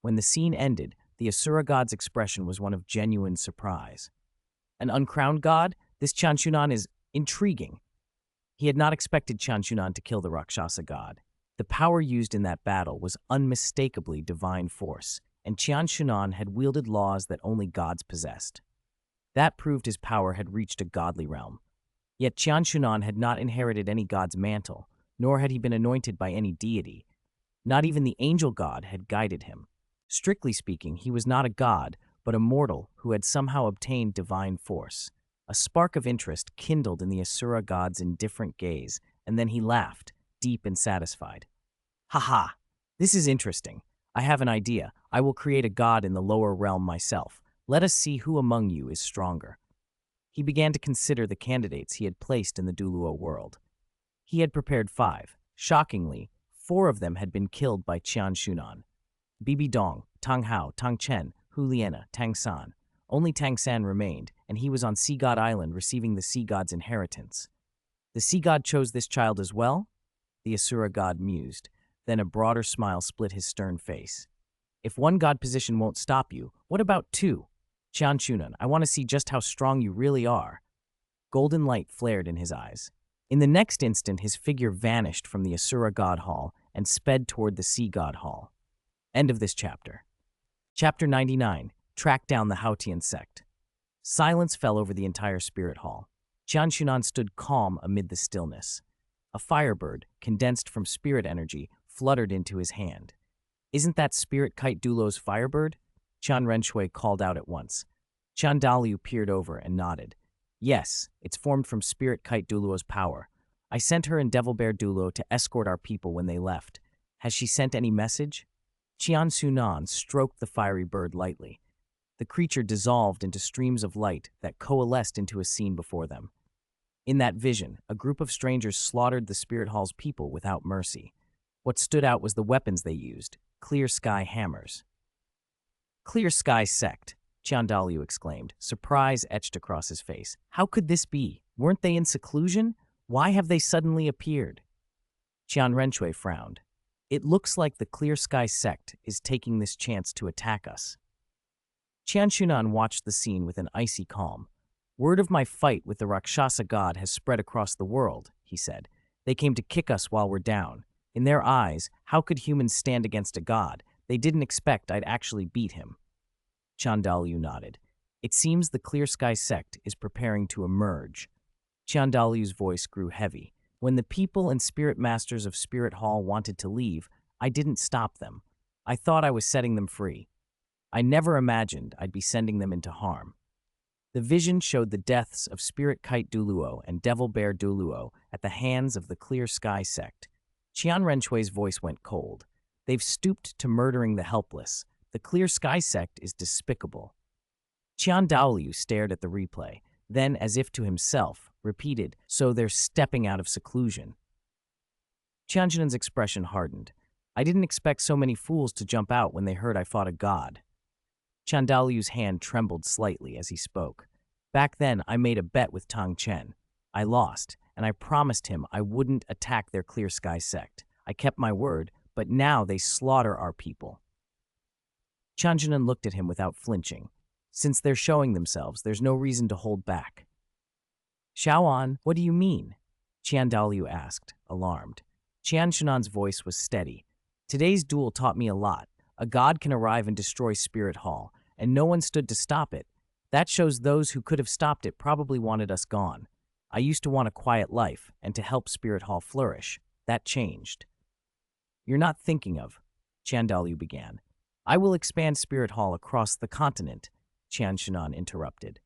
When the scene ended, the Asura god's expression was one of genuine surprise. An uncrowned god? This Qian Xunan is intriguing. He had not expected Qian Xunan to kill the Rakshasa god. The power used in that battle was unmistakably divine force, and Qian Xunan had wielded laws that only gods possessed. That proved his power had reached a godly realm. Yet Qian Xunan had not inherited any god's mantle, nor had he been anointed by any deity. Not even the angel god had guided him. Strictly speaking, he was not a god, but a mortal who had somehow obtained divine force. A spark of interest kindled in the Asura god's indifferent gaze, and then he laughed, deep and satisfied. Ha ha! This is interesting. I have an idea. I will create a god in the lower realm myself. Let us see who among you is stronger. He began to consider the candidates he had placed in the Douluo world. He had prepared 5. Shockingly, 4 of them had been killed by Qian Xunan. Bibi Dong, Tang Hao, Tang Chen, Hu Liena, Tang San. Only Tang San remained, and he was on Sea God Island receiving the sea god's inheritance. The sea god chose this child as well? The Asura god mused. Then a broader smile split his stern face. If one god position won't stop you, what about 2? Qian Xunan, I want to see just how strong you really are. Golden light flared in his eyes. In the next instant, his figure vanished from the Asura god hall and sped toward the sea god hall. End of this chapter. Chapter 99. Track down the Haotian sect. Silence fell over the entire spirit hall. Qian Xunan stood calm amid the stillness. A firebird, condensed from spirit energy, fluttered into his hand. Isn't that spirit kite Doulo's firebird? Qian Renshui called out at once. Qian Daliu peered over and nodded. Yes, it's formed from spirit kite Doulo's power. I sent her and Devil Bear Douluo to escort our people when they left. Has she sent any message? Qian Xunan stroked the fiery bird lightly. The creature dissolved into streams of light that coalesced into a scene before them. In that vision, a group of strangers slaughtered the Spirit Hall's people without mercy. What stood out was the weapons they used, clear sky hammers. Clear sky sect, Qian Daliu exclaimed, surprise etched across his face. How could this be? Weren't they in seclusion? Why have they suddenly appeared? Qian Renxue frowned. It looks like the Clear Sky sect is taking this chance to attack us. Qian Xunan watched the scene with an icy calm. Word of my fight with the Rakshasa god has spread across the world, he said. They came to kick us while we're down. In their eyes, how could humans stand against a god? They didn't expect I'd actually beat him. Qian Douluo nodded. It seems the Clear Sky sect is preparing to emerge. Qian Douluo's voice grew heavy. When the people and spirit masters of Spirit Hall wanted to leave, I didn't stop them. I thought I was setting them free. I never imagined I'd be sending them into harm. The vision showed the deaths of Spirit Kite Douluo and Devil Bear Douluo at the hands of the Clear Sky sect. Qian Renshui's voice went cold. They've stooped to murdering the helpless. The Clear Sky sect is despicable. Qian Douluo stared at the replay, then, as if to himself, repeated, so they're stepping out of seclusion. Qian Xunan's expression hardened. I didn't expect so many fools to jump out when they heard I fought a god. Qian Daoliu's hand trembled slightly as he spoke. Back then, I made a bet with Tang Chen. I lost, and I promised him I wouldn't attack their Clear Sky sect. I kept my word, but now they slaughter our people. Qian Xunan looked at him without flinching. Since they're showing themselves, there's no reason to hold back. Xiaoan, what do you mean? Qian Daoliu asked, alarmed. Qian Xunan's voice was steady. Today's duel taught me a lot. A god can arrive and destroy Spirit Hall, and no one stood to stop it. That shows those who could have stopped it probably wanted us gone. I used to want a quiet life, and to help Spirit Hall flourish. That changed. You're not thinking of, Qian Daoliu began. I will expand Spirit Hall across the continent, Qian Xunan interrupted.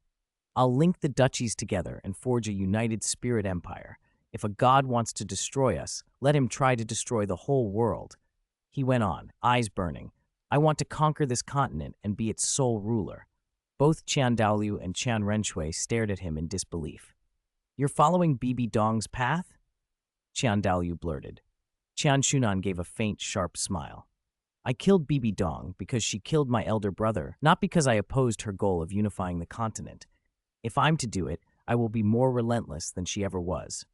I'll link the duchies together and forge a united spirit empire. If a god wants to destroy us, let him try to destroy the whole world. He went on, eyes burning. I want to conquer this continent and be its sole ruler. Both Qian Daoliu and Qian Renxue stared at him in disbelief. You're following Bibi Dong's path? Qian Daoliu blurted. Qian Xunan gave a faint, sharp smile. I killed Bibi Dong because she killed my elder brother, not because I opposed her goal of unifying the continent. If I'm to do it, I will be more relentless than she ever was.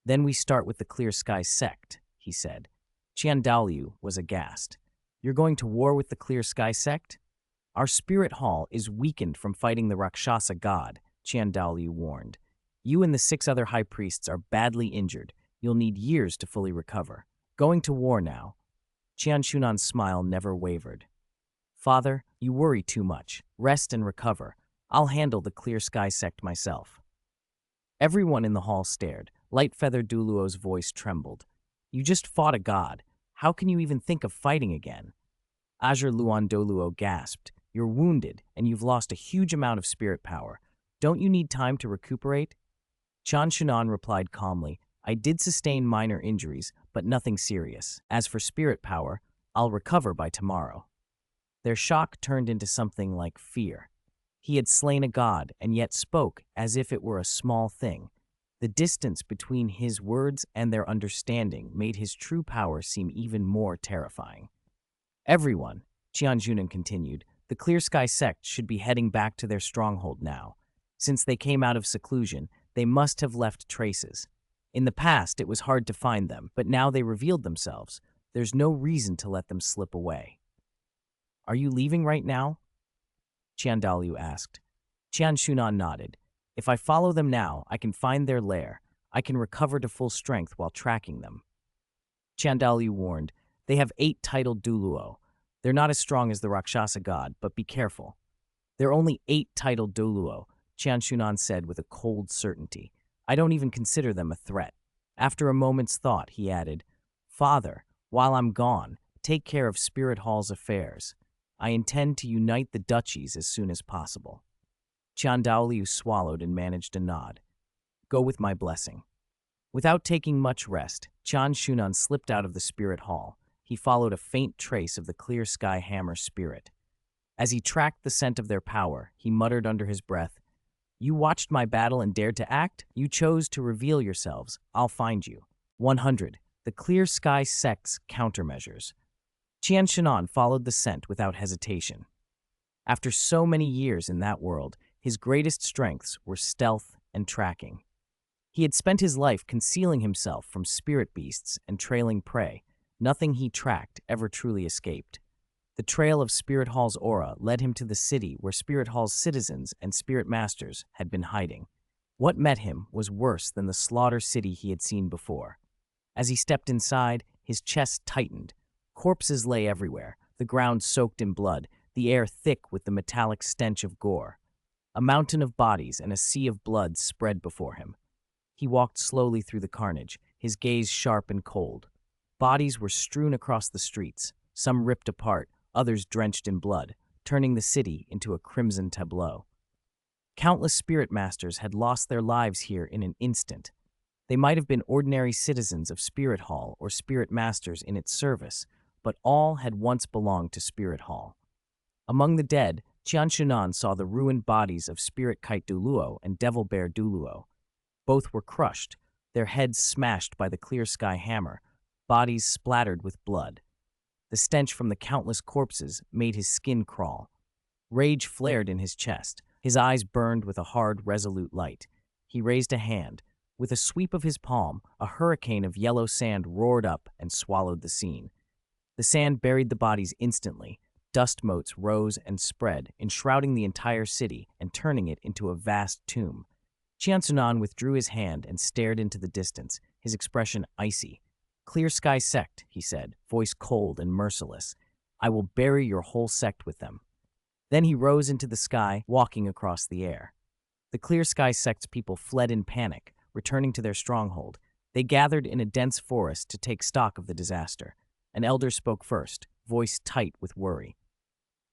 Then we start with the Clear Sky sect, he said. Qian Daoliu was aghast. You're going to war with the Clear Sky sect? Our Spirit Hall is weakened from fighting the Rakshasa god, Qian Daoliu warned. You and the 6 other high priests are badly injured. You'll need years to fully recover. Going to war now. Qian Xunan's smile never wavered. Father, you worry too much. Rest and recover. I'll handle the Clear Sky sect myself. Everyone in the hall stared. Lightfeather Douluo's voice trembled. You just fought a god. How can you even think of fighting again? Azure Luan Douluo gasped. You're wounded, and you've lost a huge amount of spirit power. Don't you need time to recuperate? Qian Xunan replied calmly. I did sustain minor injuries, but nothing serious. As for spirit power, I'll recover by tomorrow. Their shock turned into something like fear. He had slain a god and yet spoke as if it were a small thing. The distance between his words and their understanding made his true power seem even more terrifying. Everyone, Qian Xunan continued, the Clear Sky sect should be heading back to their stronghold now. Since they came out of seclusion, they must have left traces. In the past, it was hard to find them, but now they revealed themselves. There's no reason to let them slip away. Are you leaving right now? Qian Daoliu asked. Qian Xunan nodded. If I follow them now, I can find their lair. I can recover to full strength while tracking them. Qian Daoliu warned, they have 8 titled Douluo. They're not as strong as the Rakshasa god, but be careful. They're only 8 titled Douluo, Qian Xunan said with a cold certainty. I don't even consider them a threat. After a moment's thought, he added, Father, while I'm gone, take care of Spirit Hall's affairs. I intend to unite the duchies as soon as possible. Qian Daoliu swallowed and managed a nod. Go with my blessing. Without taking much rest, Qian Xunan slipped out of the Spirit Hall. He followed a faint trace of the Clear Sky Hammer spirit. As he tracked the scent of their power, he muttered under his breath, You watched my battle and dared to act? You chose to reveal yourselves. I'll find you. 100. The Clear Sky sect's countermeasures. Qian Xunan followed the scent without hesitation. After so many years in that world, his greatest strengths were stealth and tracking. He had spent his life concealing himself from spirit beasts and trailing prey. Nothing he tracked ever truly escaped. The trail of Spirit Hall's aura led him to the city where Spirit Hall's citizens and spirit masters had been hiding. What met him was worse than the slaughter city he had seen before. As he stepped inside, his chest tightened. Corpses lay everywhere, the ground soaked in blood, the air thick with the metallic stench of gore. A mountain of bodies and a sea of blood spread before him. He walked slowly through the carnage, his gaze sharp and cold. Bodies were strewn across the streets, some ripped apart, others drenched in blood, turning the city into a crimson tableau. Countless spirit masters had lost their lives here in an instant. They might have been ordinary citizens of Spirit Hall or spirit masters in its service, but all had once belonged to Spirit Hall. Among the dead, Qian Xunan saw the ruined bodies of Spirit Kite Douluo and Devil Bear Douluo. Both were crushed, their heads smashed by the clear sky hammer, bodies splattered with blood. The stench from the countless corpses made his skin crawl. Rage flared in his chest. His eyes burned with a hard, resolute light. He raised a hand. With a sweep of his palm, a hurricane of yellow sand roared up and swallowed the scene. The sand buried the bodies instantly. Dust motes rose and spread, enshrouding the entire city and turning it into a vast tomb. Qian Xunan withdrew his hand and stared into the distance, his expression icy. "Clear Sky Sect," he said, voice cold and merciless. "I will bury your whole sect with them." Then he rose into the sky, walking across the air. The Clear Sky Sect's people fled in panic, returning to their stronghold. They gathered in a dense forest to take stock of the disaster. An elder spoke first, voice tight with worry.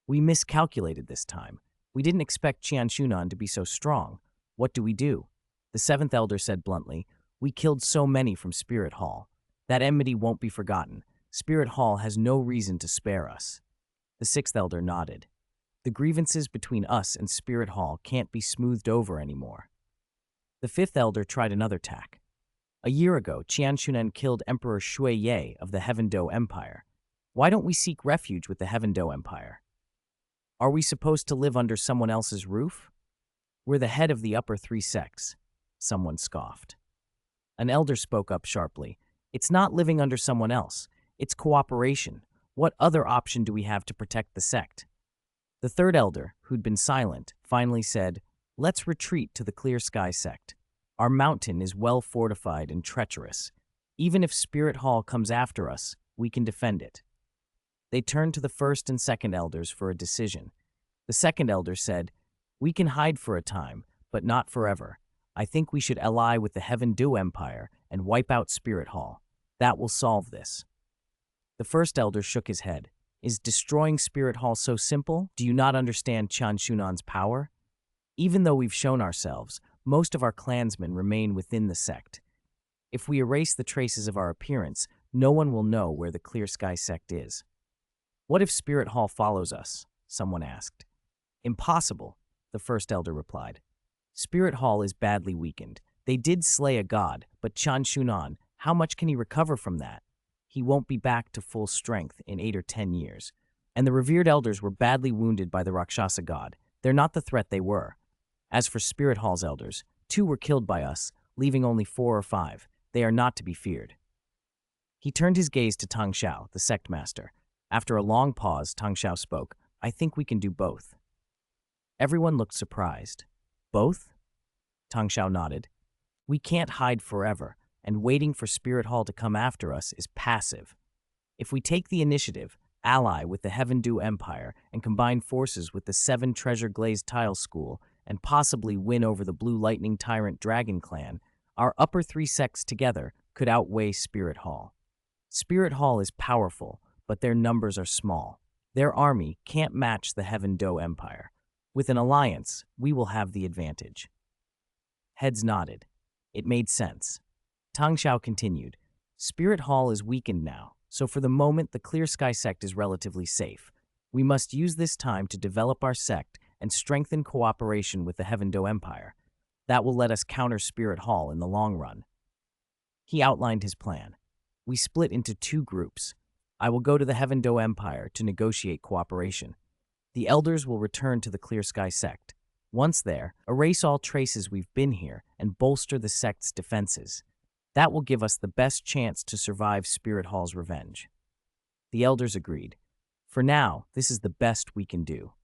"We miscalculated this time. We didn't expect Qian Xunan to be so strong. What do we do?" The seventh elder said bluntly, "We killed so many from Spirit Hall. That enmity won't be forgotten. Spirit Hall has no reason to spare us." The sixth elder nodded. "The grievances between us and Spirit Hall can't be smoothed over anymore." The fifth elder tried another tack. "A year ago, Qian Xunan killed Emperor Shui Ye of the Heaven Do Empire. Why don't we seek refuge with the Heaven Do Empire? Are we supposed to live under someone else's roof? We're the head of the upper three sects." Someone scoffed. An elder spoke up sharply. "It's not living under someone else. It's cooperation. What other option do we have to protect the sect?" The third elder, who'd been silent, finally said, "Let's retreat to the Clear Sky Sect. Our mountain is well fortified and treacherous. Even if Spirit Hall comes after us, we can defend it." They turned to the first and second elders for a decision. The second elder said, "We can hide for a time, but not forever. I think we should ally with the Heaven Do Empire and wipe out Spirit Hall. That will solve this." The first elder shook his head. "Is destroying Spirit Hall so simple? Do you not understand Qian Xunan's power? Even though we've shown ourselves, most of our clansmen remain within the sect. If we erase the traces of our appearance, no one will know where the Clear Sky Sect is." "What if Spirit Hall follows us?" someone asked. "Impossible," the first elder replied. "Spirit Hall is badly weakened. They did slay a god, but Qian Xunan, how much can he recover from that? He won't be back to full strength in 8 or 10 years. And the revered elders were badly wounded by the Rakshasa god. They're not the threat they were. As for Spirit Hall's elders, 2 were killed by us, leaving only 4 or 5. They are not to be feared." He turned his gaze to Tang Xiao, the sect master. After a long pause, Tang Xiao spoke, "I think we can do both." Everyone looked surprised. "Both?" Tang Xiao nodded. "We can't hide forever, and waiting for Spirit Hall to come after us is passive. If we take the initiative, ally with the Heaven Do Empire, and combine forces with the 7 Treasure Glazed Tile School, and possibly win over the Blue Lightning Tyrant Dragon Clan, our upper 3 sects together could outweigh Spirit Hall. Spirit Hall is powerful, but their numbers are small. Their army can't match the Heaven Do Empire. With an alliance, we will have the advantage." Heads nodded. It made sense. Tang Xiao continued, "Spirit Hall is weakened now, so for the moment the Clear Sky Sect is relatively safe. We must use this time to develop our sect and strengthen cooperation with the Heaven Do Empire. That will let us counter Spirit Hall in the long run." He outlined his plan. "We split into 2 groups. I will go to the Heaven Do Empire to negotiate cooperation. The elders will return to the Clear Sky Sect. Once there, erase all traces we've been here and bolster the sect's defenses. That will give us the best chance to survive Spirit Hall's revenge." The elders agreed. "For now, this is the best we can do."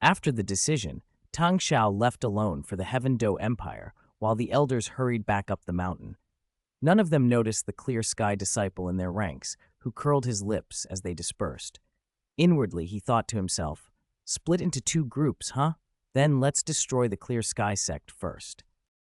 After the decision, Tang Xiao left alone for the Heaven Do Empire, while the elders hurried back up the mountain. None of them noticed the clear sky disciple in their ranks, who curled his lips as they dispersed. Inwardly, he thought to himself, "Split into two groups, huh? Then let's destroy the clear sky sect first."